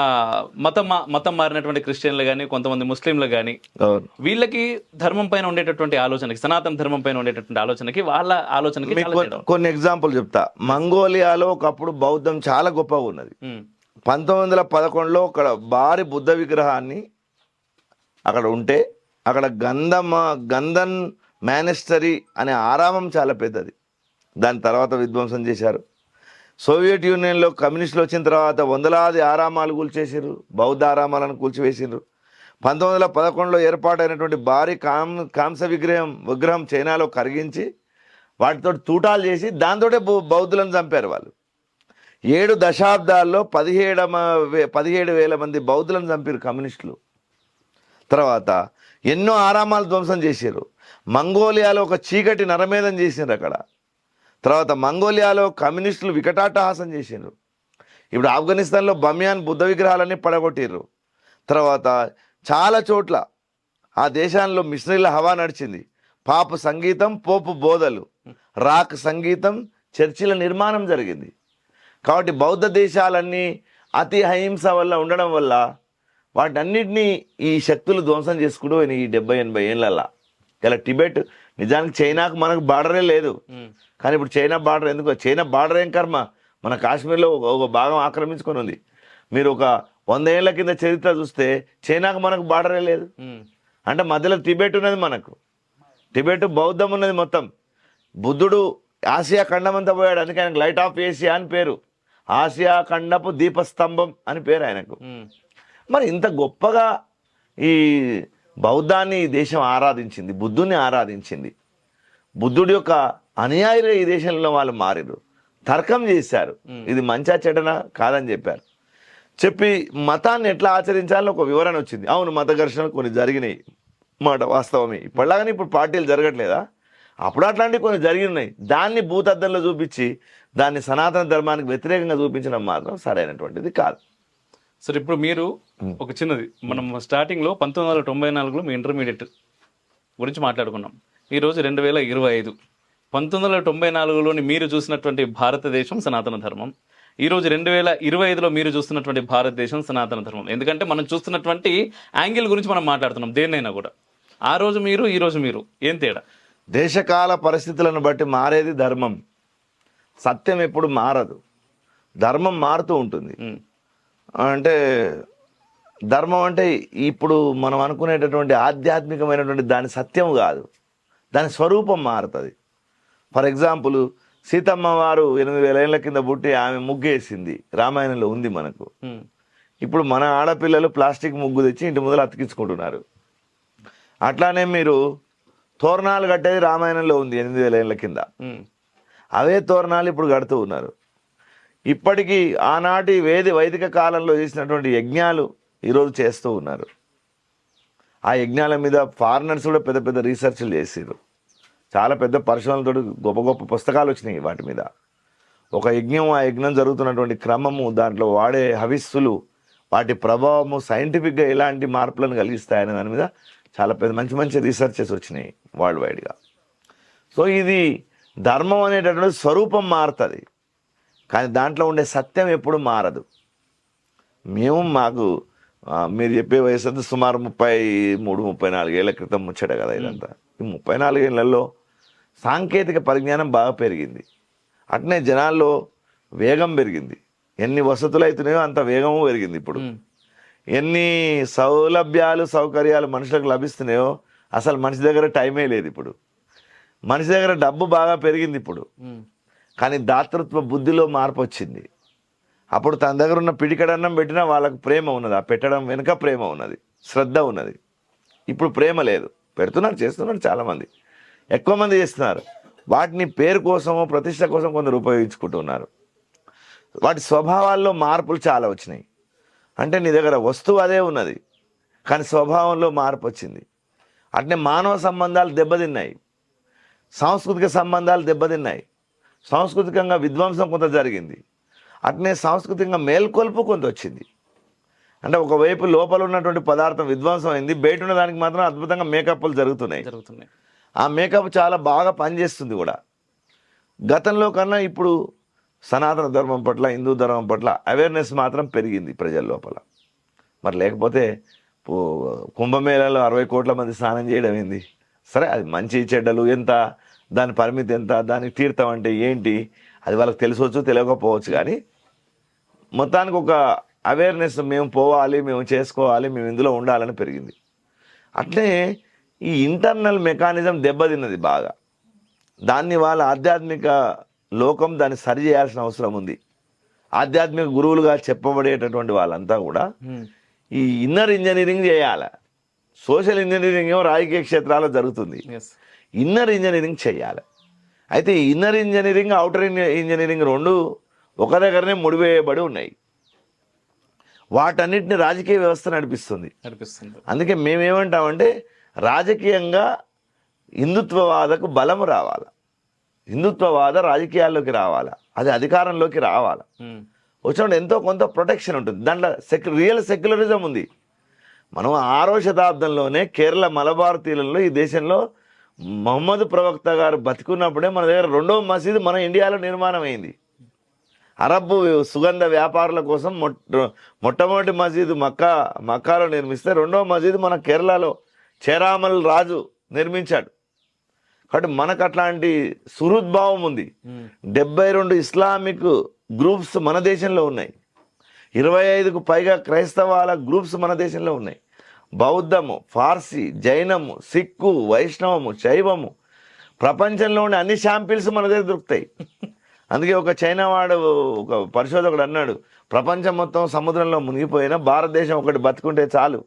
మతం మారినటువంటి క్రిస్టియన్లు కానీ కొంతమంది ముస్లింలు కానీ అవును. వీళ్ళకి ధర్మం పైన ఉండేటటువంటి ఆలోచనకి, సనాతన ధర్మం పైన ఉండేటటువంటి ఆలోచనకి, వాళ్ళ ఆలోచనకి మీకు చాలా తేడా ఉంది. కొన్ని ఎగ్జాంపుల్ చెప్తా. మంగోలియాలో ఒకప్పుడు బౌద్ధం చాలా గొప్పగా ఉన్నది. ఉమ్, 1911లో అక్కడ భారీ బుద్ధ విగ్రహాన్ని అక్కడ ఉంటే అక్కడ గంధన్ మానెస్టరీ అనే ఆరామం చాలా పెద్దది. దాని తర్వాత విధ్వంసం చేశారు. సోవియట్ యూనియన్లో కమ్యూనిస్టులు వచ్చిన తర్వాత వందలాది ఆరామాలు కూల్చేసారు, బౌద్ధ ఆరామాలను కూల్చివేసారు. 1911లో ఏర్పాటైనటువంటి భారీ కాంస విగ్రహం చైనాలో కరిగించి వాటితో తూటాలు చేసి దాంతోటే బౌద్ధులను చంపారు వాళ్ళు. 7 దశాబ్దాల్లో 17,000 మంది బౌద్ధులను చంపారు కమ్యూనిస్టులు. తర్వాత ఎన్నో ఆరామాలు ధ్వంసం చేశారు. మంగోలియాలో ఒక చీకటి నరమేధం చేసిండ్రు అక్కడ. తర్వాత మంగోలియాలో కమ్యూనిస్టులు వికటాటహాసం చేసిండ్రు. ఇప్పుడు ఆఫ్ఘనిస్తాన్లో బమియాన్ బుద్ధ విగ్రహాలన్నీ పడగొట్టిర్రు. తర్వాత చాలా చోట్ల ఆ దేశాల్లో మిషనరీల హవా నడిచింది. పాప్ సంగీతం, పోపు బోధలు, రాక్ సంగీతం, చర్చిల నిర్మాణం జరిగింది. కాబట్టి బౌద్ధ దేశాలన్నీ అతి అహింస వల్ల ఉండడం వల్ల వాటన్నిటినీ ఈ శక్తులు ధ్వంసం చేసుకుంటూ ఈ 70-80 ఏళ్ళల్లా. ఇలా టిబెట్ నిజానికి చైనాకు మనకు బార్డరే లేదు, కానీ ఇప్పుడు చైనా బార్డర్ ఎందుకు? చైనా బార్డర్ ఏం కర్మ, మన కాశ్మీర్లో ఒక భాగం ఆక్రమించుకొని ఉంది. మీరు ఒక 100 ఏళ్ల కింద చరిత్ర చూస్తే చైనాకు మనకు బార్డరే లేదు. అంటే మధ్యలో టిబెట్ ఉన్నది, మనకు టిబెట్ బౌద్ధం ఉన్నది మొత్తం. బుద్ధుడు ఆసియా ఖండం అంతా పోయాడు, అందుకే ఆయనకు లైట్ ఆఫ్ ఏషియా అని పేరు. ఆసియా ఖండపు దీపస్తంభం అని పేరు ఆయనకు. మరి ఇంత గొప్పగా ఈ బౌద్ధాన్ని ఈ దేశం ఆరాధించింది, బుద్ధుని ఆరాధించింది. బుద్ధుడి యొక్క అనుయాయులు ఈ దేశంలో వాళ్ళు మారిరు, తర్కం చేశారు, ఇది మంచా చెడనా కాదని చెప్పారు. చెప్పి మతాన్ని ఎట్లా ఆచరించాలని ఒక వివరణ వచ్చింది. అవును, మత ఘర్షణలు కొన్ని జరిగినాయి మాట వాస్తవమే. ఇప్పటిలాగానే ఇప్పుడు పార్టీలు జరగట్లేదా? అప్పుడు అట్లాంటివి కొన్ని జరిగినాయి. దాన్ని భూతద్దంలో చూపించి దాన్ని సనాతన ధర్మానికి వ్యతిరేకంగా చూపించడం మాత్రం సరైనటువంటిది కాదు. సరే, ఇప్పుడు మీరు ఒక చిన్నది, మనం స్టార్టింగ్లో 1994లో మీ ఇంటర్మీడియట్ గురించి మాట్లాడుకున్నాం. ఈరోజు 2025. 1994లోని మీరు చూసినటువంటి భారతదేశం సనాతన ధర్మం, ఈరోజు 2025లో మీరు చూస్తున్నటువంటి భారతదేశం సనాతన ధర్మం. ఎందుకంటే మనం చూస్తున్నటువంటి యాంగిల్ గురించి మనం మాట్లాడుతున్నాం దేన్నైనా కూడా. ఆ రోజు మీరు, ఈ రోజు మీరు, ఏం తేడా? దేశకాల పరిస్థితులను బట్టి మారేది ధర్మం. సత్యం ఎప్పుడు మారదు, ధర్మం మారుతూ ఉంటుంది. అంటే ధర్మం అంటే ఇప్పుడు మనం అనుకునేటటువంటి ఆధ్యాత్మికమైనటువంటి దాని సత్యం కాదు, దాని స్వరూపం మారుతుంది. ఫర్ ఎగ్జాంపుల్, సీతమ్మ వారు 8,000 ఏళ్ల కింద పుట్టి ఆమె ముగ్గేసింది, రామాయణంలో ఉంది మనకు. ఇప్పుడు మన ఆడపిల్లలు ప్లాస్టిక్ ముగ్గు తెచ్చి ఇంటి ముందర అతికించుకుంటున్నారు. అట్లానే మీరు తోరణాలు కట్టేది రామాయణంలో ఉంది 8,000 ఏళ్ల కింద. అవే తోరణాలు ఇప్పుడు కడుతూ ఉన్నారు. ఇప్పటికీ ఆనాటి వైదిక కాలంలో చేసినటువంటి యజ్ఞాలు ఈరోజు చేస్తూ ఉన్నారు. ఆ యజ్ఞాల మీద ఫారినర్స్ కూడా పెద్ద పెద్ద రీసెర్చ్లు చేసారు. చాలా పెద్ద పరిశోధనలతో గొప్ప గొప్ప పుస్తకాలు వచ్చినాయి వాటి మీద. ఒక యజ్ఞం, ఆ యజ్ఞం జరుగుతున్నటువంటి క్రమము, దాంట్లో వాడే హవిస్సులు, వాటి ప్రభావము సైంటిఫిక్గా ఎలాంటి మార్పులను కలిగిస్తాయనే దాని మీద చాలా పెద్ద మంచి మంచి రీసెర్చెస్ వచ్చినాయి వరల్డ్ వైడ్గా. సో ఇది ధర్మం అనేటటువంటి స్వరూపం మారుతుంది, కానీ దాంట్లో ఉండే సత్యం ఎప్పుడు మారదు. మాకు మీరు చెప్పే వయసు అంతా సుమారు 33-34 ఏళ్ల క్రితం ముచ్చట కదా ఇదంతా. ఈ 34 ఏళ్లలో సాంకేతిక పరిజ్ఞానం బాగా పెరిగింది, అట్నే జనాల్లో వేగం పెరిగింది. ఎన్ని వసతులు అవుతున్నాయో అంత వేగము పెరిగింది. ఇప్పుడు ఎన్ని సౌలభ్యాలు సౌకర్యాలు మనుషులకు లభిస్తున్నాయో అసలు మనిషి దగ్గర టైమే లేదు. ఇప్పుడు మనిషి దగ్గర డబ్బు బాగా పెరిగింది ఇప్పుడు, కానీ దాతృత్వ బుద్ధిలో మార్పు వచ్చింది. అప్పుడు తన దగ్గర ఉన్న పిడికడన్నం పెట్టినా వాళ్ళకు ప్రేమ ఉన్నది, ఆ పెట్టడం వెనుక ప్రేమ ఉన్నది, శ్రద్ధ ఉన్నది. ఇప్పుడు ప్రేమ లేదు. పెడుతున్నారు, చేస్తున్నారు, చాలామంది, ఎక్కువ మంది చేస్తున్నారు. వాటిని పేరు కోసమో ప్రతిష్ట కోసం కొందరు ఉపయోగించుకుంటున్నారు. వాటి స్వభావాల్లో మార్పులు చాలా వచ్చినాయి. అంటే నీ దగ్గర వస్తువు అదే ఉన్నది, కానీ స్వభావంలో మార్పు వచ్చింది. అట్నే మానవ సంబంధాలు దెబ్బతిన్నాయి, సాంస్కృతిక సంబంధాలు దెబ్బతిన్నాయి, సాంస్కృతికంగా విధ్వంసం కొంత జరిగింది, అట్నే సాంస్కృతికంగా మేల్కొల్పు కొంత వచ్చింది. అంటే ఒకవైపు లోపల ఉన్నటువంటి పదార్థం విధ్వంసం అయింది, బయట ఉన్న దానికి మాత్రం అద్భుతంగా మేకప్లు జరుగుతున్నాయి. ఆ మేకప్ చాలా బాగా పనిచేస్తుంది కూడా. గతంలో కన్నా ఇప్పుడు సనాతన ధర్మం పట్ల, హిందూ ధర్మం పట్ల అవేర్నెస్ మాత్రం పెరిగింది ప్రజల లోపల. మరి లేకపోతే కుంభమేళాలో 60 కోట్ల మంది స్నానం చేయడం ఏంది? సరే, అది మంచి చెడ్డలు ఎంత, దాని పరిమితి ఎంత, దానికి తీర్థం అంటే ఏంటి, అది వాళ్ళకి తెలిసవచ్చు తెలియకపోవచ్చు, కానీ మొత్తానికి ఒక అవేర్నెస్, మేము పోవాలి, మేము చేసుకోవాలి, మేము ఇందులో ఉండాలని పెరిగింది. అట్లే ఈ ఇంటర్నల్ మెకానిజం దెబ్బతిన్నది బాగా. దాన్ని వాళ్ళ ఆధ్యాత్మిక లోకం దాన్ని సరి చేయాల్సిన అవసరం ఉంది. ఆధ్యాత్మిక గురువులుగా చెప్పబడేటటువంటి వాళ్ళంతా కూడా ఈ ఇన్నర్ ఇంజనీరింగ్ చేయాలి. సోషల్ ఇంజనీరింగ్ ఏమో రాజకీయ క్షేత్రాల్లో జరుగుతుంది, ఇన్నర్ ఇంజనీరింగ్ చేయాలి. అయితే ఈ ఇన్నర్ ఇంజనీరింగ్, అవుటర్ ఇంజనీరింగ్ రెండు ఒక దగ్గరనే ముడివేయబడి ఉన్నాయి. వాటన్నిటిని రాజకీయ వ్యవస్థ నడిపిస్తుంది. అందుకే మేమేమంటామంటే రాజకీయంగా హిందుత్వవాదకు బలము రావాలి, హిందుత్వవాద రాజకీయాల్లోకి రావాలి, అది అధికారంలోకి రావాలి. వచ్చినప్పుడు ఎంతో కొంత ప్రొటెక్షన్ ఉంటుంది దాంట్లో. రియల్ సెక్యులరిజం ఉంది. మనం 6వ శతాబ్దంలోనే కేరళ మలబార్ తీరంలో ఈ దేశంలో మహమ్మద్ ప్రవక్త గారు బతికున్నప్పుడే మన దగ్గర 2వ మసీదు మన ఇండియాలో నిర్మాణం అయింది. అరబ్బు సుగంధ వ్యాపారుల కోసం మొట్టమొదటి మసీదు మక్కాలో నిర్మిస్తే 2వ మసీదు మన కేరళలో చేరామల్ రాజు నిర్మించాడు. కాబట్టి మనకు అట్లాంటి సుహృద్భావం ఉంది. 72 ఇస్లామిక్ గ్రూప్స్ మన దేశంలో ఉన్నాయి. 25కు పైగా క్రైస్తవాల గ్రూప్స్ మన దేశంలో ఉన్నాయి. బౌద్ధము, ఫార్సీ, జైనము, సిక్కు, వైష్ణవము, శైవము, ప్రపంచంలో ఉండే అన్ని శాంపిల్స్ మన దగ్గర దొరుకుతాయి. అందుకే ఒక చైనా వాడు, ఒక పరిశోధకుడు అన్నాడు, ప్రపంచం మొత్తం సముద్రంలో మునిగిపోయినా భారతదేశం ఒకటి బతుకుంటే చాలు,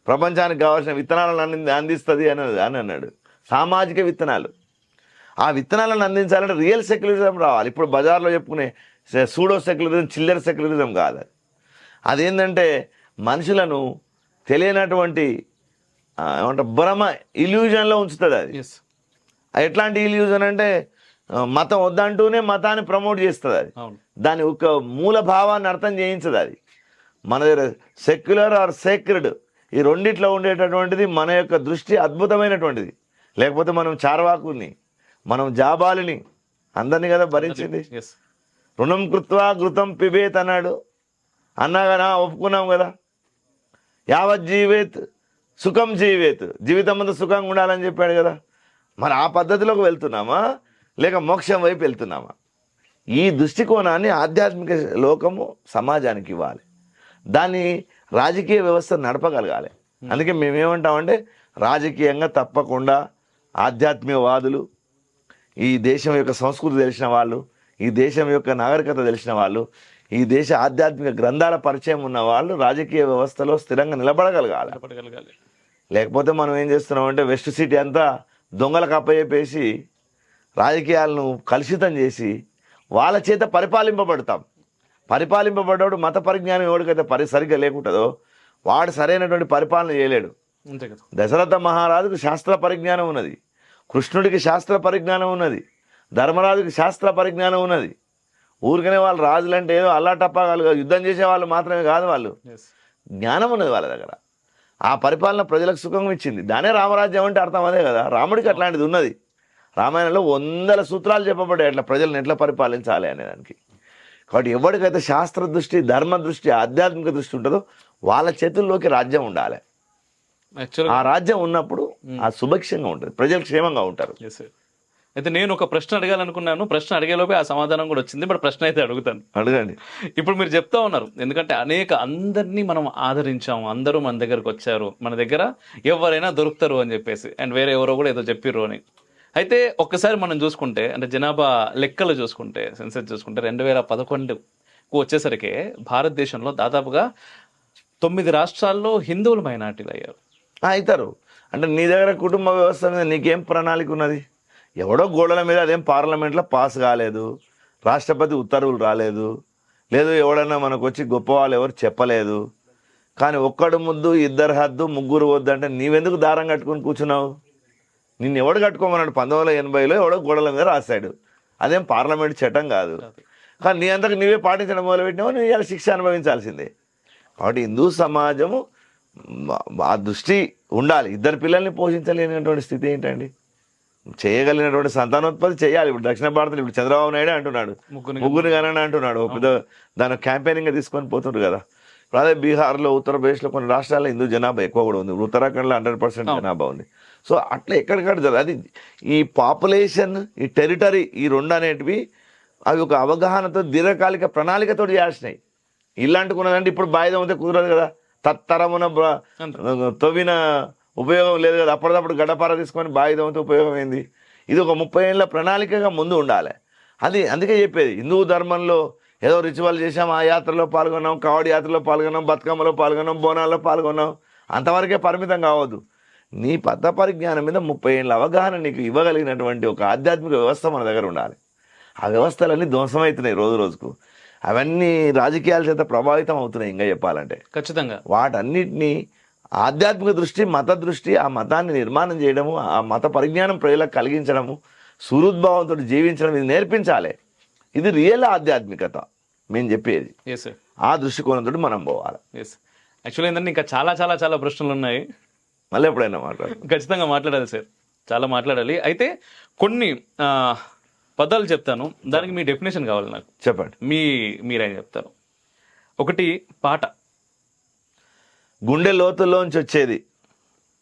ప్రపంచానికి కావాల్సిన విత్తనాలను అందిస్తుంది అని అన్నాడు. సామాజిక విత్తనాలు. ఆ విత్తనాలను అందించాలంటే రియల్ సెక్యులరిజం రావాలి. ఇప్పుడు బజార్లో చెప్పుకునే సూడో సెక్యులరిజం, చిల్లర సెక్యులరిజం కాదు. అదేంటంటే మనుషులను తెలియనటువంటి ఏమంటారు భ్రమ, ఇల్యూజన్లో ఉంచుతుంది. అది ఎట్లాంటి ఇల్యూజన్ అంటే మతం వద్దంటూనే మతాన్ని ప్రమోట్ చేస్తుంది. అది దాని ఒక మూల భావాన్ని అర్థం చేయించదు. అది మన దగ్గర సెక్యులర్ ఆర్ సేక్రెడ్ ఈ రెండిట్లో ఉండేటటువంటిది మన యొక్క దృష్టి అద్భుతమైనటువంటిది. లేకపోతే మనం చార్వాకుని, మనం జాబాలిని అందరినీ కదా భరించింది. రుణం కృత్వా ఘృతం పిబేత్ అన్నాడు. అన్నాగా ఒప్పుకున్నాం కదా. యావత్ జీవేత్ సుఖం జీవేత్, జీవితం అంతా సుఖంగా ఉండాలని చెప్పాడు కదా. మరి ఆ పద్ధతిలోకి వెళ్తున్నామా లేక మోక్షం వైపు వెళ్తున్నామా? ఈ దృష్టికోణాన్ని ఆధ్యాత్మిక లోకము సమాజానికి ఇవ్వాలి. దాన్ని రాజకీయ వ్యవస్థ నడపగలగాలి. అందుకే మేమేమంటామంటే రాజకీయంగా తప్పకుండా ఆధ్యాత్మికవాదులు, ఈ దేశం యొక్క సంస్కృతి తెలిసిన వాళ్ళు, ఈ దేశం యొక్క నాగరికత తెలిసిన వాళ్ళు, ఈ దేశ ఆధ్యాత్మిక గ్రంథాల పరిచయం ఉన్న వాళ్ళు రాజకీయ వ్యవస్థలో స్థిరంగా నిలబడగలగాలి. లేకపోతే మనం ఏం చేస్తున్నామంటే వెస్ట్ సిటీ అంతా దొంగలకు అప్పచెప్పేసి రాజకీయాలను కలుషితం చేసి వాళ్ళ చేత పరిపాలింపబడ్డాడు. మత పరిజ్ఞానం ఎవరికైతే సరిగ్గా లేకుంటుందో వాడు సరైనటువంటి పరిపాలన చేయలేడు. దశరథ మహారాజుకు శాస్త్ర పరిజ్ఞానం ఉన్నది, కృష్ణుడికి శాస్త్ర పరిజ్ఞానం ఉన్నది, ధర్మరాజుకి శాస్త్ర పరిజ్ఞానం ఉన్నది. ఊరికనే వాళ్ళు రాజులంటే ఏదో అల్లాటప్పాగాలు యుద్ధం చేసే వాళ్ళు మాత్రమే కాదు, వాళ్ళు జ్ఞానం ఉన్నది వాళ్ళ దగ్గర. ఆ పరిపాలన ప్రజలకు సుఖం ఇచ్చింది. దానే రామరాజ్యం అంటే అర్థం అదే కదా. రాముడికి అట్లాంటిది ఉన్నది. రామాయణంలో 100 సూత్రాలు చెప్పబడ్డాయి అట్లా ప్రజలను ఎట్లా పరిపాలించాలి అనేదానికి. కాబట్టి ఎవరికైతే శాస్త్ర దృష్టి, ధర్మ దృష్టి, ఆధ్యాత్మిక దృష్టి ఉంటుందో వాళ్ళ చేతుల్లోకి రాజ్యం ఉండాలి. ఆ రాజ్యం ఉన్నప్పుడు ఆ సుభిక్షంగా ఉంటుంది, ప్రజలు క్షేమంగా ఉంటారు. అయితే నేను ఒక ప్రశ్న అడగాలనుకున్నాను. ప్రశ్న అడిగేలోపే ఆ సమాధానం కూడా వచ్చింది. బట్ ప్రశ్న అయితే అడుగుతాను, అడగండి. ఇప్పుడు మీరు చెప్తా ఉన్నారు, ఎందుకంటే అందరినీ మనం ఆదరించాము, అందరూ మన దగ్గరకు వచ్చారు, మన దగ్గర ఎవరైనా దొరుకుతారు అని చెప్పేసి, అండ్ వేరే ఎవరో కూడా ఏదో చెప్పిర్రు అని. అయితే ఒక్కసారి మనం చూసుకుంటే, అంటే జనాభా లెక్కలు చూసుకుంటే, సెన్సెస్ చూసుకుంటే 2011కు వచ్చేసరికి భారతదేశంలో దాదాపుగా 9 రాష్ట్రాల్లో హిందువులు మైనార్టీలు అయ్యారు. అవుతారు. అంటే నీ దగ్గర కుటుంబ వ్యవస్థ మీద నీకేం ప్రణాళిక ఉన్నది? ఎవడో గోడల మీద అదేం పార్లమెంట్లో పాస్ కాలేదు, రాష్ట్రపతి ఉత్తర్వులు రాలేదు, లేదు ఎవడన్నా మనకు వచ్చి గొప్ప వాళ్ళు ఎవరు చెప్పలేదు. కానీ ఒక్కడు ముద్దు, 2 హద్దు, 3 వద్దు అంటే నీవెందుకు దారం కట్టుకొని కూర్చున్నావు? నిన్ను ఎవడు కట్టుకోమన్నాడు? 1980లో ఎవడో గోడల మీద రాశాడు. అదేం పార్లమెంట్ చట్టం కాదు. కానీ నీ అంతకు నీవే పాటించడం మొదలుపెట్టినావు, నువ్వు ఇవాళ శిక్ష అనుభవించాల్సిందే. కాబట్టి హిందూ సమాజము ఆ దృష్టి ఉండాలి. 2 పిల్లల్ని పోషించలేనటువంటి స్థితి ఏంటండి? చేయగలిగినటువంటి సంతానోత్పత్తి చేయాలి. ఇప్పుడు దక్షిణ భారతంలో ఇప్పుడు చంద్రబాబు నాయుడు అంటున్నాడు ముగ్గురు కనని అంటున్నాడు. పెద్ద దాని క్యాంపెయినింగ్ తీసుకొని పోతుండ్రు కదా. ఇప్పుడు అదే బీహార్లో, ఉత్తరప్రదేశ్లో కొన్ని రాష్ట్రాల్లో హిందూ జనాభా ఎక్కువ కూడా ఉంది. ఉత్తరాఖండ్లో 100% జనాభా ఉంది. సో అట్లా ఎక్కడికక్కడ జరగదు. అది ఈ పాపులేషన్, ఈ టెరిటరీ, ఈ రెండు అనేటివి అవి ఒక అవగాహనతో దీర్ఘకాలిక ప్రణాళికతో చేయాల్సినాయి. ఇలాంటికున్నదంటే ఇప్పుడు బాయిదం అయితే కుదరదు కదా. తత్తరమున తవ్విన ఉపయోగం లేదు కదా. అప్పటిదప్పుడు గడ్డపార తీసుకొని బాయిదం ఉపయోగం ఏంది? ఇది ఒక 30 ఏళ్ళ ప్రణాళికగా ముందు ఉండాలి. అది అందుకే చెప్పేది, హిందూ ధర్మంలో ఏదో రిచువల్ చేసాం, ఆ యాత్రలో పాల్గొన్నాం, కావడి యాత్రలో పాల్గొన్నాం, బతుకమ్మలో పాల్గొన్నాం, బోనాల్లో పాల్గొన్నాం, అంతవరకే పరిమితం కావద్దు. నీ పద్ధ పరిజ్ఞానం మీద 30 ఏళ్ళ అవగాహన నీకు ఇవ్వగలిగినటువంటి ఒక ఆధ్యాత్మిక వ్యవస్థ మన దగ్గర ఉండాలి. ఆ వ్యవస్థలన్నీ ధ్వంసమవుతున్నాయి రోజు రోజుకు. అవన్నీ రాజకీయాల చేత ప్రభావితం అవుతున్నాయి. ఇంకా చెప్పాలంటే ఖచ్చితంగా వాటన్నిటినీ ఆధ్యాత్మిక దృష్టి, మత దృష్టి, ఆ మతాన్ని నిర్మాణం చేయడము, ఆ మత పరిజ్ఞానం ప్రజలకు కలిగించడము, సుహృద్భావంతో జీవించడం, ఇది నేర్పించాలి. ఇది రియల్ ఆధ్యాత్మికత మేము చెప్పేది. ఆ దృష్టికోణంతో మనం పోవాలి. యాక్చువల్లీ ఏంటంటే ఇంకా చాలా చాలా చాలా ప్రశ్నలు ఉన్నాయి. మళ్ళీ ఎప్పుడైనా మాట్లాడాలి, ఖచ్చితంగా మాట్లాడాలి సార్, చాలా మాట్లాడాలి. అయితే కొన్ని పదాలు చెప్తాను, దానికి మీ డెఫినేషన్ కావాలి నాకు. చెప్పండి. మీరేం చెప్తారు? ఒకటి, పాట గుండె లోతుల్లోంచి వచ్చేది,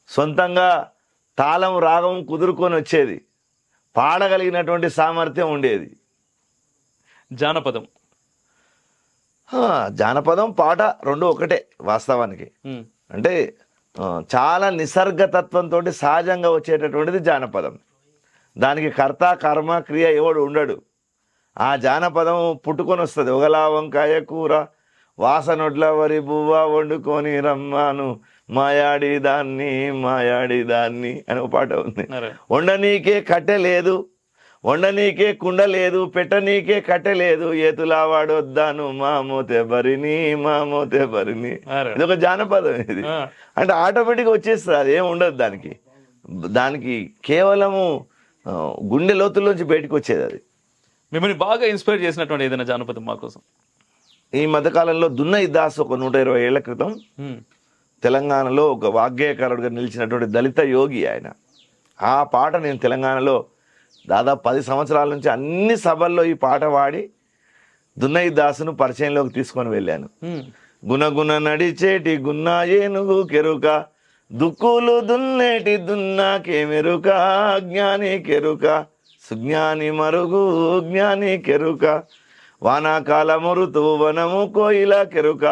సొంతంగా తాళం రాగం కుదురుకొని వచ్చేది, పాడగలిగినటువంటి సామర్థ్యం ఉండేది. జానపదం. జానపదం, పాట రెండు ఒకటే వాస్తవానికి. అంటే చాలా నిసర్గతత్వంతో సహజంగా వచ్చేటటువంటిది జానపదం. దానికి కర్త, కర్మ, క్రియ ఎవడు ఉండడు. ఆ జానపదం పుట్టుకొని వస్తుంది. ఒకలా వంకాయ కూర, వాసనొడ్ల వరి బువ్వ వండుకొని రమ్మాను, మాయాడి దాన్ని అని ఒక పాట ఉంది. వండనీకే కట్టె లేదు, వండనీకే కుండ లేదు, పెట్టనీకే కట్టె లేదు, ఏతులా వాడొద్దాను మామోతే బరిని. ఇది ఒక జానపదం. ఇది అంటే ఆటోమేటిక్గా వచ్చేస్తుంది, అది ఏమి ఉండదు దానికి కేవలము గుండె లోతుల్లోంచి బయటకు వచ్చేది. అది మిమ్మల్ని బాగా ఇన్స్పైర్ చేసినటువంటి ఏదైనా జానపదం మా కోసం? ఈ మధ్యకాలంలో దున్నయి దాస్ ఒక 120 ఏళ్ల క్రితం తెలంగాణలో ఒక వాగ్గేయకారుడిగా నిలిచినటువంటి దళిత యోగి ఆయన. ఆ పాట నేను తెలంగాణలో దాదాపు 10 సంవత్సరాల నుంచి అన్ని సభల్లో ఈ పాట పాడి దున్నయి దాసును పరిచయంలోకి తీసుకొని వెళ్ళాను. గుణగుణ నడిచేటి గున్నా ఏనుగు కెరుక, దుక్కులు దున్నేటి దున్నాకే మెరుక, జ్ఞాని కెరుక సుజ్ఞాని మరుగు, జ్ఞాని కెరుక వానాకాల మరుతూ వనము కోయిల కెరుక,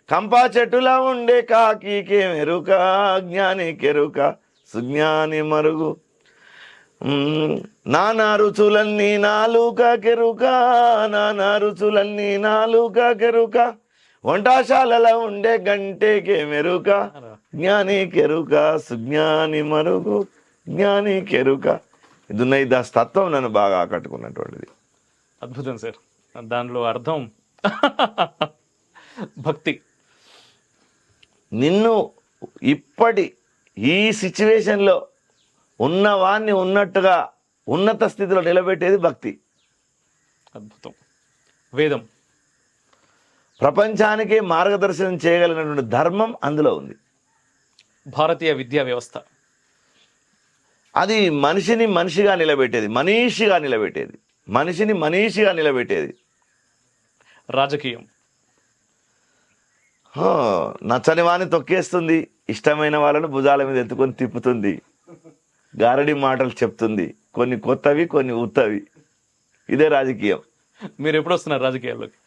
కంపా చెట్టులా ఉండే కాకికే మెరుక, జ్ఞాని కెరుక సుజ్ఞాని మరుగు, నానా రుచులన్నీ నాలుక కెరుక, నానా రుచులన్నీ నాలుక కెరుక, వంటశాలలో ఉండే గంటేకే మెరుక, జ్ఞాని కెరుక సుజ్ఞాని మరుగు, జ్ఞాని కెరుక. ఇదున్నయి దాస్ తత్వం నన్ను బాగా ఆకట్టుకున్నటువంటిది. అద్భుతం సార్. దానిలో అర్థం భక్తి. నిన్ను ఇప్పటి ఈ సిచ్యువేషన్లో ఉన్నవాన్ని ఉన్నట్టుగా ఉన్నత స్థితిలో నిలబెట్టేది భక్తి. అద్భుతం. వేదం. ప్రపంచానికి మార్గదర్శనం చేయగలిగినటువంటి ధర్మం అందులో ఉంది. భారతీయ విద్యా వ్యవస్థ. అది మనిషిని మనిషిగా నిలబెట్టేది, మనిషిని మనీషిగా నిలబెట్టేది. రాజకీయం. నచ్చని వాడిని తొక్కేస్తుంది, ఇష్టమైన వాళ్ళను భుజాల మీద ఎత్తుకొని తిప్పుతుంది, గారడి మాటలు చెప్తుంది, కొన్ని కొత్తవి కొన్ని ఉత్తవి. ఇదే రాజకీయం. మీరు ఎప్పుడు వస్తున్నారు రాజకీయాల్లోకి?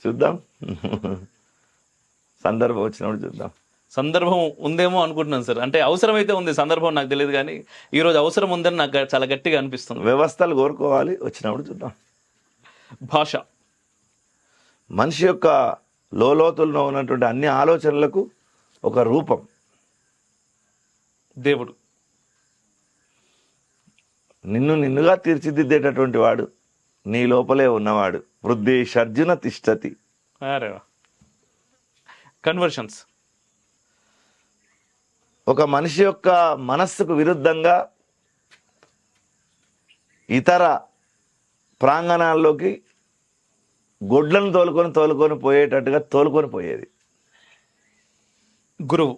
చూద్దాం, సందర్భం వచ్చినప్పుడు చూద్దాం. సందర్భం ఉందేమో అనుకుంటున్నాను సార్. అంటే అవసరం అయితే ఉంది, సందర్భం నాకు తెలియదు, కానీ ఈరోజు అవసరం ఉందని నాకు చాలా గట్టిగా అనిపిస్తుంది. వ్యవస్థలు కోరుకోవాలి, వచ్చినప్పుడు చూద్దాం. భాష. మనిషి యొక్క లోతుల్లో ఉన్నటువంటి అన్ని ఆలోచనలకు ఒక రూపం. దేవుడు. నిన్నుగా తీర్చిదిద్దేటటువంటి వాడు నీ లోపలే ఉన్నవాడు. వృద్ధి షర్జున తిష్టతి. కన్వర్షన్స్. ఒక మనిషి యొక్క మనస్సుకు విరుద్ధంగా ఇతర ప్రాంగణాల్లోకి గొడ్లను తోలుకొని పోయేటట్టుగా తోలుకొని పోయేది. గురువు.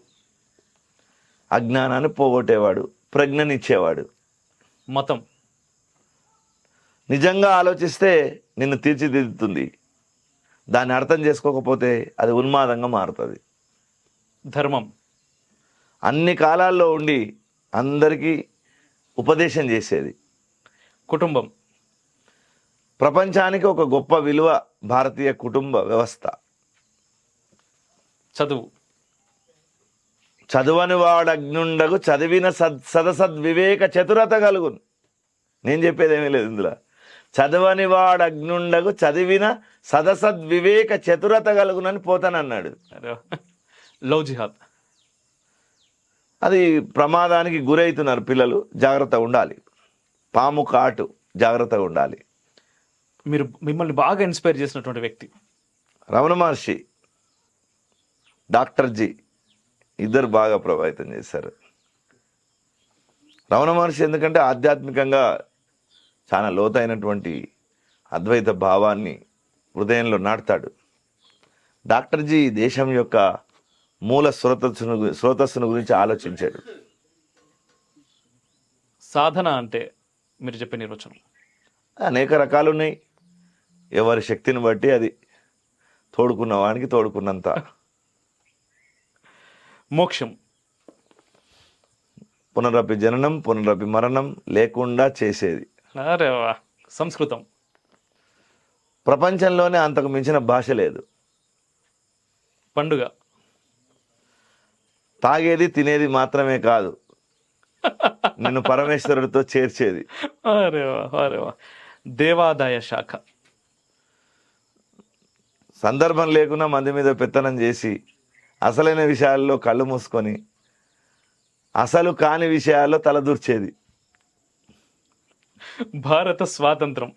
అజ్ఞానాన్ని పోగొట్టేవాడు, ప్రజ్ఞనిచ్చేవాడు. మతం. నిజంగా ఆలోచిస్తే నిన్ను తీర్చిదిద్దుతుంది. దాన్ని అర్థం చేసుకోకపోతే అది ఉన్మాదంగా మారుతుంది. ధర్మం. అన్ని కాలాల్లో ఉండి అందరికీ ఉపదేశం చేసేది. కుటుంబం. ప్రపంచానికి ఒక గొప్ప విలువ భారతీయ కుటుంబ వ్యవస్థ. చదువు. చదువని వాడగ్నుండగు చదివిన సదసద్వివేక చతురత కలుగును. నేను చెప్పేది ఏమీ లేదు ఇందులో. చదవని వాడగ్నుండగు చదివిన సదసద్వివేక చతురత కలుగునని పోతానన్నాడు. అరే, లవ్ జిహాద్. అది ప్రమాదానికి గురవుతున్నారు పిల్లలు, జాగ్రత్తగా ఉండాలి. పాము కాటు, జాగ్రత్తగా ఉండాలి. మిమ్మల్ని బాగా ఇన్స్పైర్ చేసినటువంటి వ్యక్తి? రమణ మహర్షి, డాక్టర్ జీ ఇద్దరు బాగా ప్రభావితం చేశారు. రమణ మహర్షి ఎందుకంటే ఆధ్యాత్మికంగా చాలా లోతైనటువంటి అద్వైత భావాన్ని హృదయంలో నాటుతాడు. డాక్టర్ జీ దేశం యొక్క మూల స్రోతస్సును గురించి ఆలోచించాడు. సాధన అంటే మీరు చెప్పే నిర్వచనం? అనేక రకాలు ఉన్నాయి. ఎవరి శక్తిని బట్టి అది. తోడుకున్న వానికి తోడుకున్నంత. మోక్షం. పునరపి జననం పునరపి మరణం లేకుండా చేసేది. అరే వా. సంస్కృతం. ప్రపంచంలోనే అంతకు మించిన భాష లేదు. పండుగ. తాగేది తినేది మాత్రమే కాదు, నిన్ను పరమేశ్వరుడితో చేర్చేది. అరే వా, అరే వా. దేవాదాయ శాఖ. సందర్భం లేకుండా మంది మీద పెత్తనం చేసి అసలైన విషయాల్లో కళ్ళు మూసుకొని అసలు కాని విషయాల్లో తలదూర్చేది. భారత స్వాతంత్రం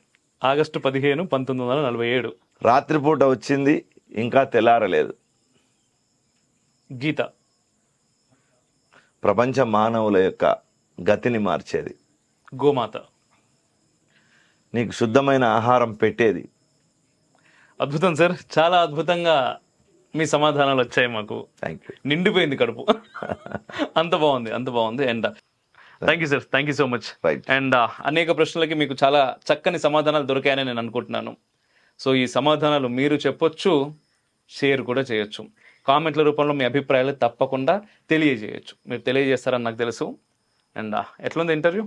ఆగస్టు 15, 1947. రాత్రిపూట వచ్చింది, ఇంకా తెల్లారలేదు. గీత. ప్రపంచ మానవుల యొక్క గతిని మార్చేది. గోమాత. నీకు శుద్ధమైన ఆహారం పెట్టేది. అద్భుతం సార్, చాలా అద్భుతంగా మీ సమాధానాలు వచ్చాయి మాకు. Thank you. నిండిపోయింది కడుపు. అంత బాగుంది, అంత బాగుంది. And thank you sir, thank you so much. Right. And అనేక ప్రశ్నలకి మీకు చాలా చక్కని సమాధానాలు దొరికాయని నేను అనుకుంటున్నాను. సో ఈ సమాధానాలు మీరు చెప్పొచ్చు, షేర్ కూడా చేయొచ్చు. కామెంట్ల రూపంలో మీ అభిప్రాయాలు తప్పకుండా తెలియజేయచ్చు. మీరు తెలియజేస్తారని నాకు తెలుసు. అండ్ ఎట్లుంది ఇంటర్వ్యూ?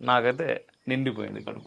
నాకైతే నిండిపోయింది కడుపు.